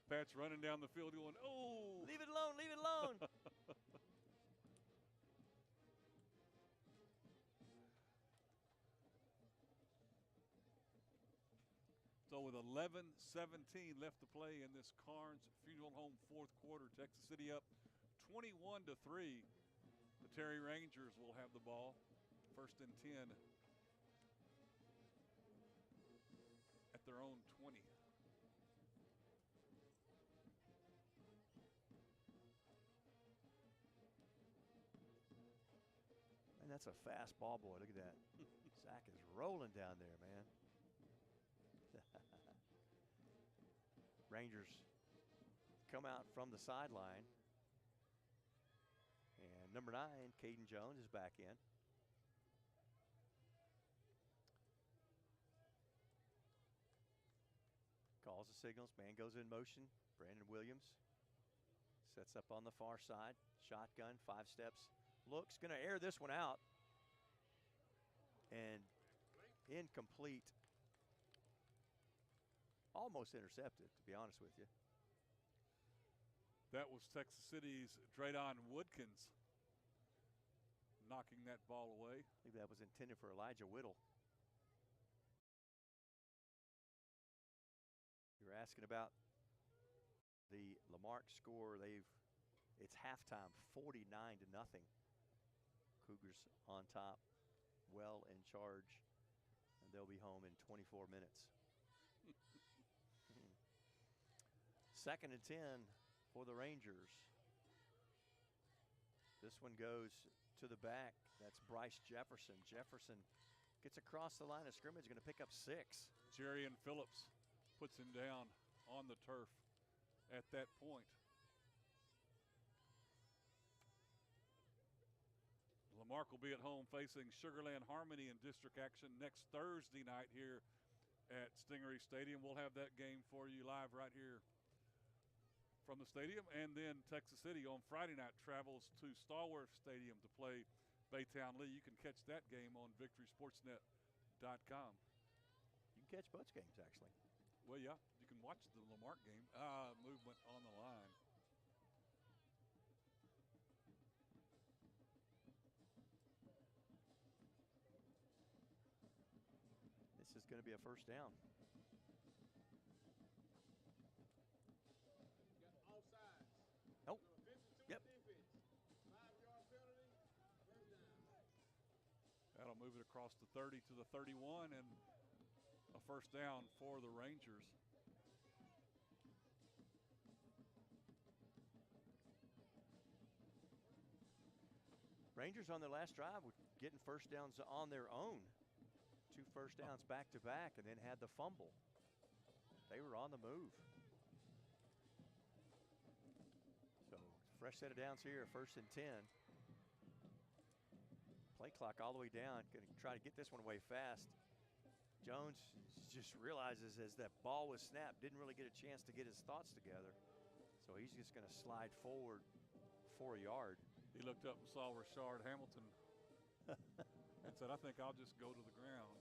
Pat's running down the field going, oh. Leave it alone, leave it alone. So with 11:17 left to play in this Carnes Funeral Home 4th quarter, Texas City up 21-3. The Terry Rangers will have the ball. 1st and 10 at their own 20. And that's a fast ball boy. Look at that. Zach is rolling down there, man. Rangers come out from the sideline. And number 9, Caden Jones, is back in. Calls the signals. Man goes in motion. Brandon Williams sets up on the far side. Shotgun, 5 steps. Looks, going to air this one out. And incomplete. Almost intercepted, to be honest with you. That was Texas City's Draydon Woodkins knocking that ball away. I think that was intended for Elijah Whittle. You're asking about the Lamarck score. It's halftime, 49-0. Cougars on top, well in charge, and they'll be home in 24 minutes. 2nd and 10 for the Rangers. This one goes to the back. That's Bryce Jefferson. Jefferson gets across the line of scrimmage, going to pick up 6. Jerry and Phillips puts him down on the turf at that point. Lamarck will be at home facing Sugarland Harmony in district action next Thursday night here at Stingery Stadium. We'll have that game for you live right here from the stadium. And then Texas City on Friday night travels to Stallworth Stadium to play Baytown Lee. You can catch that game on VictorySportsNet.com. You can catch both games, actually. Well, yeah, you can watch the Lamarck game. Movement on the line. This is going to be a 1st down. Nope. Yep. That'll move it across the 30 to the 31 and a 1st down for the Rangers. Rangers on their last drive were getting first downs on their own. 2 first downs back to back, and then had the fumble. They were on the move. So fresh set of downs here, 1st and 10. Play clock all the way down. Going to try to get this one away fast. Jones just realizes as that ball was snapped, didn't really get a chance to get his thoughts together. So he's just going to slide forward for a yard. He looked up and saw Rashard Hamilton and said, I think I'll just go to the ground.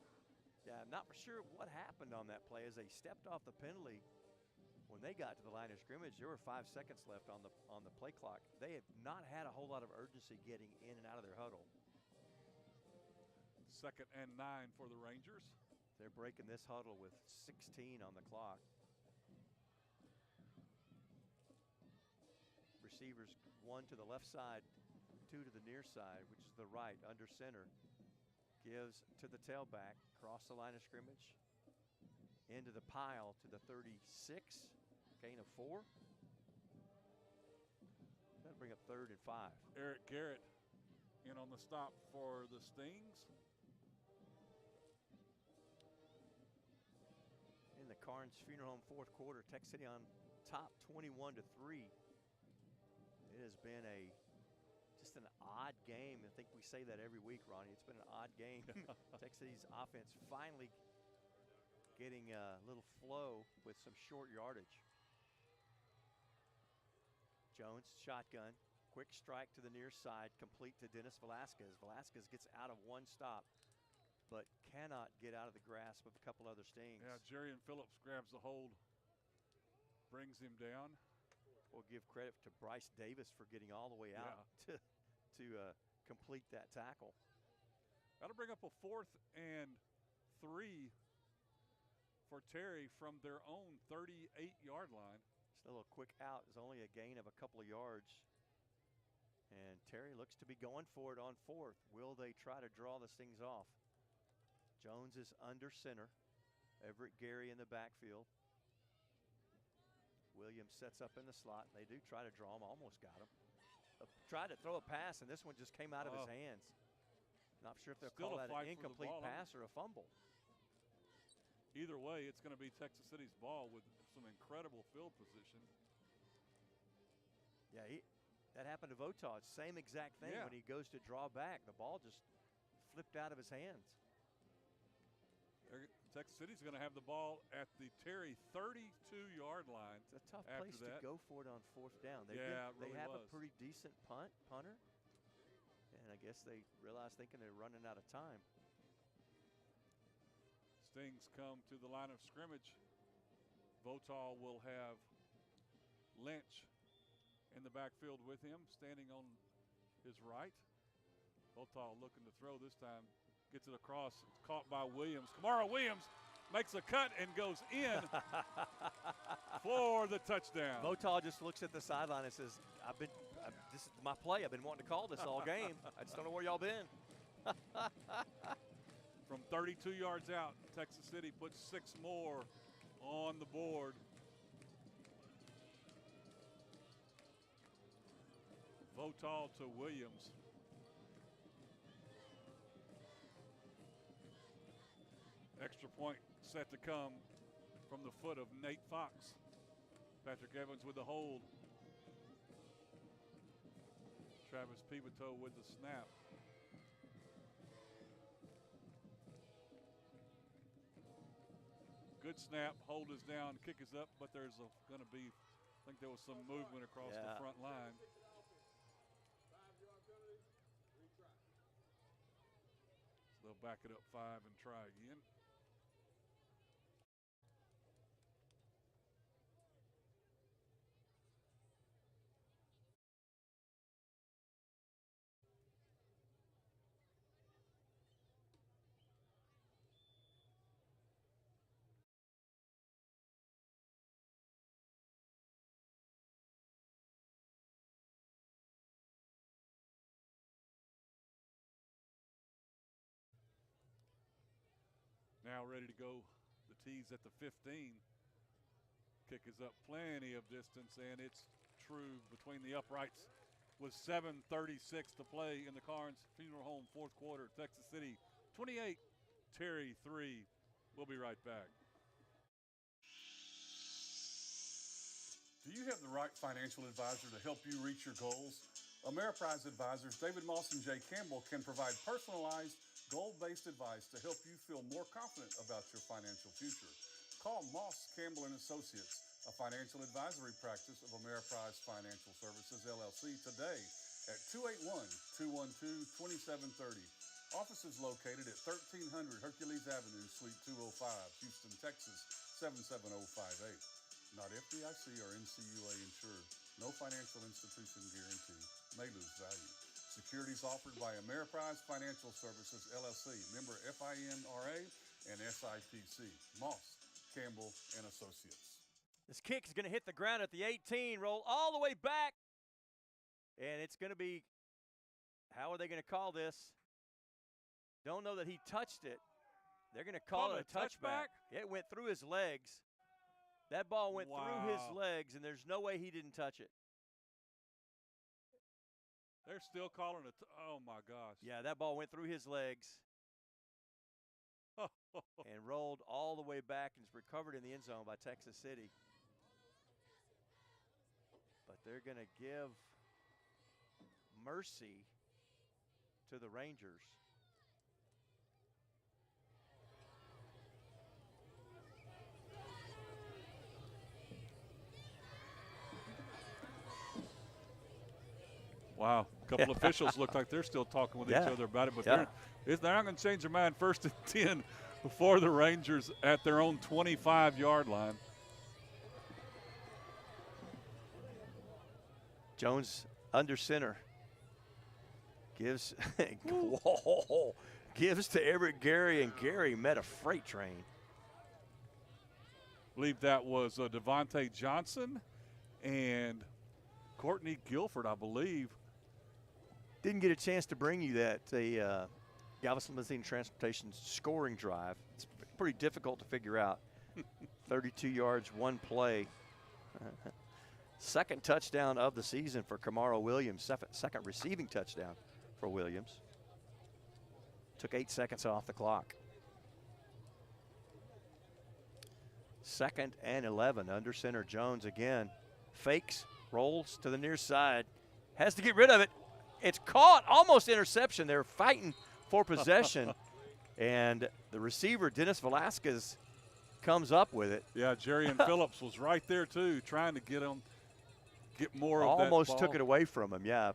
Yeah, I'm not for sure what happened on that play as they stepped off the penalty. When they got to the line of scrimmage, there were 5 seconds left on the play clock. They have not had a whole lot of urgency getting in and out of their huddle. 2nd and 9 for the Rangers. They're breaking this huddle with 16 on the clock. Receivers, 1 to the left side, 2 to the near side, which is the right, under center. Gives to the tailback, across the line of scrimmage, into the pile to the 36, gain of 4. That'll bring up 3rd and 5. Eric Garrett in on the stop for the Stings. In the Carnes Funeral Home 4th quarter, Tech City on top 21-3. It has been just an odd game. I think we say that every week, Ronnie. It's been an odd game. Tech City's offense finally getting a little flow with some short yardage. Jones, shotgun, quick strike to the near side, complete to Dennis Velasquez. Velasquez gets out of one stop, but cannot get out of the grasp of a couple other Stings. Yeah, Jerian Phillips grabs the hold, brings him down. We'll give credit to Bryce Davis for getting all the way out to complete that tackle. That'll bring up a 4th and 3 for Terry from their own 38-yard line. Just a little quick out is only a gain of a couple of yards. And Terry looks to be going for it on 4th. Will they try to draw the Stings off? Jones is under center. Everett Gary in the backfield. Williams sets up in the slot. They do try to draw him, almost got him. Tried to throw a pass, and this one just came out of his hands. Not sure if they'll call that an incomplete pass or a fumble. Either way, it's going to be Texas City's ball with some incredible field position. Yeah, that happened to Votaw. Same exact thing when he goes to draw back. The ball just flipped out of his hands. Texas City's going to have the ball at the Terry 32-yard line. It's a tough place to go for it on 4th down. They have a pretty decent punter. And I guess they realized thinking they're running out of time. Stings come to the line of scrimmage. Votaw will have Lynch in the backfield with him, standing on his right. Votaw looking to throw this time. Gets it across. It's caught by Williams. Kamara Williams makes a cut and goes in for the touchdown. Votaw just looks at the sideline and says, this is my play. I've been wanting to call this all game. I just don't know where y'all been. From 32 yards out, Texas City puts 6 more on the board. Votaw to Williams. Extra point set to come from the foot of Nate Fox. Patrick Evans with the hold. Travis Pivot with the snap. Good snap, hold is down, kick is up, but there's going to be, I think there was some movement across the front line. So they'll back it up 5 and try again. Now ready to go. The tee's at the 15. Kick is up plenty of distance, and it's true between the uprights with 7:36 to play in the Carnes Funeral Home fourth quarter. Texas City 28, Terry 3. We'll be right back. Do you have the right financial advisor to help you reach your goals? Ameriprise advisors David Moss and Jay Campbell can provide personalized, goal-based advice to help you feel more confident about your financial future. Call Moss, Campbell & Associates, a financial advisory practice of Ameriprise Financial Services, LLC, today at 281-212-2730. Office is located at 1300 Hercules Avenue, Suite 205, Houston, Texas, 77058. Not FDIC or NCUA insured. No financial institution guarantee. May lose value. Securities offered by Ameriprise Financial Services, LLC, member FINRA and SIPC. Moss, Campbell & Associates. This kick is going to hit the ground at the 18, roll all the way back. And it's going to be, how are they going to call this? Don't know that he touched it. They're going to call it a touchback. It went through his legs. That ball went through his legs, and there's no way he didn't touch it. They're still calling it. Oh, my gosh. Yeah, that ball went through his legs and rolled all the way back and is recovered in the end zone by Texas City. But they're going to give mercy to the Rangers. Wow. A couple officials look like they're still talking with each other about it, but they're not going to change their mind. 1st and 10 before the Rangers at their own 25-yard line. Jones under center. Gives gives to Everett Gary, and Gary met a freight train. I believe that was Devontae Johnson and Courtney Guilford, I believe. Didn't get a chance to bring you that Galveston Limousine Transportation scoring drive. It's pretty difficult to figure out. 32 yards, one play. Second touchdown of the season for Kamaro Williams. Second receiving touchdown for Williams. Took 8 seconds off the clock. 2nd and 11. Under center, Jones again. Fakes, rolls to the near side. Has to get rid of it. It's caught, almost interception. They're fighting for possession. And the receiver, Dennis Velasquez, comes up with it. Yeah, Jerian Phillips was right there, too, trying to get more of that ball. Almost took it away from him, yeah.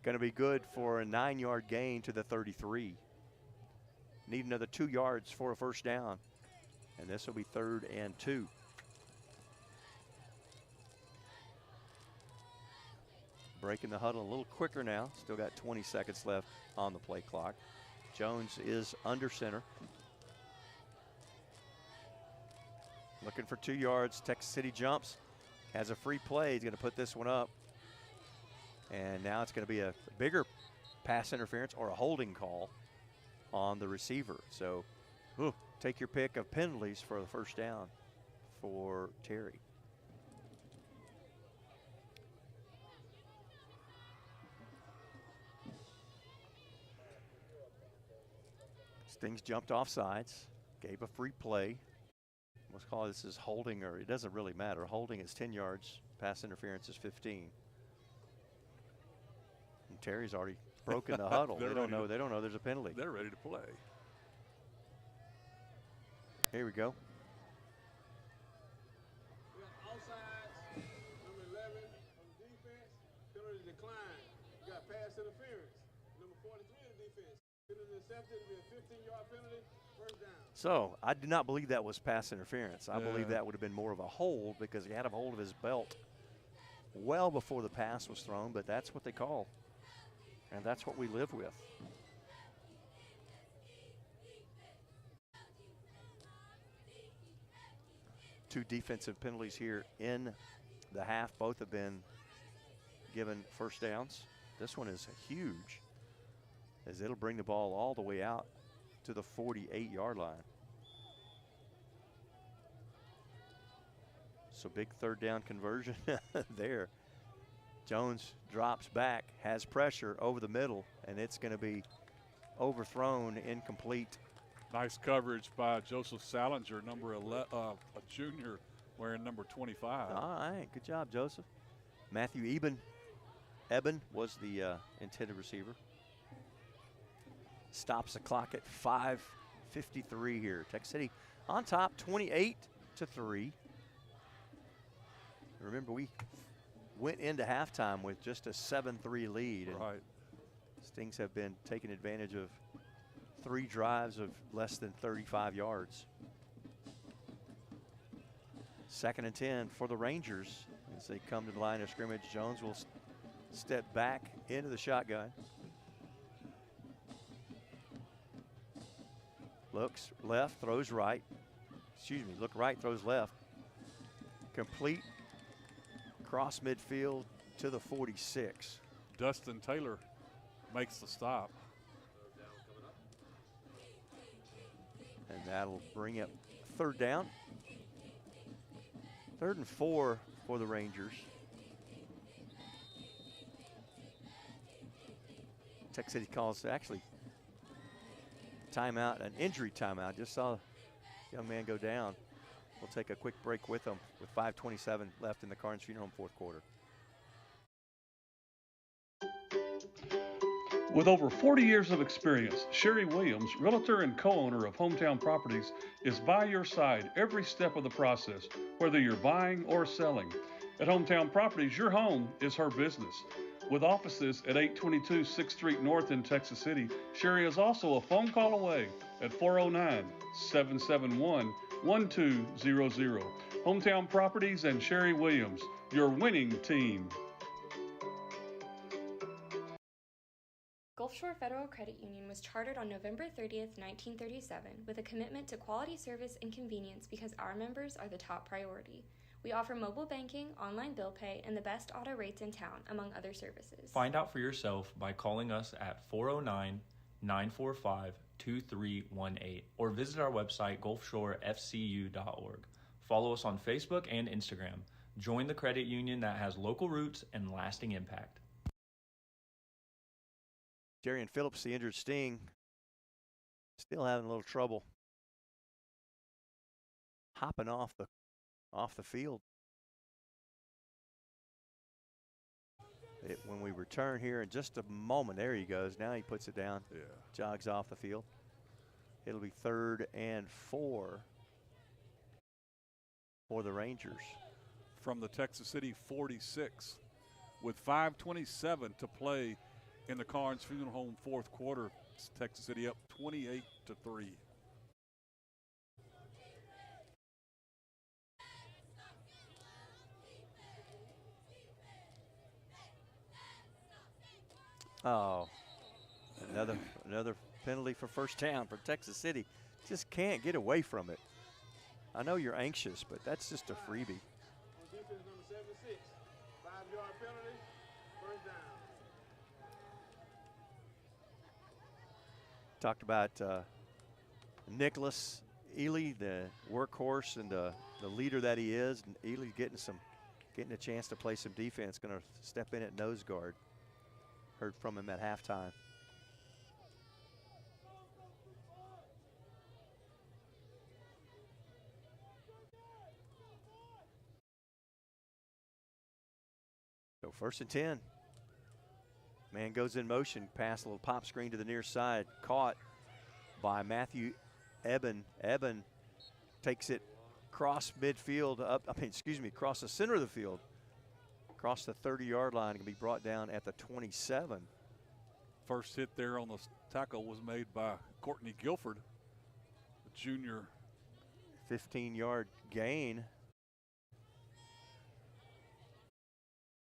Going to be good for a 9-yard gain to the 33. Need another 2 yards for a first down. And this will be 3rd and 2. Breaking the huddle a little quicker now. Still got 20 seconds left on the play clock. Jones is under center. Looking for 2 yards. Texas City jumps. Has a free play. He's going to put this one up. And now it's going to be a bigger pass interference or a holding call on the receiver. So take your pick of penalties for the first down for Terry. Stings jumped off sides, gave a free play. Let's call this is holding, or it doesn't really matter. Holding is 10 yards, pass interference is 15. And Terry's already broken the huddle. They don't know there's a penalty. They're ready to play. Here we go. We got offsides, number 11 on the defense, penalty decline. We got pass interference, number 43 on the defense. Penalty intercepted, it'll be a 15-yard penalty, first down. So I do not believe that was pass interference. I believe that would have been more of a hold because he had a hold of his belt well before the pass was thrown, but that's what they call. And that's what we live with. Two defensive penalties here in the half. Both have been given first downs. This one is huge, as it'll bring the ball all the way out to the 48-yard line. So big third down conversion there. Jones drops back, has pressure over the middle, and it's going to be overthrown, incomplete. Nice coverage by Joseph Salinger, number 11, a junior wearing number 25. All right, good job, Joseph. Matthew Eben was the intended receiver. Stops the clock at 5:53 here. Texas City on top, 28-3. Remember, we went into halftime with just a 7-3 lead. And right. Stings have been taking advantage of 3 drives of less than 35 yards. 2nd and 10 for the Rangers as they come to the line of scrimmage. Jones will step back into the shotgun. Looks left, throws right. Excuse me, look right, throws left. Complete cross midfield to the 46. Dustin Taylor makes the stop. And that'll bring up 3rd down. 3rd and 4 for the Rangers. Texas City calls actually timeout, an injury timeout. Just saw a young man go down. We'll take a quick break with them with 5:27 left in the Carnes Funeral Home 4th quarter. With over 40 years of experience, Sherry Williams, realtor and co-owner of Hometown Properties, is by your side every step of the process, whether you're buying or selling. At Hometown Properties, your home is her business. With offices at 822 6th Street North in Texas City, Sherry is also a phone call away at 409-771-1200. Hometown Properties and Sherry Williams, your winning team. Gulf Shore Federal Credit Union was chartered on November 30th, 1937, with a commitment to quality service and convenience because our members are the top priority. We offer mobile banking, online bill pay, and the best auto rates in town, among other services. Find out for yourself by calling us at 409-945-2318 or visit our website, gulfshorefcu.org. Follow us on Facebook and Instagram. Join the credit union that has local roots and lasting impact. Darian Phillips, the injured Sting, still having a little trouble hopping off the field. When we return here in just a moment, there he goes. Now he puts it down. Yeah. Jogs off the field. It'll be 3rd and 4 for the Rangers. From the Texas City 46 with 5:27 to play in the Carnes Funeral Home 4th quarter. It's Texas City up 28-3. Oh, another penalty for 1st down for Texas City. Just can't get away from it. I know you're anxious, but that's just a freebie. On defense, number 76, 5-yard penalty, 1st down. Talked about Nicholas Ely, the workhorse and the leader that he is. And Ely getting a chance to play some defense. Going to step in at nose guard. Heard from him at halftime. So 1st and 10. Man goes in motion, pass a little pop screen to the near side, caught by Matthew Eben. Eben takes it across midfield, across the center of the field, across the 30-yard line, can be brought down at the 27. First hit there on the tackle was made by Courtney Guilford, the junior. 15-yard gain.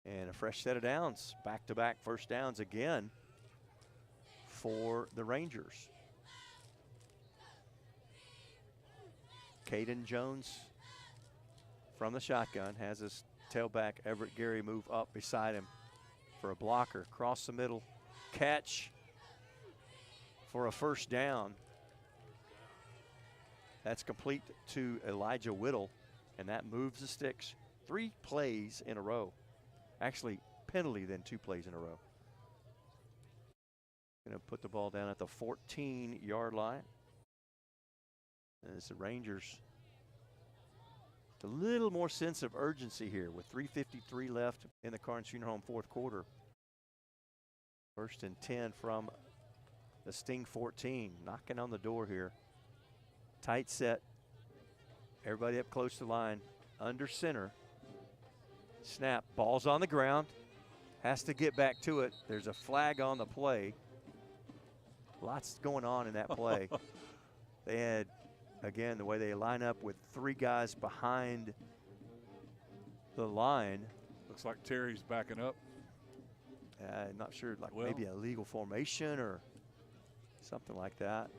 And a fresh set of downs, back-to-back 1st downs again for the Rangers. Caden Jones from the shotgun has his tailback Everett Gary move up beside him for a blocker. Across the middle, catch for a 1st down. That's complete to Elijah Whittle, and that moves the sticks 3 plays in a row. Actually penalty than 2 plays in a row. Going to put the ball down at the 14-yard line. As the Rangers, a little more sense of urgency here with 3:53 left in the Carnes Junior Home fourth quarter. 1st and 10 from the Sting 14, knocking on the door here. Tight set. Everybody up close to the line, under center. Snap, ball's on the ground. Has to get back to it. There's a flag on the play. Lots going on in that play. They had, again, the way they line up with 3 guys behind the line. Looks like Terry's backing up. Not sure, like maybe a legal formation or something like that.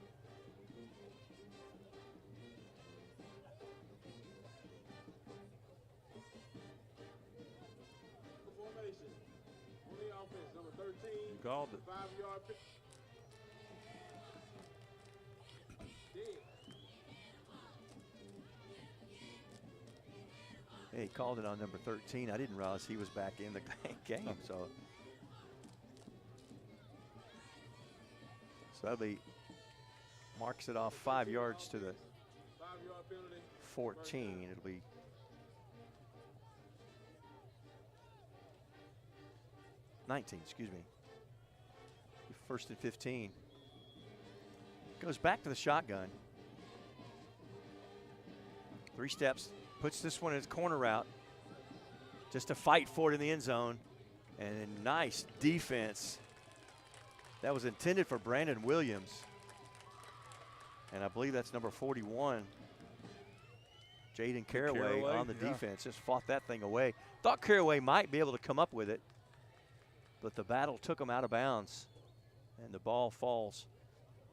Formation. On the offense, number 13. You called it. 5-yard pick. He called it on number 13. I didn't realize he was back in the game. So that'll be, marks it off 5 yards to the 5-yard penalty. 14. It'll be '19, excuse me. 1st and 15. Goes back to the shotgun. 3 steps. Puts this one in his corner route. Just to fight for it in the end zone. And a nice defense. That was intended for Brandon Williams. And I believe that's number 41. Jaden Caraway on the defense. Just fought that thing away. Thought Caraway might be able to come up with it. But the battle took him out of bounds. And the ball falls.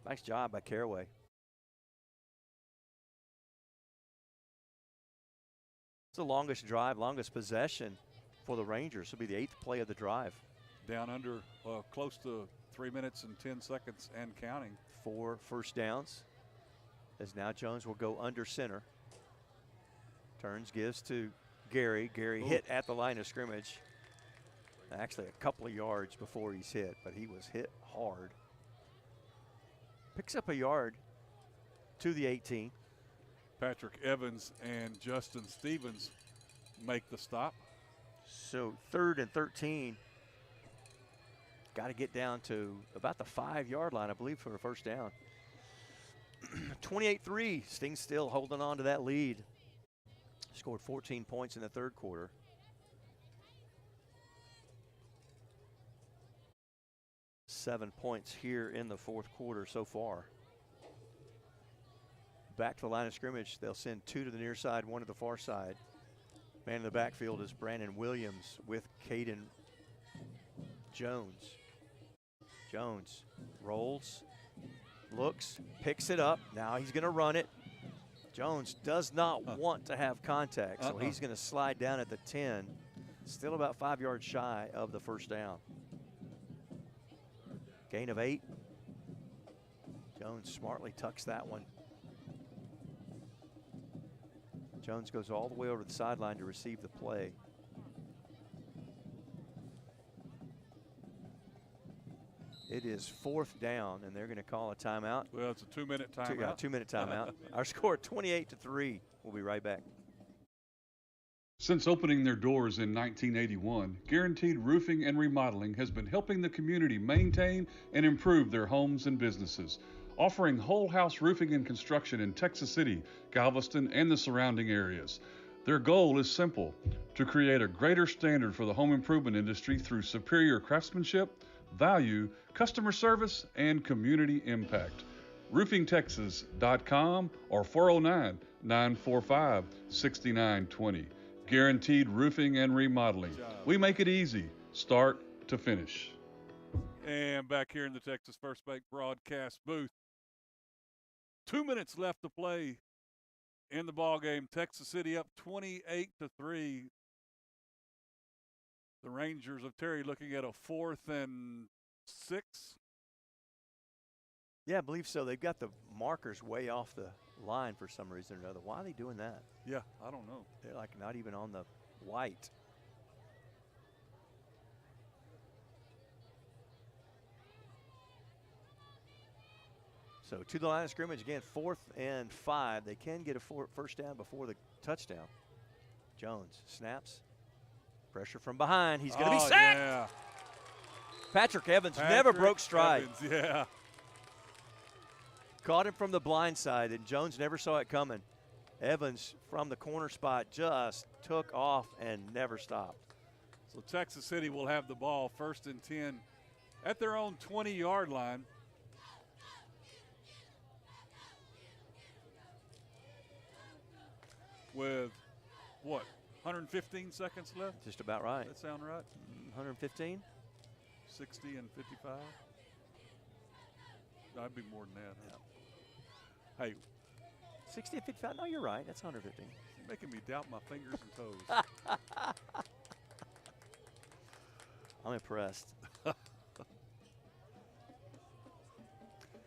Nice job by Caraway. It's the longest drive, longest possession for the Rangers. It'll be the 8th play of the drive. Down under close to 3 minutes and 10 seconds and counting. 4 first downs. As now Jones will go under center. Turns, gives to Gary. Gary hit at the line of scrimmage. Actually a couple of yards before he's hit, but he was hit hard. Picks up a yard to the 18. Patrick Evans and Justin Stevens make the stop. So 3rd and 13. Got to get down to about the 5-yard line, I believe, for a first down. 28-3. Sting still holding on to that lead. Scored 14 points in the 3rd quarter. Seven points here in the 4th quarter so far. Back to the line of scrimmage. They'll send 2 to the near side, 1 to the far side. Man in the backfield is Brandon Williams with Caden Jones. Jones rolls, looks, picks it up. Now he's going to run it. Jones does not want to have contact, so he's going to slide down at the 10. Still about 5 yards shy of the first down. Gain of 8. Jones smartly tucks that one. Jones goes all the way over to the sideline to receive the play. It is 4th down, and they're going to call a timeout. Well, it's a 2-minute timeout. 2-minute timeout. Our score 28-3. We'll be right back. Since opening their doors in 1981, Guaranteed Roofing and Remodeling has been helping the community maintain and improve their homes and businesses, offering whole house roofing and construction in Texas City, Galveston, and the surrounding areas. Their goal is simple: to create a greater standard for the home improvement industry through superior craftsmanship, value, customer service, and community impact. RoofingTexas.com or 409-945-6920. Guaranteed Roofing and Remodeling. We make it easy, start to finish. And back here in the Texas First Bank broadcast booth. 2 minutes left to play in the ball game. Texas City up 28-3. The Rangers of Terry looking at a 4th and 6. Yeah, I believe so. They've got the markers way off the line for some reason or another. Why are they doing that? Yeah, I don't know. They're like not even on the white. So to the line of scrimmage again, 4th and 5. They can get a first down before the touchdown. Jones snaps. Pressure from behind. He's going to be sacked. Yeah. Patrick Evans never broke stride. Evans, yeah. Caught him from the blind side, and Jones never saw it coming. Evans from the corner spot just took off and never stopped. So Texas City will have the ball 1st and 10 at their own 20-yard line. With what, 115 seconds left? Just about right. That sound right? 115? 60 and 55? I'd be more than that. Huh? Hey. 60 and 55? No, you're right. That's 115. You're making me doubt my fingers and toes. I'm impressed.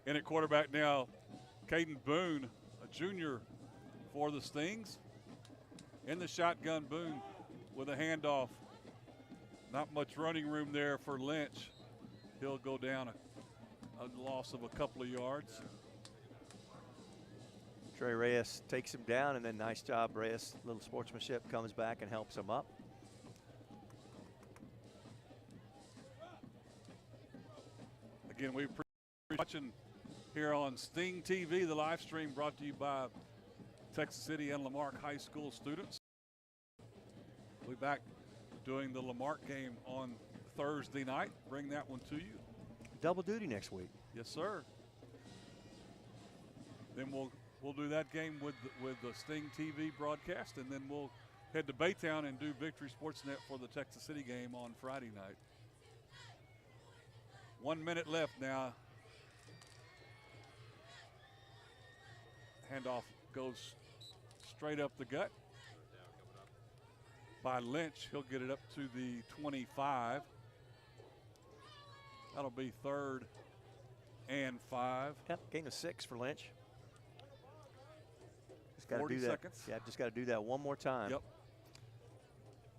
In at quarterback now, Caden Boone, a junior for the Stings. In the shotgun, Boone with a handoff. Not much running room there for Lynch. He'll go down a loss of a couple of yards. Trey Reyes takes him down, and then nice job, Reyes. Little sportsmanship, comes back and helps him up. Again, we appreciate watching here on Sting TV, the live stream brought to you by Texas City and Lamarck High School students. We'll be back doing the Lamarck game on Thursday night. Bring that one to you. Double duty next week. Yes, sir. Then we'll do that game with the Sting TV broadcast, and then we'll head to Baytown and do Victory Sportsnet for the Texas City game on Friday night. 1 minute left now. Handoff goes straight up the gut by Lynch. He'll get it up to the 25. That'll be 3rd and 5. Yep, gain of 6 for Lynch. Just got to 40 do that. seconds. Yeah, just got to do that one more time. Yep.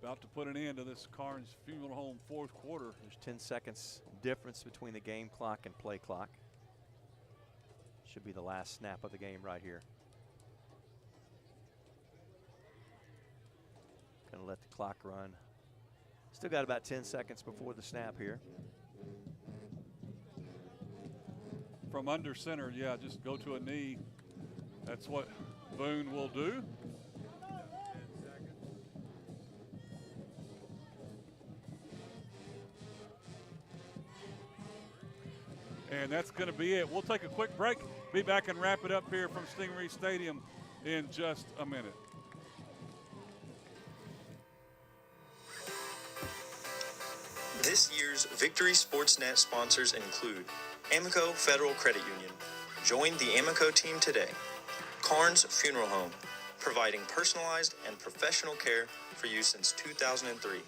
About to put an end to this Carnes Funeral Home 4th quarter. There's 10 seconds difference between the game clock and play clock. Should be the last snap of the game right here. Gonna let the clock run. Still got about 10 seconds before the snap here. From under center, yeah, just go to a knee. That's what Boone will do. And that's going to be it. We'll take a quick break, be back and wrap it up here from Stingray Stadium in just a minute. This year's Victory Sportsnet sponsors include Amico Federal Credit Union. Join the Amico team today. Carnes Funeral Home, providing personalized and professional care for you since 2003.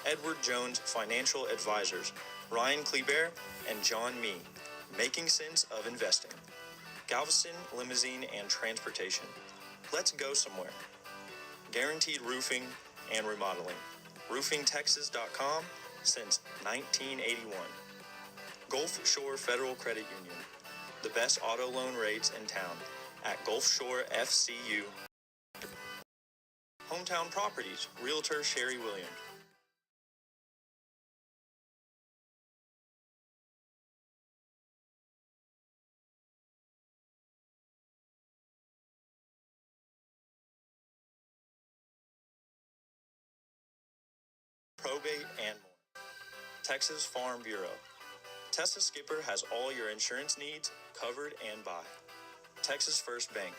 Edward Jones Financial Advisors, Ryan Kleber and John Mee, making sense of investing. Galveston Limousine and Transportation. Let's go somewhere. Guaranteed Roofing and Remodeling. RoofingTexas.com since 1981. Gulf Shore Federal Credit Union. The best auto loan rates in town at Gulf Shore FCU. Hometown Properties, Realtor Sherry Williams. Probate and more. Texas Farm Bureau. Tessa Skipper has all your insurance needs covered and by. Texas First Bank,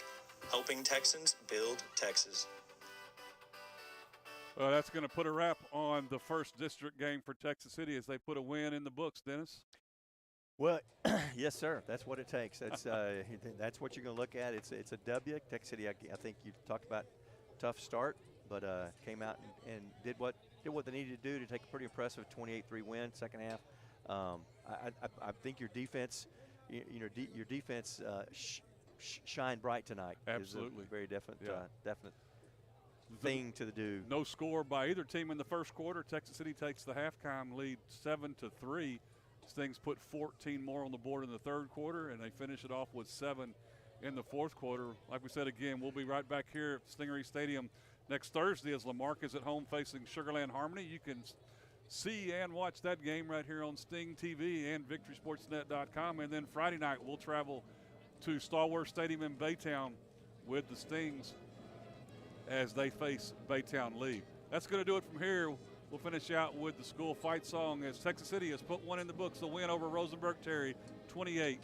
helping Texans build Texas. Well, that's going to put a wrap on the first district game for Texas City as they put a win in the books, Dennis. Well, yes, sir. That's what it takes. That's that's what you're going to look at. It's a W. Texas City, I think you talked about tough start, but came out and did what they needed to do to take a pretty impressive 28-3 win second half. I think your defense, your defense shined bright tonight. Absolutely, very definite thing to do. No score by either team in the first quarter. Texas City takes the halftime lead 7-3. Stings put 14 more on the board in the third quarter, and they finish it off with 7 in the fourth quarter. Like we said again, we'll be right back here at Stingery Stadium next Thursday as Lamarck is at home facing Sugarland Harmony. You can see and watch that game right here on Sting TV and VictorySportsNet.com. And then Friday night, we'll travel to Star Wars Stadium in Baytown with the Stings as they face Baytown Lee. That's going to do it from here. We'll finish out with the school fight song as Texas City has put one in the books, the win over Rosenberg Terry, 28-3.